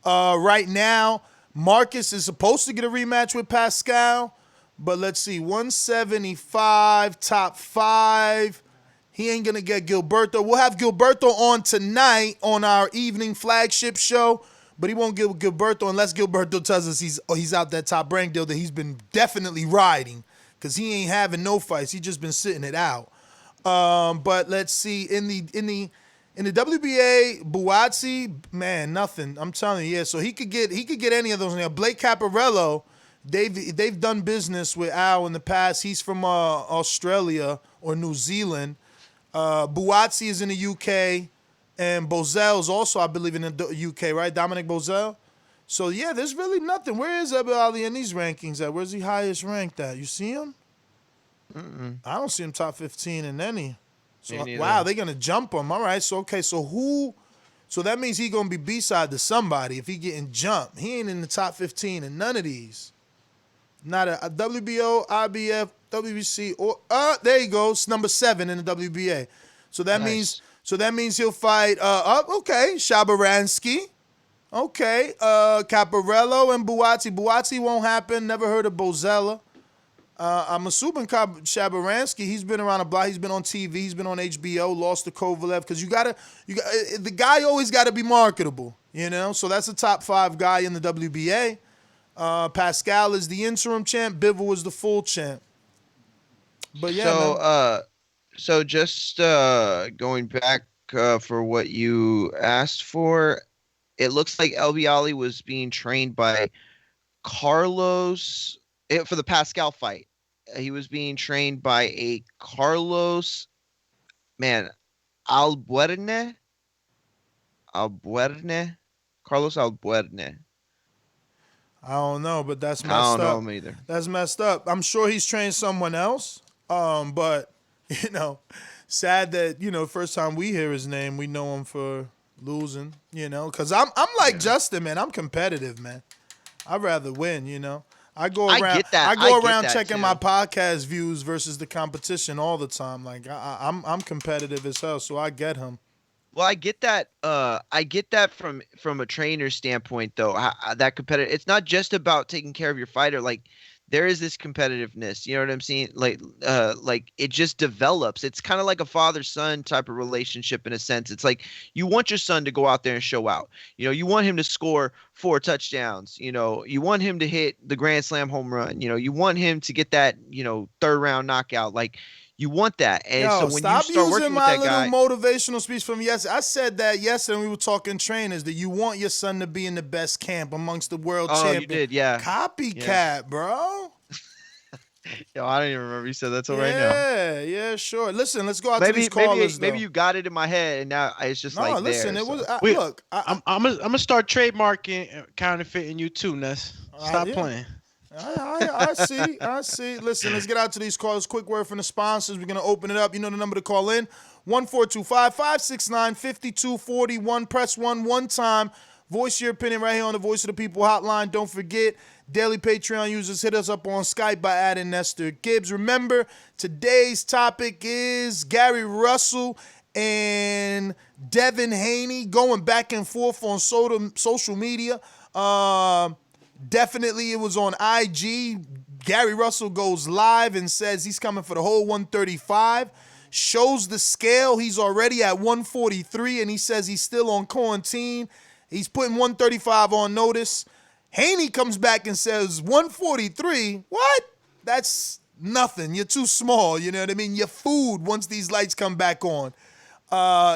Right now, Marcus is supposed to get a rematch with Pascal, but let's see, 175, top 5. He ain't gonna get Gilberto. We'll have Gilberto on tonight on our evening flagship show, but he won't get Gilberto unless Gilberto tells us he's out that Top Rank deal that he's been definitely riding, because he ain't having no fights. He just been sitting it out. But let's see, in the WBA, Buatsi, man, nothing. I'm telling you, yeah. So he could get any of those in there. Blake Caparello, they've done business with Al in the past. He's from Australia or New Zealand. Buatsi is in the UK, and Bozel's also, I believe, in the UK, right? Dominic Bozel. So yeah, there's really nothing. Where is Ebi Ali in these rankings at? Where's he highest ranked at? You see him? I don't see him top 15 in any. So, wow, they're gonna jump him. All right, so okay, so who? So that means he gonna be B-side to somebody if he getting jumped. He ain't in the top 15 in none of these. Not a WBO, IBF, WBC, or there you go. It's number 7 in the WBA. So that means he'll fight Shabaransky. Okay, Caparello and Buatsi. Buatsi won't happen. Never heard of Bozella. I'm assuming Shabaransky, he's been around the block. He's been on TV. He's been on HBO. Lost to Kovalev, because the guy always got to be marketable, So that's a top 5 guy in the WBA. Pascal is the interim champ. Bivol is the full champ. But yeah. So just going back for what you asked for, it looks like Ebi Ali was being trained by Carlos. For the Pascal fight, he was being trained by a Carlos, Albuerne. Albuerne? Carlos Albuerne. I don't know, but that's messed up. I don't know him either. That's messed up. I'm sure he's trained someone else. But sad that first time we hear his name, we know him for losing. Because I'm like Justin, man. I'm competitive, man. I'd rather win. I go around. I get that. I go around that checking too. my podcast views versus the competition all the time. Like I'm competitive as hell, so I get him. Well, I get that. I get that from a trainer standpoint, though. That competitive. It's not just about taking care of your fighter. Like there is this competitiveness. You know what I'm saying? Like it just develops. It's kind of like a father-son type of relationship in a sense. It's like you want your son to go out there and show out. You want him to score 4 touchdowns. You want him to hit the grand slam home run. You want him to get that 3rd round knockout. Like. You want that, and so when you start working with that guy, stop using my little motivational speech from yesterday. I said that yesterday when we were talking trainers that you want your son to be in the best camp amongst the world champions. You did, yeah. Copycat, bro. Yo, I don't even remember you said that till right now. Yeah, sure. Listen, let's go out to these callers. Maybe you got it in my head, and now it's just no. Listen, it was. Look, I'm gonna start trademarking, counterfeiting you too, Ness. Stop playing. I see. Listen, let's get out to these calls. Quick word from the sponsors. We're going to open it up. You know the number to call in. 1-425-569-5241. Press 1 one time. Voice your opinion right here on the Voice of the People hotline. Don't forget, daily Patreon users, hit us up on Skype by adding Nestor Gibbs. Remember, today's topic is Gary Russell and Devin Haney going back and forth on social media. Definitely it was on IG. Gary Russell goes live and says he's coming for the whole 135. Shows the scale. He's already at 143, and he says he's still on quarantine. He's putting 135 on notice. Haney comes back and says 143? What? That's nothing. You're too small. You know what I mean? You're food once these lights come back on.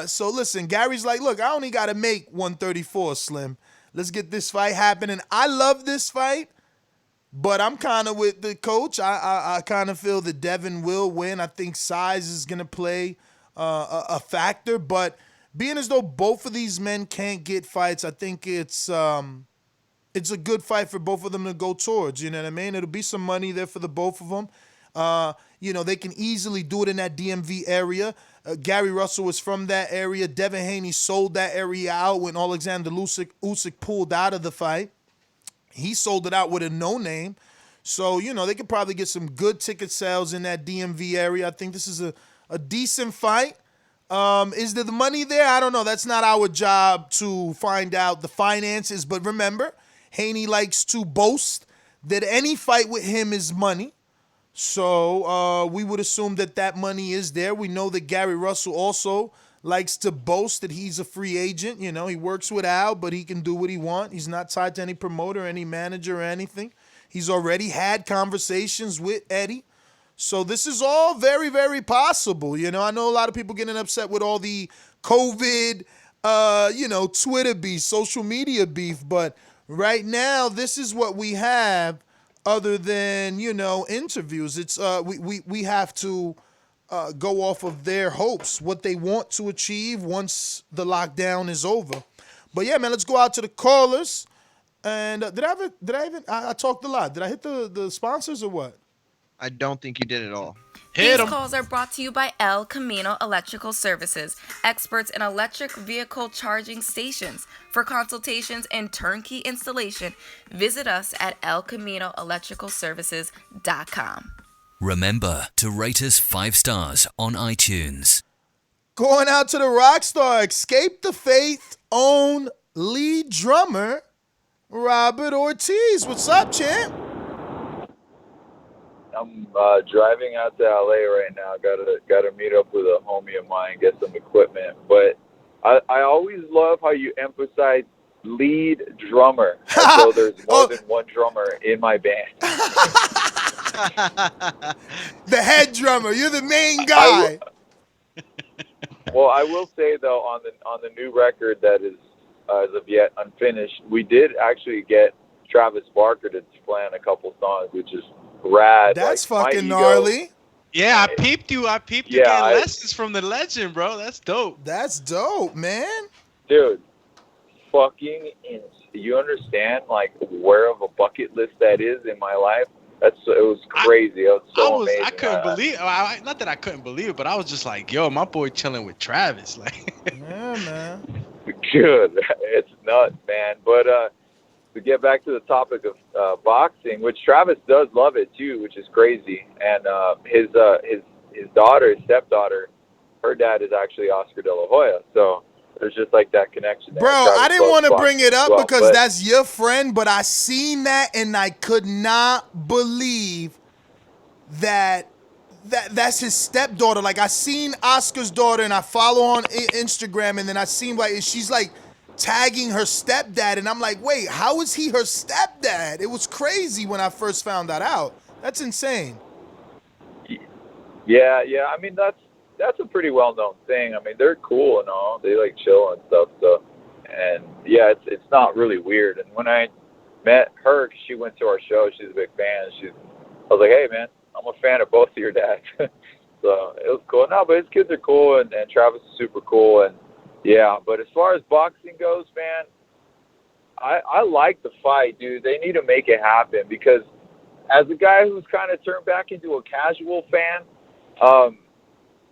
So listen, Gary's like, look, I only got to make 134, Slim. Let's get this fight happening. I love this fight, but I'm kind of with the coach. I kind of feel that Devin will win. I think size is going to play a factor, but being as though both of these men can't get fights, I think it's a good fight for both of them to go towards. You know what I mean? It'll be some money there for the both of them. They can easily do it in that DMV area. Gary Russell was from that area. Devin Haney sold that area out when Alexander Usyk pulled out of the fight. He sold it out with a no-name. So, they could probably get some good ticket sales in that DMV area. I think this is a decent fight. Is there the money there? I don't know. That's not our job to find out the finances. But remember, Haney likes to boast that any fight with him is money. So we would assume that money is there. We know that Gary Russell also likes to boast that he's a free agent. He works with Al, but he can do what he wants. He's not tied to any promoter, any manager, or anything. He's already had conversations with Eddie. So this is all very, very possible. I know a lot of people getting upset with all the COVID, Twitter beef, social media beef. But right now, this is what we have. Other than, interviews, it's we have to go off of their hopes, what they want to achieve once the lockdown is over. But yeah, man, let's go out to the callers. And I talked a lot. Did I hit the sponsors or what? I don't think you did at all. These calls are brought to you by El Camino Electrical Services, experts in electric vehicle charging stations. For consultations and turnkey installation, visit us at elcaminoelectricalservices.com. Remember to rate us 5 stars on iTunes. Going out to the rock star, Escape the Faith own lead drummer, Robert Ortiz. What's up, champ? I'm driving out to LA right now. Gotta meet up with a homie of mine, get some equipment. But I always love how you emphasize lead drummer, as though there's more than one drummer in my band. The head drummer, you're the main guy. Well, I will say though, on the new record that is as of yet unfinished, we did actually get Travis Barker to play on a couple songs, which is rad. That's fucking gnarly. Yeah, I peeped you getting lessons from the legend, bro. That's dope. That's dope, man. Dude, fucking you understand like where of a bucket list that is in my life? It was crazy. It was so amazing. I couldn't believe. Not that I couldn't believe it, but I was just like, yo, my boy chilling with Travis. Like, yeah, man. Good. It's nuts, man. But to get back to the topic of boxing, which Travis does love it too, which is crazy. And his daughter, his stepdaughter, her dad is actually Oscar De La Hoya. So there's just like that connection there. Bro, I didn't want to bring it up because that's your friend, but I seen that and I could not believe that's his stepdaughter. Like I seen Oscar's daughter and I follow on Instagram and then I seen like she's like tagging her stepdad and I'm like, wait, how is he her stepdad? It was crazy when I first found that out. That's insane. Yeah. I mean, that's a pretty well-known thing. I mean, they're cool and all. They like chill and stuff. So, and yeah, it's not really weird. And when I met her, 'cause she went to our show, she's a big fan. I was like, hey man, I'm a fan of both of your dads. So it was cool. No, but his kids are cool and Travis is super cool. And yeah, but as far as boxing goes, man, I like the fight, dude. They need to make it happen because as a guy who's kind of turned back into a casual fan,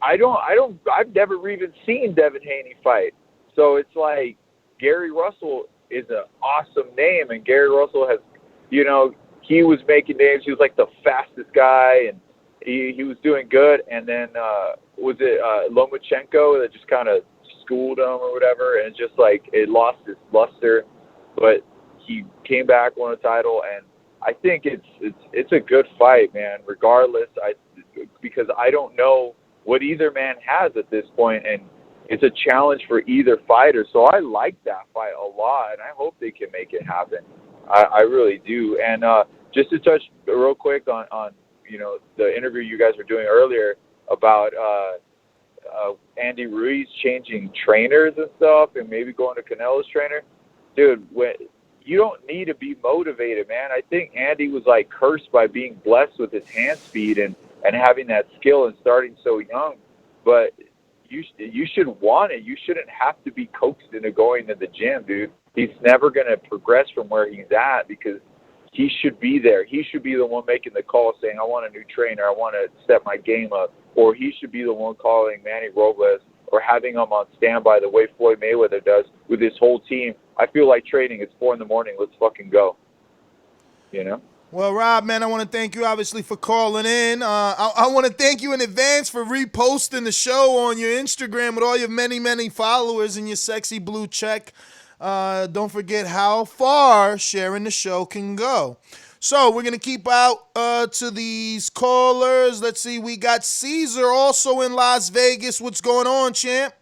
I've never even seen Devin Haney fight. So it's like Gary Russell is an awesome name, and Gary Russell has, he was making names. He was like the fastest guy, and he was doing good. And then was it Lomachenko that just kind of schooled him or whatever, and just like it lost its luster. But he came back, won a title, and I think it's a good fight, man. Regardless, because I don't know what either man has at this point, and it's a challenge for either fighter. So I like that fight a lot, and I hope they can make it happen. I really do. And just to touch real quick on the interview you guys were doing earlier about Andy Ruiz changing trainers and stuff, and maybe going to Canelo's trainer, dude. You don't need to be motivated, man. I think Andy was like cursed by being blessed with his hand speed and having that skill and starting so young. But you should want it. You shouldn't have to be coaxed into going to the gym, dude. He's never going to progress from where he's at because he should be there. He should be the one making the call saying, I want a new trainer. I want to step my game up. Or he should be the one calling Manny Robles or having him on standby the way Floyd Mayweather does with his whole team. I feel like training. It's 4 a.m. Let's fucking go. Well, Rob, man, I want to thank you, obviously, for calling in. I want to thank you in advance for reposting the show on your Instagram with all your many, many followers and your sexy blue check. Don't forget how far sharing the show can go. So we're going to keep out to these callers. Let's see. We got Caesar also in Las Vegas. What's going on, champ?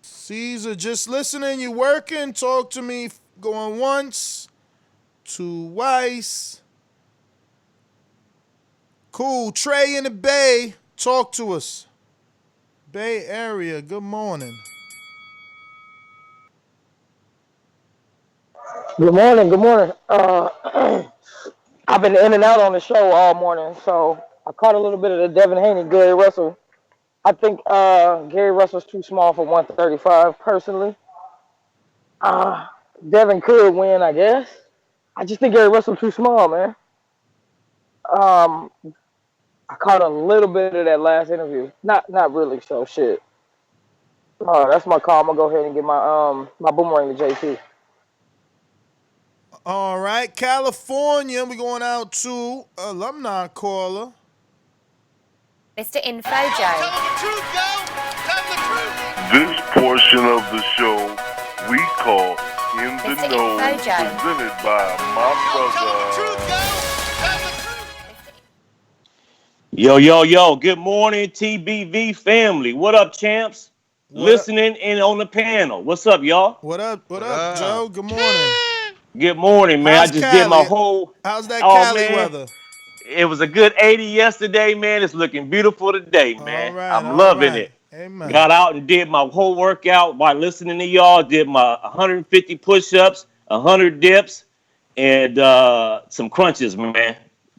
Caesar, just listening. You working? Talk to me. Going once, twice. Cool. Trey in the Bay. Talk to us. Bay Area. Good morning. Good morning. Good morning. I've been in and out on the show all morning, so I caught a little bit of the Devin Haney, Gary Russell. I think Gary Russell's too small for 135, personally. Devin could win, I guess. I just think Gary Russell's too small, man. I caught a little bit of that last interview. Not really, so shit. That's my call. I'm going to go ahead and get my boomerang to JT. All right, California. We're going out to alumni caller. Mr. Info Joe. This portion of the show we call In the Mr. Know, Info Joe. presented by my brother. Yo. Good morning, TBV family. What up, champs? Listening in on the panel. What's up, y'all? What up, Joe? Good morning. Good morning, man. How's I just Cali? did my whole... How's that Cali weather? It was a good 80 yesterday, man. It's looking beautiful today, man. I'm loving it. Amen. Got out and did my whole workout while listening to y'all. Did my 150 push-ups, 100 dips, and some crunches, man.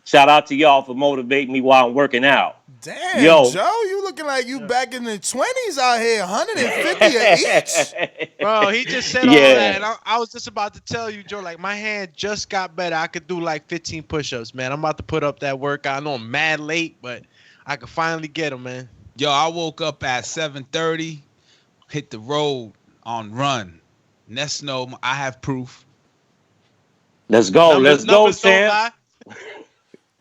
Shout out to y'all for motivating me while I'm working out. Damn, Yo. Joe, you looking like you back in the 20s out here, 150 a each. Bro, he just said all that, and I was just about to tell you, Joe, like my hand just got better. I could do like 15 push-ups, man. I'm about to put up that workout. I know I'm mad late, but I could finally get them, man. Yo, I woke up at 7:30, hit the road on run. Nest know I have proof. Let's go. Let's go, champ.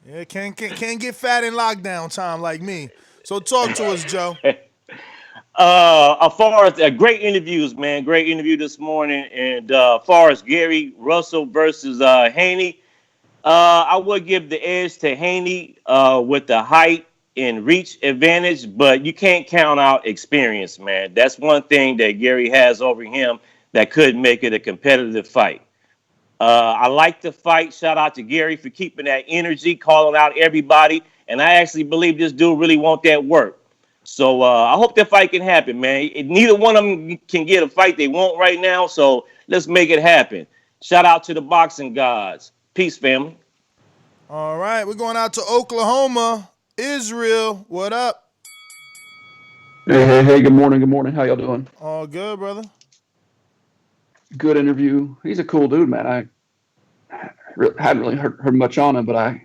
Yeah, can't get fat in lockdown time like me. So talk to us, Joe. As far as great interviews, man, great interview this morning. And as far as Gary Russell versus Haney, I would give the edge to Haney with the height and reach advantage, but you can't count out experience, man. That's one thing that Gary has over him that could make it a competitive fight. I like the fight. Shout out to Gary for keeping that energy, calling out everybody. And I actually believe this dude really want that work. So I hope that fight can happen, man. Neither one of them can get a fight they want right now. So let's make it happen. Shout out to the boxing gods. Peace, family. All right, we're going out to Oklahoma. Israel, what up? Hey, good morning. How y'all doing? All good, brother. Good interview. He's a cool dude, man. I hadn't really heard much on him, but I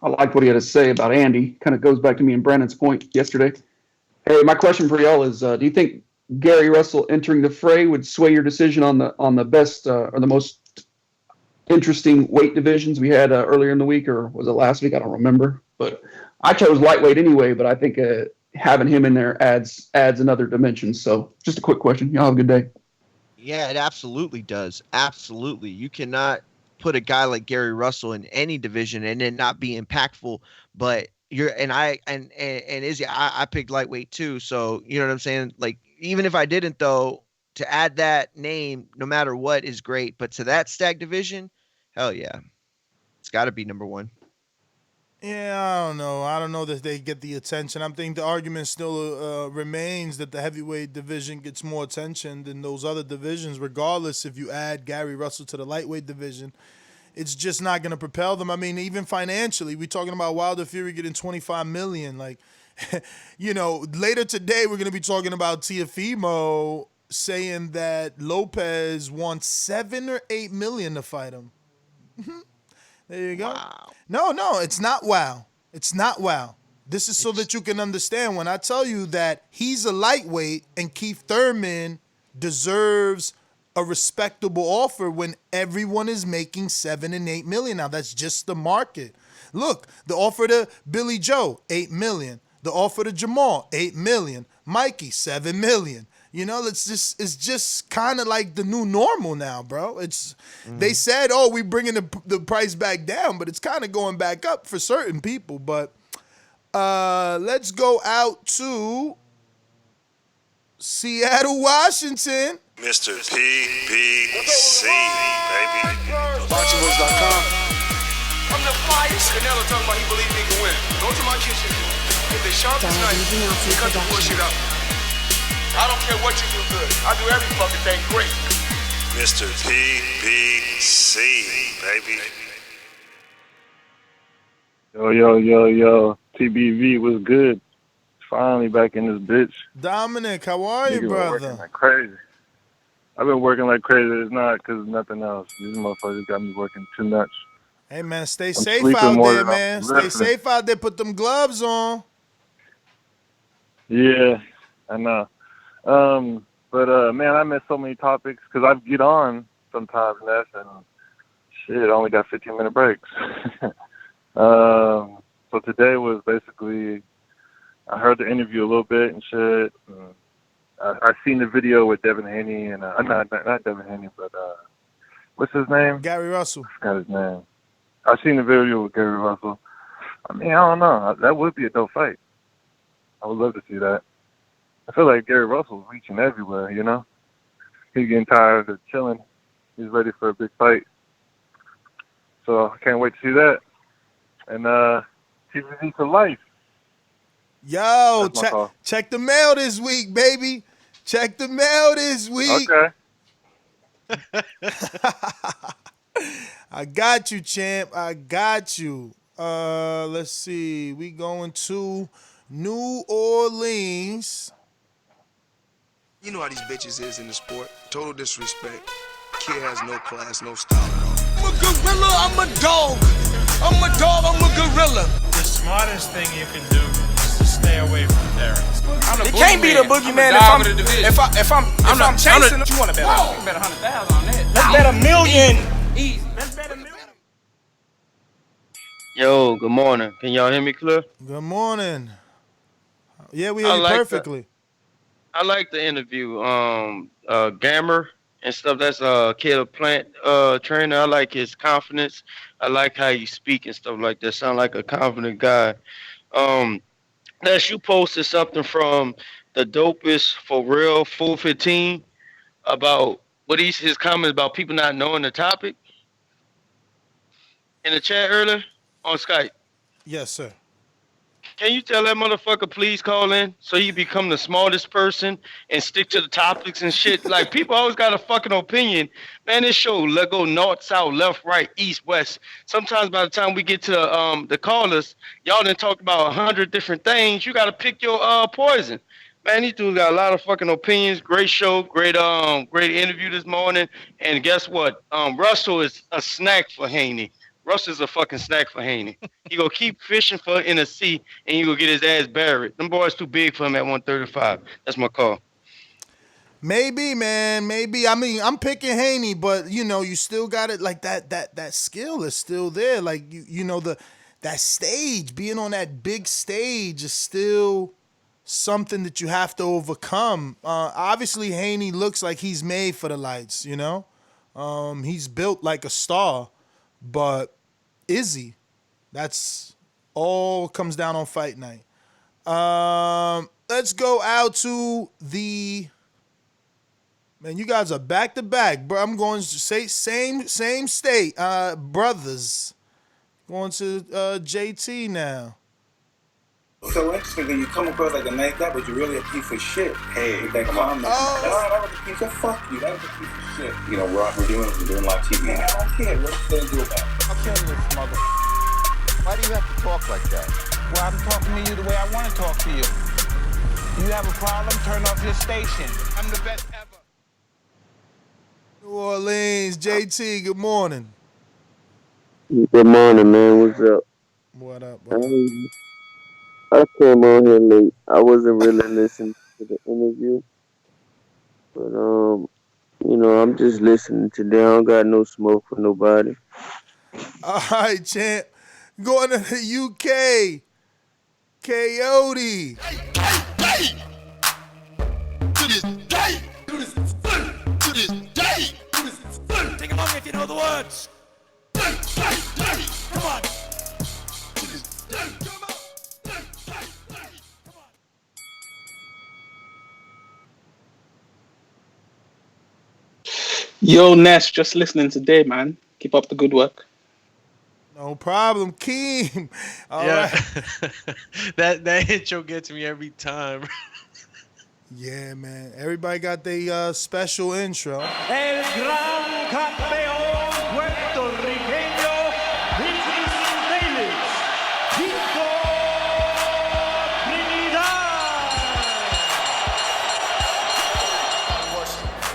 liked what he had to say about Andy. Kind of goes back to me and Brandon's point yesterday. Hey, my question for y'all is: do you think Gary Russell entering the fray would sway your decision on the best or the most interesting weight divisions we had earlier in the week, or was it last week? I don't remember. But I chose lightweight anyway. But I think having him in there adds another dimension. So, just a quick question. Y'all have a good day. Yeah, it absolutely does. Absolutely. You cannot put a guy like Gary Russell in any division and then not be impactful. But Izzy, I picked lightweight too. So, you know what I'm saying? Like, even if I didn't, though, to add that name, no matter what, is great. But to that stack division, hell yeah. It's got to be number one. Yeah, I don't know. I don't know that they get the attention. I think the argument still remains that the heavyweight division gets more attention than those other divisions, regardless if you add Gary Russell to the lightweight division. It's just not going to propel them. I mean, even financially, we're talking about Wilder Fury getting $25 million. Like, you know, later today we're going to be talking about Teofimo saying that Lopez wants $7 or $8 million to fight him. There you go. Wow. No, it's not wow. It's not wow. This is so that you can understand when I tell you that he's a lightweight and Keith Thurman deserves a respectable offer when everyone is making $7 and $8 million. Now that's just the market. Look, the offer to Billy Joe, $8 million. The offer to Jamal, $8 million. Mikey, $7 million. You know, it's just kind of like the new normal now, bro. They said, oh, we bringing the price back down, but it's kind of going back up for certain people. But let's go out to Seattle, Washington. Mr. PBC, baby. ThaBoxingvoice.com. I'm the flyest. Canelo talking about he believes he can win. Go to my kitchen. Get the sharpest knife. Cut the bullshit out. I don't care what you do good. I do every fucking thing great. Mr. PBC, baby. Yo. TBV was good. Finally back in this bitch. Dominic, how are you, brother? Working like crazy. I've been working like crazy. It's not because of nothing else. These motherfuckers got me working too much. Hey, man, stay safe out there, man. Stay safe out there. Put them gloves on. Yeah, I know. But man, I missed so many topics because I get on sometimes, Ness, and shit, I only got 15-minute breaks. So today was basically, I heard the interview a little bit and shit. And I seen the video with Devin Haney and not Devin Haney, but what's his name? Gary Russell. I forgot his name. I seen the video with Gary Russell. I mean, I don't know. That would be a dope fight. I would love to see that. I feel like Gary Russell's reaching everywhere, you know? He's getting tired of chilling. He's ready for a big fight. So I can't wait to see that. And TVZ for life. Yo, check the mail this week, baby. Check the mail this week. Okay. I got you, champ. I got you. Let's see. We going to New Orleans. You know how these bitches is in the sport. Total disrespect. Kid has no class, no style at all. I'm a gorilla, I'm a dog. I'm a dog, I'm a gorilla. The smartest thing you can do is to stay away from Derek. It can't be the boogeyman if I'm chasing. You want to bet? You bet 100,000 on that. Let's bet $1 million. Easy. Let's bet $1 million. Yo, good morning. Can y'all hear me clear? Good morning. Yeah, we hear you perfectly. I like the interview. Gammer and stuff. That's Caleb Plant trainer. I like his confidence. I like how you speak and stuff like that. Sound like a confident guy. That you posted something from the dopest for real full 15 about his comments about people not knowing the topic in the chat earlier on Skype. Yes, sir. Can you tell that motherfucker please call in so you become the smartest person and stick to the topics and shit? Like, people always got a fucking opinion. Man, this show, let go north, south, left, right, east, west. Sometimes by the time we get to the callers, y'all done talked about 100 different things. You got to pick your poison. Man, these dudes got a lot of fucking opinions. Great show, great interview this morning. And guess what? Russell is a snack for Haney. Russell's a fucking snack for Haney. He gonna keep fishing for in the sea, and he gonna get his ass buried. Them boys too big for him at 135. That's my call. Maybe, man. Maybe. I mean, I'm picking Haney, but you still got it. Like that skill is still there. Like that stage, being on that big stage is still something that you have to overcome. Obviously, Haney looks like he's made for the lights. He's built like a star. But is he? That's all comes down on fight night. Let's go out to the man. You guys are back to back, bro. I'm going to say same state, brothers. Going to JT now. So interesting that you come across like a nice guy, but you're really a piece of shit. Hey, with that comment. That was a piece of fuck you. That was a piece of shit. We're doing live TV. Man, I don't care. What are you gonna do about it? I'll kill this mother. Why do you have to talk like that? Well, I'm talking to you the way I want to talk to you. You have a problem? Turn off your station. I'm the best ever. New Orleans, JT. Good morning. Good morning, man. What's up? What up? I came on here late. I wasn't really listening to the interview, but I'm just listening today. I don't got no smoke for nobody. All right, champ. Going to the UK. Coyote. To this day. To this day. Take a moment if you know the words. Come on. Yo, Ness, just listening today, man. Keep up the good work. No problem, Keem. All right. that intro gets me every time. Yeah, man. Everybody got their special intro. El gran campeón puertorriqueño, this is Davis, Tito Trinidad.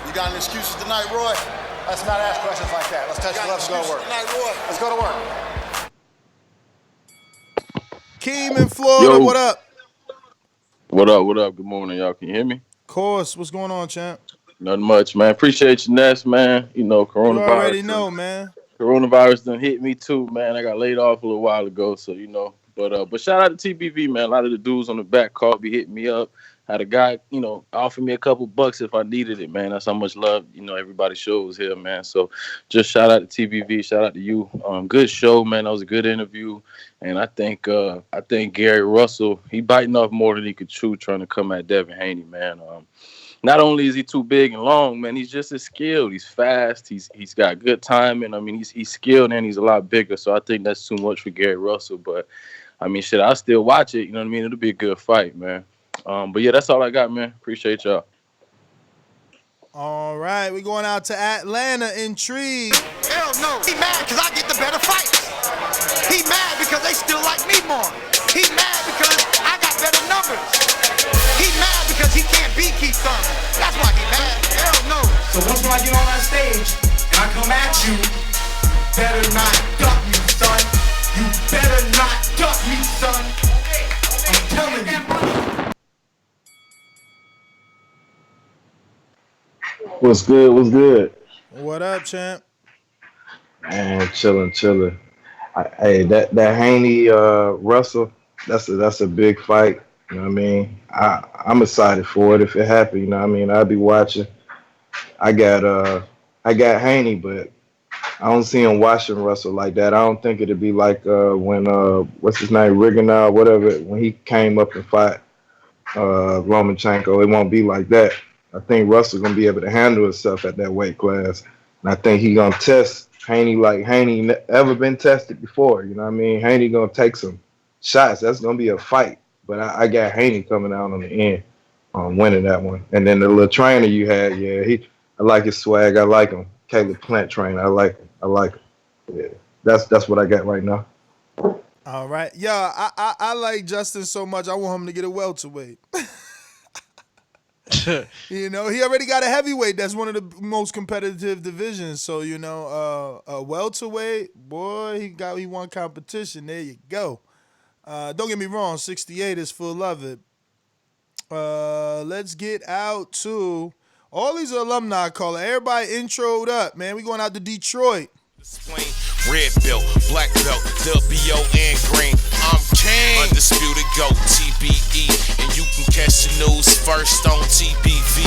You got any excuses tonight, Roy? Let's not ask questions like that. Let's touch the left and go to work. Tonight, Roy. Let's go to work. Keem in Florida, what up? What up? Good morning, y'all. Can you hear me? Of course. What's going on, champ? Nothing much, man. Appreciate you, Ness, man. Coronavirus. You already know, man. Coronavirus done hit me too, man. I got laid off a little while ago, so But shout out to TBV, man. A lot of the dudes on the back call be hitting me up. Had a guy, offer me a couple bucks if I needed it, man. That's how much love, everybody shows here, man. So just shout out to TBV, shout out to you. Good show, man. That was a good interview. And I think Gary Russell, he biting off more than he could chew trying to come at Devin Haney, man. Not only is he too big and long, man, he's just as skilled. He's fast. He's got good timing. I mean, he's skilled and he's a lot bigger. So I think that's too much for Gary Russell. But I mean, shit, I'll still watch it. You know what I mean? It'll be a good fight, man. But yeah, that's all I got, man. Appreciate y'all. All right, we're going out to Atlanta. Intrigue. Hell no. He mad because I get the better fights. He He mad because they still like me more. He mad because I got better numbers. He mad because he can't beat Keith Thurman. That's why he mad. Hell no. So once when I get on that stage and I come at you, better not duck me, son. You better not duck me, son. I'm telling you. What's good? What's good? What up, champ? Man, chilling. Hey, that Haney Russell, that's a big fight. You know what I mean? I'm excited for it if it happens. You know what I mean? I'll be watching. I got Haney, but I don't see him watching Russell like that. I don't think it'd be like when what's his name, Rigondeaux, whatever, when he came up and fought Lomachenko. It won't be like that. I think Russell's gonna be able to handle himself at that weight class, and I think he gonna test Haney like Haney ever been tested before. You know what I mean? Haney gonna take some shots. That's gonna be a fight, but I got Haney coming out on the end, winning that one. And then the little trainer you had, yeah, I like his swag. I like him. Caleb Plant trainer. I like him. Yeah, that's what I got right now. All right. Yeah, I like Justin so much. I want him to get a welterweight. You know, he already got a heavyweight. That's one of the most competitive divisions. So, you know, a welterweight, boy, he won competition. There you go. Don't get me wrong, 68 is full of it. Let's get out to all these alumni caller. Everybody introed up, man. We going out to Detroit. Red belt, black belt, WO and green. I'm king. Undisputed GOAT, TBE. And you can catch the news first on TBV.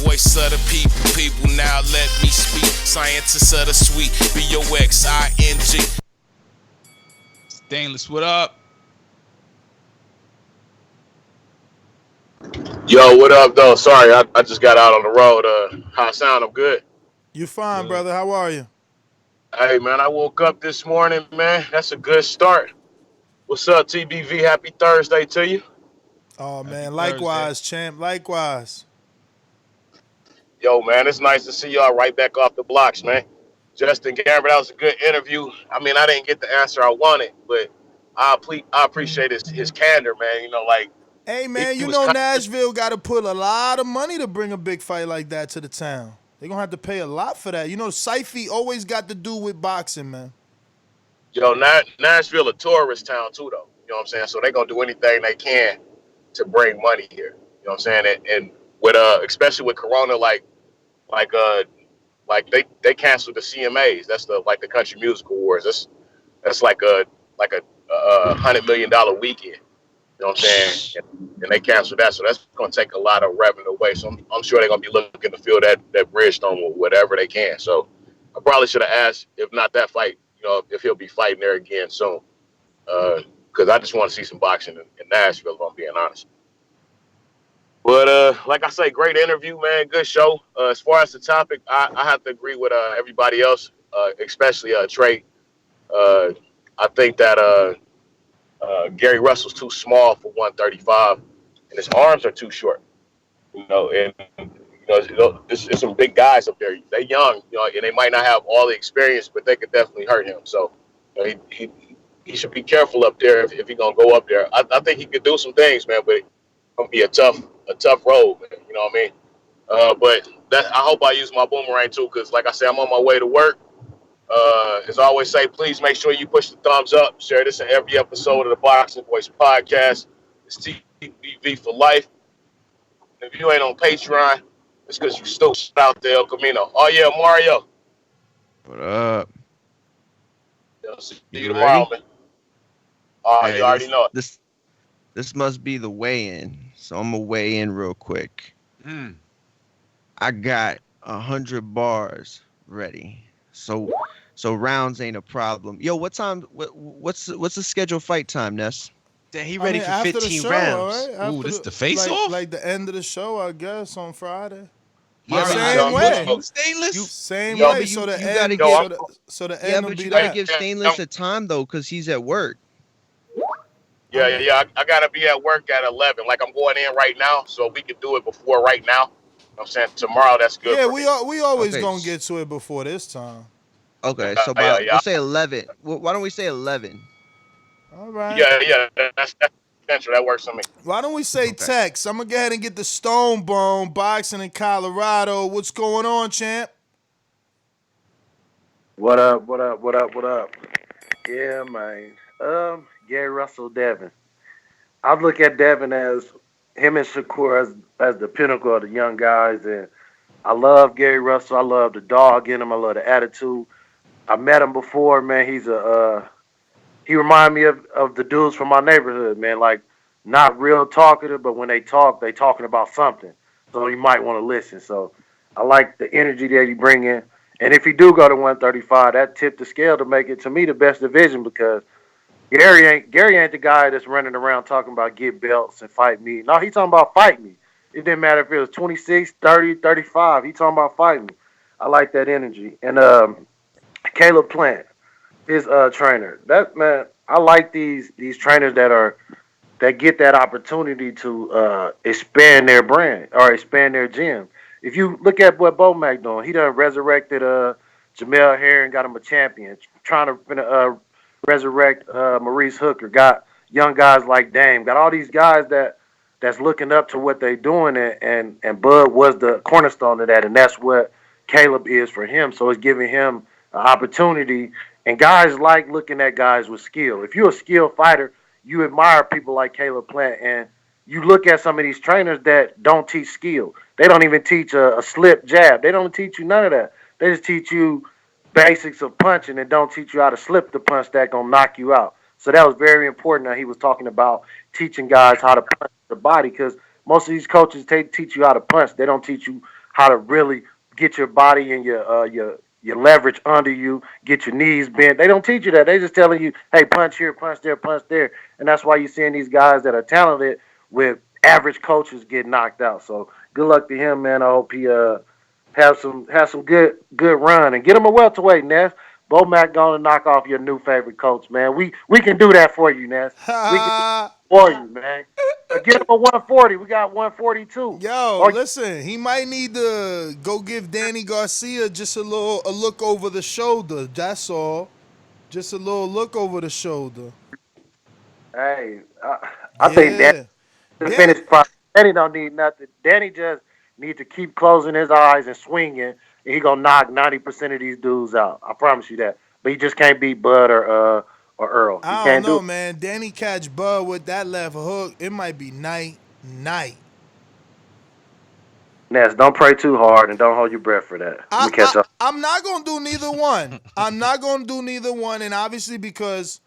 Voice of the people now let me speak. Scientists of the sweet, BOXING. Stainless, what up? Yo, what up, though? Sorry, I just got out on the road. How I sound? I'm good. You fine, brother. How are you? Hey, man, I woke up this morning, man. That's a good start. What's up, TBV? Happy Thursday to you. Oh, man. Likewise, champ. Likewise. Yo, man, it's nice to see y'all right back off the blocks, man. Justin Gambler, that was a good interview. I mean, I didn't get the answer I wanted, but I appreciate his candor, man. You know, like, hey, man, you know Nashville got to put a lot of money to bring a big fight like that to the town. They're going to have to pay a lot for that. You know, Syfy always got to do with boxing, man. Yo, Nashville a tourist town, too, though. You know what I'm saying? So they're going to do anything they can to bring money here. You know what I'm saying? And with especially with Corona, like they canceled the CMAs. That's the Country Music Awards. That's like a $100 million weekend. You know what I'm saying? And they canceled that, so that's going to take a lot of revenue away. So I'm sure they're going to be looking to fill that Bridgestone with whatever they can. So I probably should have asked, if not that fight, you know, if he'll be fighting there again soon. Because I just want to see some boxing in Nashville, if I'm being honest. But like I say, great interview, man. Good show. As far as the topic, I have to agree with everybody else, especially Trey. I think that Gary Russell's too small for 135, and his arms are too short. You know, and there's some big guys up there. They're young, you know, and they might not have all the experience, but they could definitely hurt him. So, you know, he should be careful up there if he's gonna go up there. I think he could do some things, man, but it's gonna be a tough road, man. You know what I mean? But I hope I use my boomerang too, because like I said, I'm on my way to work. As I always say, please make sure you push the thumbs up. Share this in every episode of the Boxing Voice podcast. It's TBV for life. If you ain't on Patreon, it's because you still out there, El Camino. Oh, yeah, Mario. What up? See you tomorrow, man. You already know it. This must be the weigh-in, so I'm going to weigh in real quick. I got 100 bars ready. So rounds ain't a problem. Yo, what time? What's the scheduled fight time, Ness? Then he ready for 15 show, rounds. Right? Ooh, this the face-off? Like the end of the show, I guess, on Friday. Same way. Stainless? Same way. So the end will be you that. gotta give Stainless a time though, because he's at work. Yeah. I gotta be at work at 11. Like I'm going in right now, so we can do it before right now. You know what I'm saying tomorrow. That's good. Yeah, we always gonna get to it before this time. Okay, so we'll say 11. Why don't we say 11? All right. Yeah, that's potential. That works for me. Why don't we say Tex? I'm gonna go ahead and get the Stone Bone boxing in Colorado. What's going on, champ? What up? What up? What up? What up? Yeah, man. Gary Russell, Devin. I look at Devin as him and Shakur as the pinnacle of the young guys, and I love Gary Russell. I love the dog in him. I love the attitude. I met him before, man. He remind me of the dudes from my neighborhood, man. Like not real talkative, but when they talk, they talking about something. So you might want to listen. So I like the energy that he bring in. And if he do go to 135, that tipped the scale to make it to me the best division because Gary ain't the guy that's running around talking about get belts and fight me. No, he talking about fight me. It didn't matter if it was 26, 30, 35. He talking about fighting me. I like that energy. And Caleb Plant, his trainer. That man, I like these trainers that get that opportunity to expand their brand or expand their gym. If you look at what Bo Mac doing, he done resurrected Jamel Herring and got him a champion. Trying to resurrect Maurice Hooker. Got young guys like Dame. Got all these guys that's looking up to what they doing, and Bud was the cornerstone of that, and that's what Caleb is for him. So it's giving him an opportunity. And guys like looking at guys with skill. If you're a skilled fighter, you admire people like Caleb Plant, and you look at some of these trainers that don't teach skill. They don't even teach a slip jab. They don't teach you none of that. They just teach you basics of punching and don't teach you how to slip the punch that gonna knock you out. So that was very important that he was talking about teaching guys how to punch the body because most of these coaches teach you how to punch. They don't teach you how to really get your body and your leverage under you, get your knees bent. They don't teach you that. They just telling you, hey, punch here, punch there, punch there. And that's why you're seeing these guys that are talented with average coaches get knocked out. So good luck to him, man. I hope he have some good run and get him a welterweight, Ness. Bo Mac gonna knock off your new favorite coach, man. We can do that for you, Ness. We can do that for you, man. Get him a 140. We got 142. Yo, listen, he might need to go give Danny Garcia just a look over the shoulder. That's all. Just a little look over the shoulder. Hey, I think that the finished product. Danny don't need nothing. Danny just need to keep closing his eyes and swinging, and he gonna knock 90% of these dudes out. I promise you that. But he just can't beat Bud or Earl. I don't know, man. Danny catch Bud with that left hook. It might be night. Ness, don't pray too hard and don't hold your breath for that. I'm not gonna do neither one. I'm not gonna do neither one, and obviously because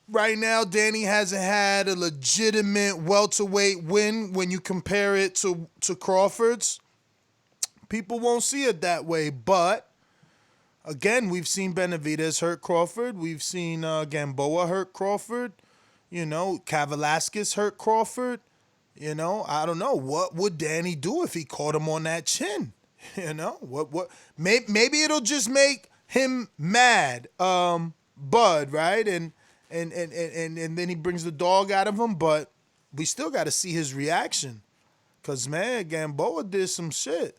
right now Danny hasn't had a legitimate welterweight win when you compare it to Crawford's. People won't see it that way, but again, we've seen Benavidez hurt Crawford. We've seen Gamboa hurt Crawford. Kavalaskis hurt Crawford. I don't know. What would Danny do if he caught him on that chin? What? Maybe it'll just make him mad, Bud, right? And then he brings the dog out of him, but we still got to see his reaction. Cause man, Gamboa did some shit.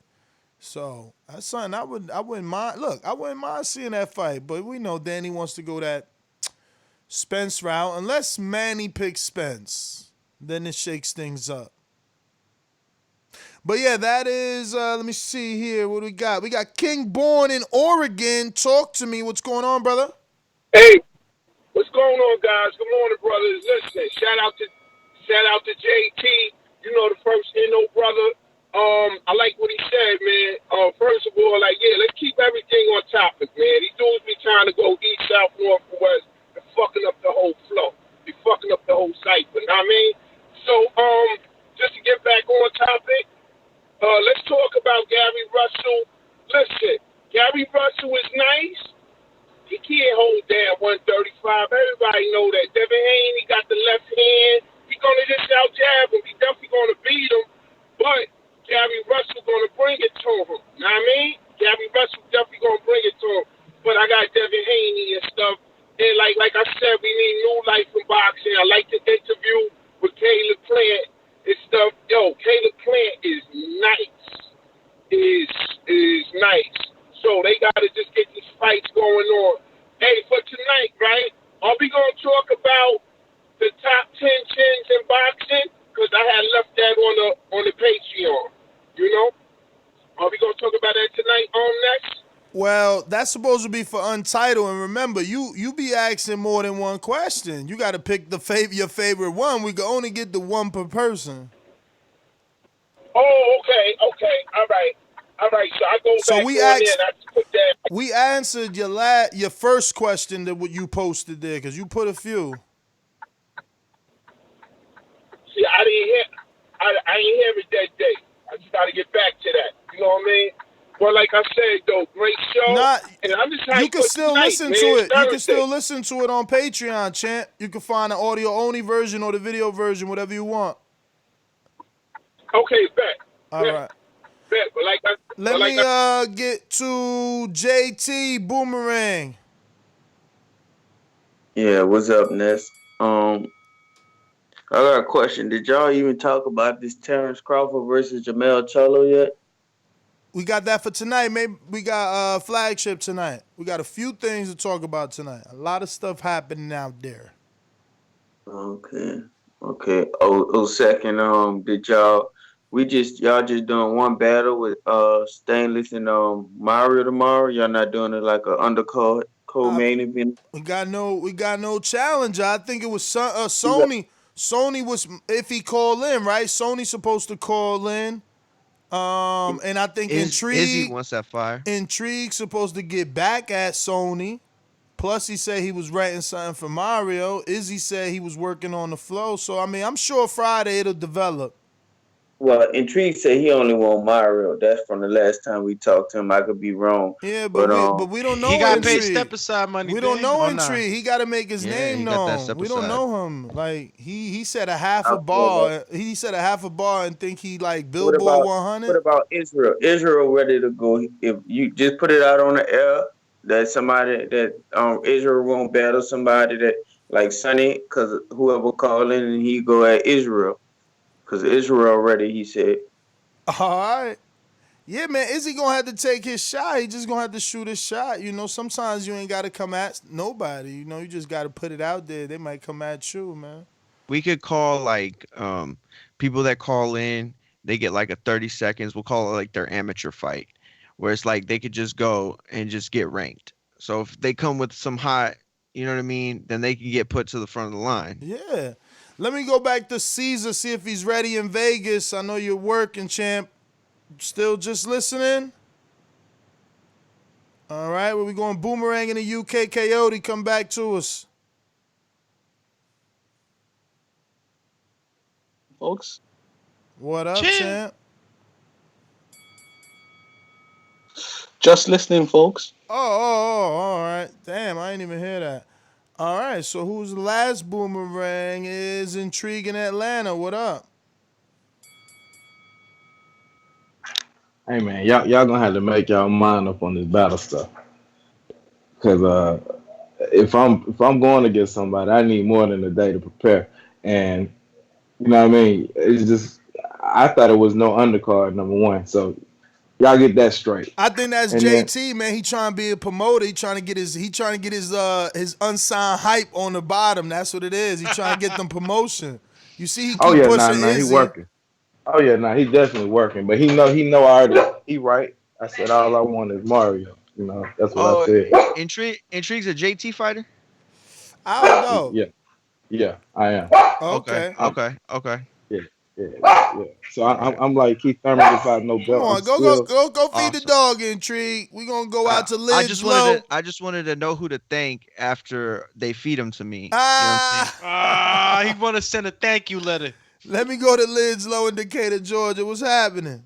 So that's something I wouldn't mind. Look, I wouldn't mind seeing that fight, but we know Danny wants to go that Spence route. Unless Manny picks Spence, then it shakes things up. But yeah, that is. Let me see here. What do we got? We got King Born in Oregon. Talk to me. What's going on, brother? Hey, what's going on, guys? Good morning, brothers. Listen, shout out to JT. You know, the first NO brother. I like what he said, man. First of all, let's keep everything on topic, man. These dudes be trying to go east, south, north, or west, and fucking up the whole flow. Be fucking up the whole cycle. Know what I mean? So, just to get back on topic, let's talk about Gary Russell. Listen, Gary Russell is nice. He can't hold down 135. Everybody know that. Devin Haney got the left hand. He's gonna just out jab him. He's definitely gonna beat him, but Gary Russell gonna bring it to him. Know what I mean? Gary Russell definitely gonna bring it to him. But I got Devin Haney and stuff. And like I said, we need new life in boxing. I like the interview with Caleb Plant and stuff. Yo, Caleb Plant is nice. Is nice. So they gotta just get these fights going on. Hey, for tonight, right? Are we going to talk about the top 10 chins in boxing? Because I had left that on the Patreon. You know? Are we going to talk about that tonight on next? Well, that's supposed to be for Untitled, and remember, you be asking more than one question. You got to pick your favorite one. We can only get the one per person. Oh, okay. All right. So I go So back we on asked. there and I just put that. We answered your first question that what you posted there because you put a few. See, I didn't hear it that day. I just got to get back to that. You know what I mean? But like I said, though, great show. And I'm just You can still listen to it. You can still Thursday. listen to it on Patreon, champ. You can find the audio only version or the video version, whatever you want. Okay, bet. All right. Bet. But like Let me get to JT Boomerang. Yeah, what's up, Ness? I got a question. Did y'all even talk about this Terrence Crawford versus Jamel Cholo yet? We got that for tonight. Maybe we got flagship tonight. We got a few things to talk about tonight. A lot of stuff happening out there. Okay. Second, did y'all just doing one battle with Stainless and Mario tomorrow? Y'all not doing it like a undercard co-main event? We got no challenger. I think it was Sony. Sony was if he called in, right? Sony's supposed to call in. And I think Izzy wants that fire. Intrigue supposed to get back at Sony. Plus, he said he was writing something for Mario. Izzy said he was working on the flow. So, I mean, I'm sure Friday it'll develop. Well, Intrigue said he only want Mario. That's from the last time we talked to him. I could be wrong. Yeah, but we don't know. He got Intrigue. paid step aside money. We don't big, know or Intrigue. not? He got to make his name known. We don't know him. Like he said a half a bar. He said a half a bar and think he like Billboard 100. What about Israel? Israel ready to go? If you just put it out on the air that somebody that Israel won't battle somebody that like Sonny, because whoever call in and he go at Israel, because Israel ready. He said. All right. Yeah, man, Izzy gonna have to take his shot. He just gonna have to shoot his shot. You know, sometimes you ain't gotta come at nobody. You know, you just gotta put it out there. They might come at you, man. We could call like people that call in, they get like a 30 seconds. We'll call it like their amateur fight, where it's like they could just go and just get ranked. So if they come with some hot, you know what I mean, then they can get put to the front of the line. Yeah. Let me go back to Caesar, see if he's ready in Vegas. I know you're working, champ. Still just listening? All right, where we going? Boomerang in the UK. Coyote, come back to us. Folks. What up, champ? Just listening, folks. Oh, all right. Damn, I didn't even hear that. All right, so who's the last Boomerang is Intrigue in Atlanta. What up? Hey man, y'all gonna have to make y'all mind up on this battle stuff. Cause if I'm going to get somebody, I need more than a day to prepare. And you know what I mean? It's just I thought it was no undercard, number one. So y'all get that straight. I think that's And JT, man. He trying to be a promoter. He trying to get his unsigned hype on the bottom. That's what it is. He trying to get them promotion. You see, he keep pushing he Izzy. working. Oh yeah, he definitely working. But he know already. He right. I said all I want is Mario. You know, that's what I said. Intrigue's a JT fighter? I don't know. Yeah, I am. Okay. Yeah. So I'm like Keith Thurman without no belt. Come on, go feed the dog, Intrigue. We gonna go out to Lids Low. I just wanted to know who to thank after they feed him to me. He want to send a thank you letter. Let me go to Lids Low in Decatur, Georgia. What's happening?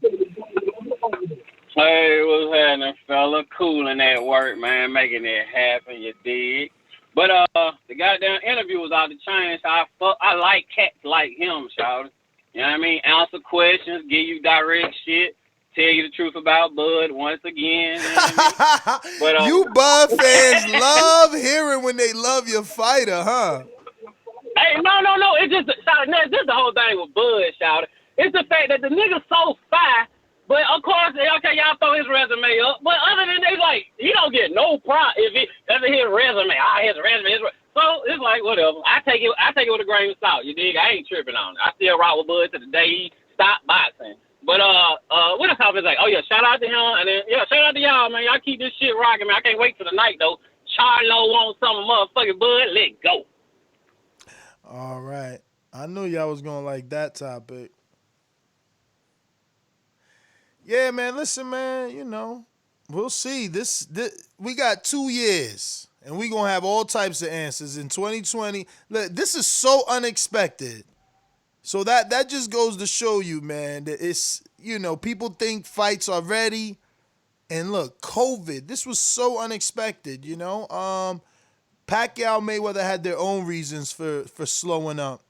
Hey, what's happening, fella? Cooling at work, man, making it happen, you dig? But the goddamn interview was out the chain, so I like cats like him, shout. You know what I mean? Answer questions, give you direct shit, tell you the truth about Bud once again. You know what I mean? But, you Bud fans love hearing when they love your fighter, huh? Hey, no. It's just this the whole thing with Bud, shout. It's the fact that the nigga's so fire, but of course, okay, y'all throw his resume up. But other than that, like, he don't get no prop if he doesn't his resume. His resume. So fight, whatever. I take it with a grain of salt. You dig? I ain't tripping on it. I still rock with Bud to the day he stopped boxing. But what else I was like? Oh yeah, shout out to him, and then shout out to y'all, man. Y'all keep this shit rocking, man. I can't wait till the night though. Charlo wants some motherfucking Bud. Let go. All right. I knew y'all was gonna like that topic. Yeah, man. Listen, man. You know, we'll see. This we got 2 years, and we gonna have all types of answers in 2020. Look, this is so unexpected. So that just goes to show you, man, that it's, you know, people think fights are ready, and look, COVID. This was so unexpected. You know, Pacquiao, Mayweather had their own reasons for slowing up.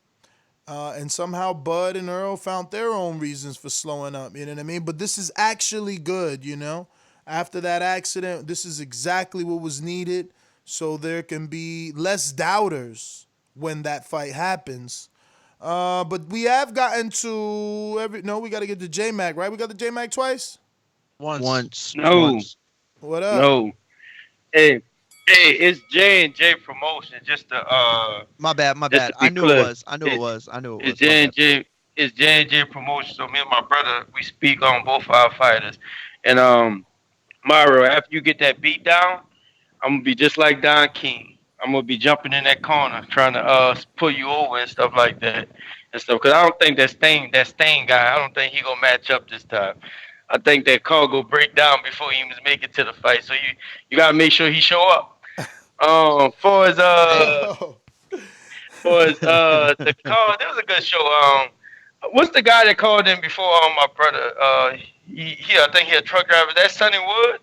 And somehow Bud and Earl found their own reasons for slowing up. You know what I mean? But this is actually good, you know? After that accident, this is exactly what was needed. So there can be less doubters when that fight happens. But we have gotten to we got to get to J-Mac, right? We got the J-Mac twice? Once. No. What up? No. Hey, it's J&J Promotion. Just to My bad. just to be I knew clear. it was. It's J&J. It's J&J Promotion. So me and my brother, we speak on both our fighters. And Mario, after you get that beat down, I'm gonna be just like Don King. I'm gonna be jumping in that corner, trying to pull you over and stuff like that, and stuff. Cause I don't think that Stain guy, I don't think he gonna match up this time. I think that car go break down before he even make it to the fight. So you gotta make sure he show up. For his the call, that was a good show. What's the guy that called in before my brother? I think he a truck driver. That's Sonny Wood.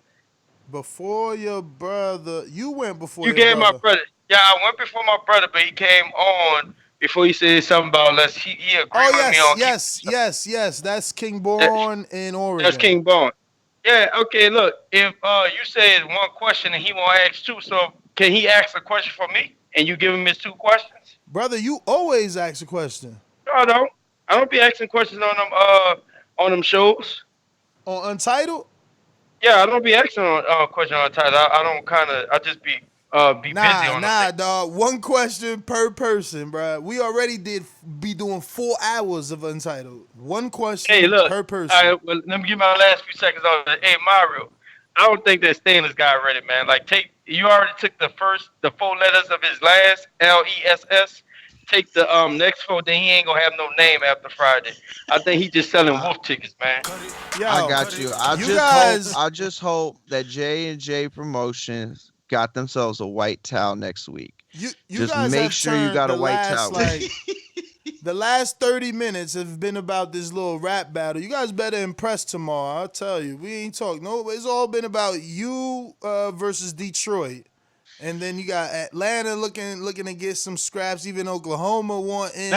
Before your brother, you went before You your gave brother. my brother. Yeah, I went before my brother, but he came on before he said something about let's. He agreed with me on. Yes. That's King Born in Oregon. That's King Bone. Yeah, okay, look, if you said one question and he won't ask two, so can he ask a question for me and you give him his 2 questions? Brother, you always ask a question. No, I don't. I don't be asking questions on them shows. On Untitled? Yeah, I don't be asking questions on title. I just be busy on them. Nah, dog. 1 question per person, bro. We already be doing 4 hours of Untitled. 1 question per person. All right, well, let me give my last few seconds on that. Hey, Mario, I don't think that Stanley's guy ready, man. Like, you already took the 4 letters of his last, LESS. Take the next 4, then he ain't gonna have no name after Friday. I think he just selling wolf tickets, man. I got you. I just hope that J&J Promotions got themselves a white towel next week. You just guys make have sure you got a white towel. The last 30 minutes have been about this little rap battle. You guys better impress tomorrow. I'll tell you. We ain't talking. No, it's all been about you versus Detroit. And then you got Atlanta looking to get some scraps. Even Oklahoma wanting.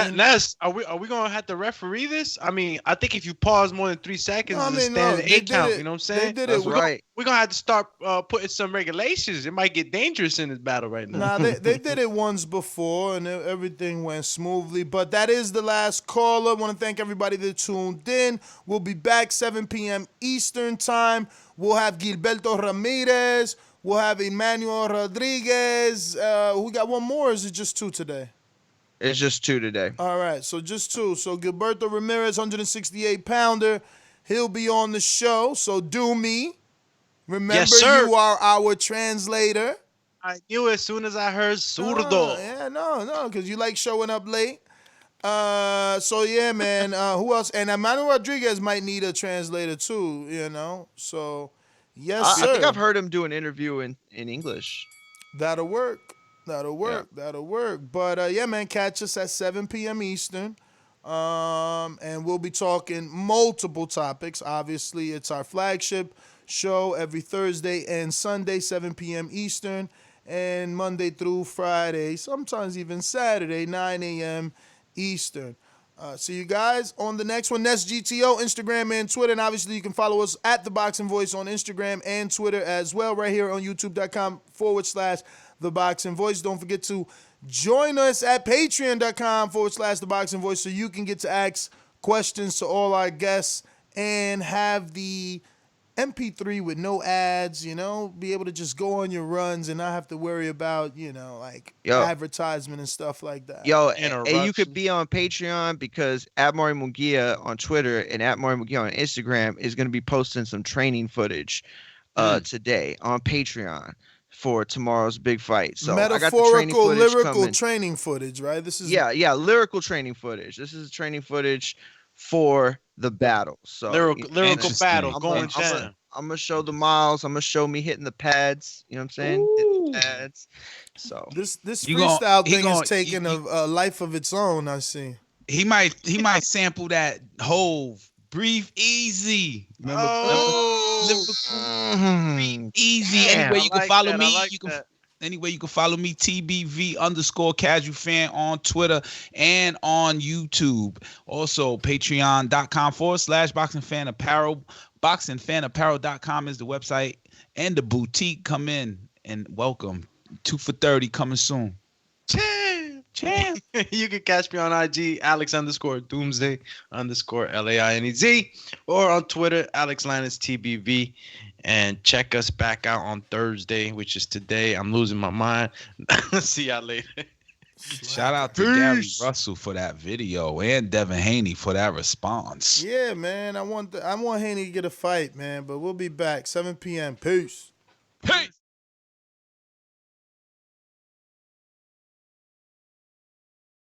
Are we gonna have to referee this? I mean, I think if you pause more than 3 seconds, it's a standard 8 count. You know what I'm saying? They did it. We're gonna have to start putting some regulations. It might get dangerous in this battle right now. Nah, they did it once before, and everything went smoothly. But that is the last caller. Want to thank everybody that tuned in. We'll be back 7 p.m. Eastern time. We'll have Gilberto Ramirez. We'll have Emmanuel Rodriguez. We got 1 more, or is it just 2 today? It's just 2 today. All right, so just 2. So Gilberto Ramirez, 168-pounder. He'll be on the show, so do me. Remember, yes, sir. You are our translator. I knew as soon as I heard zurdo. No, because you like showing up late. So yeah, man. Who else? And Emmanuel Rodriguez might need a translator too, you know. So yes, sir. I think I've heard him do an interview in English. That'll work. That'll work. But yeah, man, catch us at 7 p.m. Eastern. And we'll be talking multiple topics. Obviously, it's our flagship show every Thursday and Sunday, 7 p.m. Eastern, and Monday through Friday, sometimes even Saturday, 9 a.m. Eastern. See you guys on the next one. That's GTO, Instagram and Twitter. And obviously, you can follow us at The Boxing Voice on Instagram and Twitter as well, right here on youtube.com/The Boxing Voice. Don't forget to join us at patreon.com/The Boxing Voice so you can get to ask questions to all our guests and have the MP3 with no ads, you know, be able to just go on your runs and not have to worry about, you know, like advertisement and stuff like that. Yo, and you could be on Patreon because at Maury Munguia on Twitter and at Maury Munguia on Instagram is going to be posting some training footage today on Patreon for tomorrow's big fight. So metaphorical, lyrical training footage, right? This is lyrical training footage. This is training footage for the battle. So lyrical battle going down. I'm gonna show the miles. I'm gonna show me hitting the pads. You know what I'm saying? Hitting the pads. So this freestyle thing is taking a life of its own. I see. He might sample that whole breathe easy. Remember? Breathe easy. Anyway, you can follow me. Anyway, you can follow me, TBV_casual fan on Twitter and on YouTube. Also, patreon.com/boxingfanapparel. Boxingfanapparel.com is the website and the boutique. Come in and welcome. 2 for $30 coming soon. Champ. You can catch me on IG, Alex_Doomsday_LAINEZ, or on Twitter, AlexLinusTBV. And check us back out on Thursday, which is today. I'm losing my mind. See y'all later. Shout out to Gary Russell for that video and Devin Haney for that response. Yeah, man. I want Haney to get a fight, man. But we'll be back 7 p.m. Peace. Peace.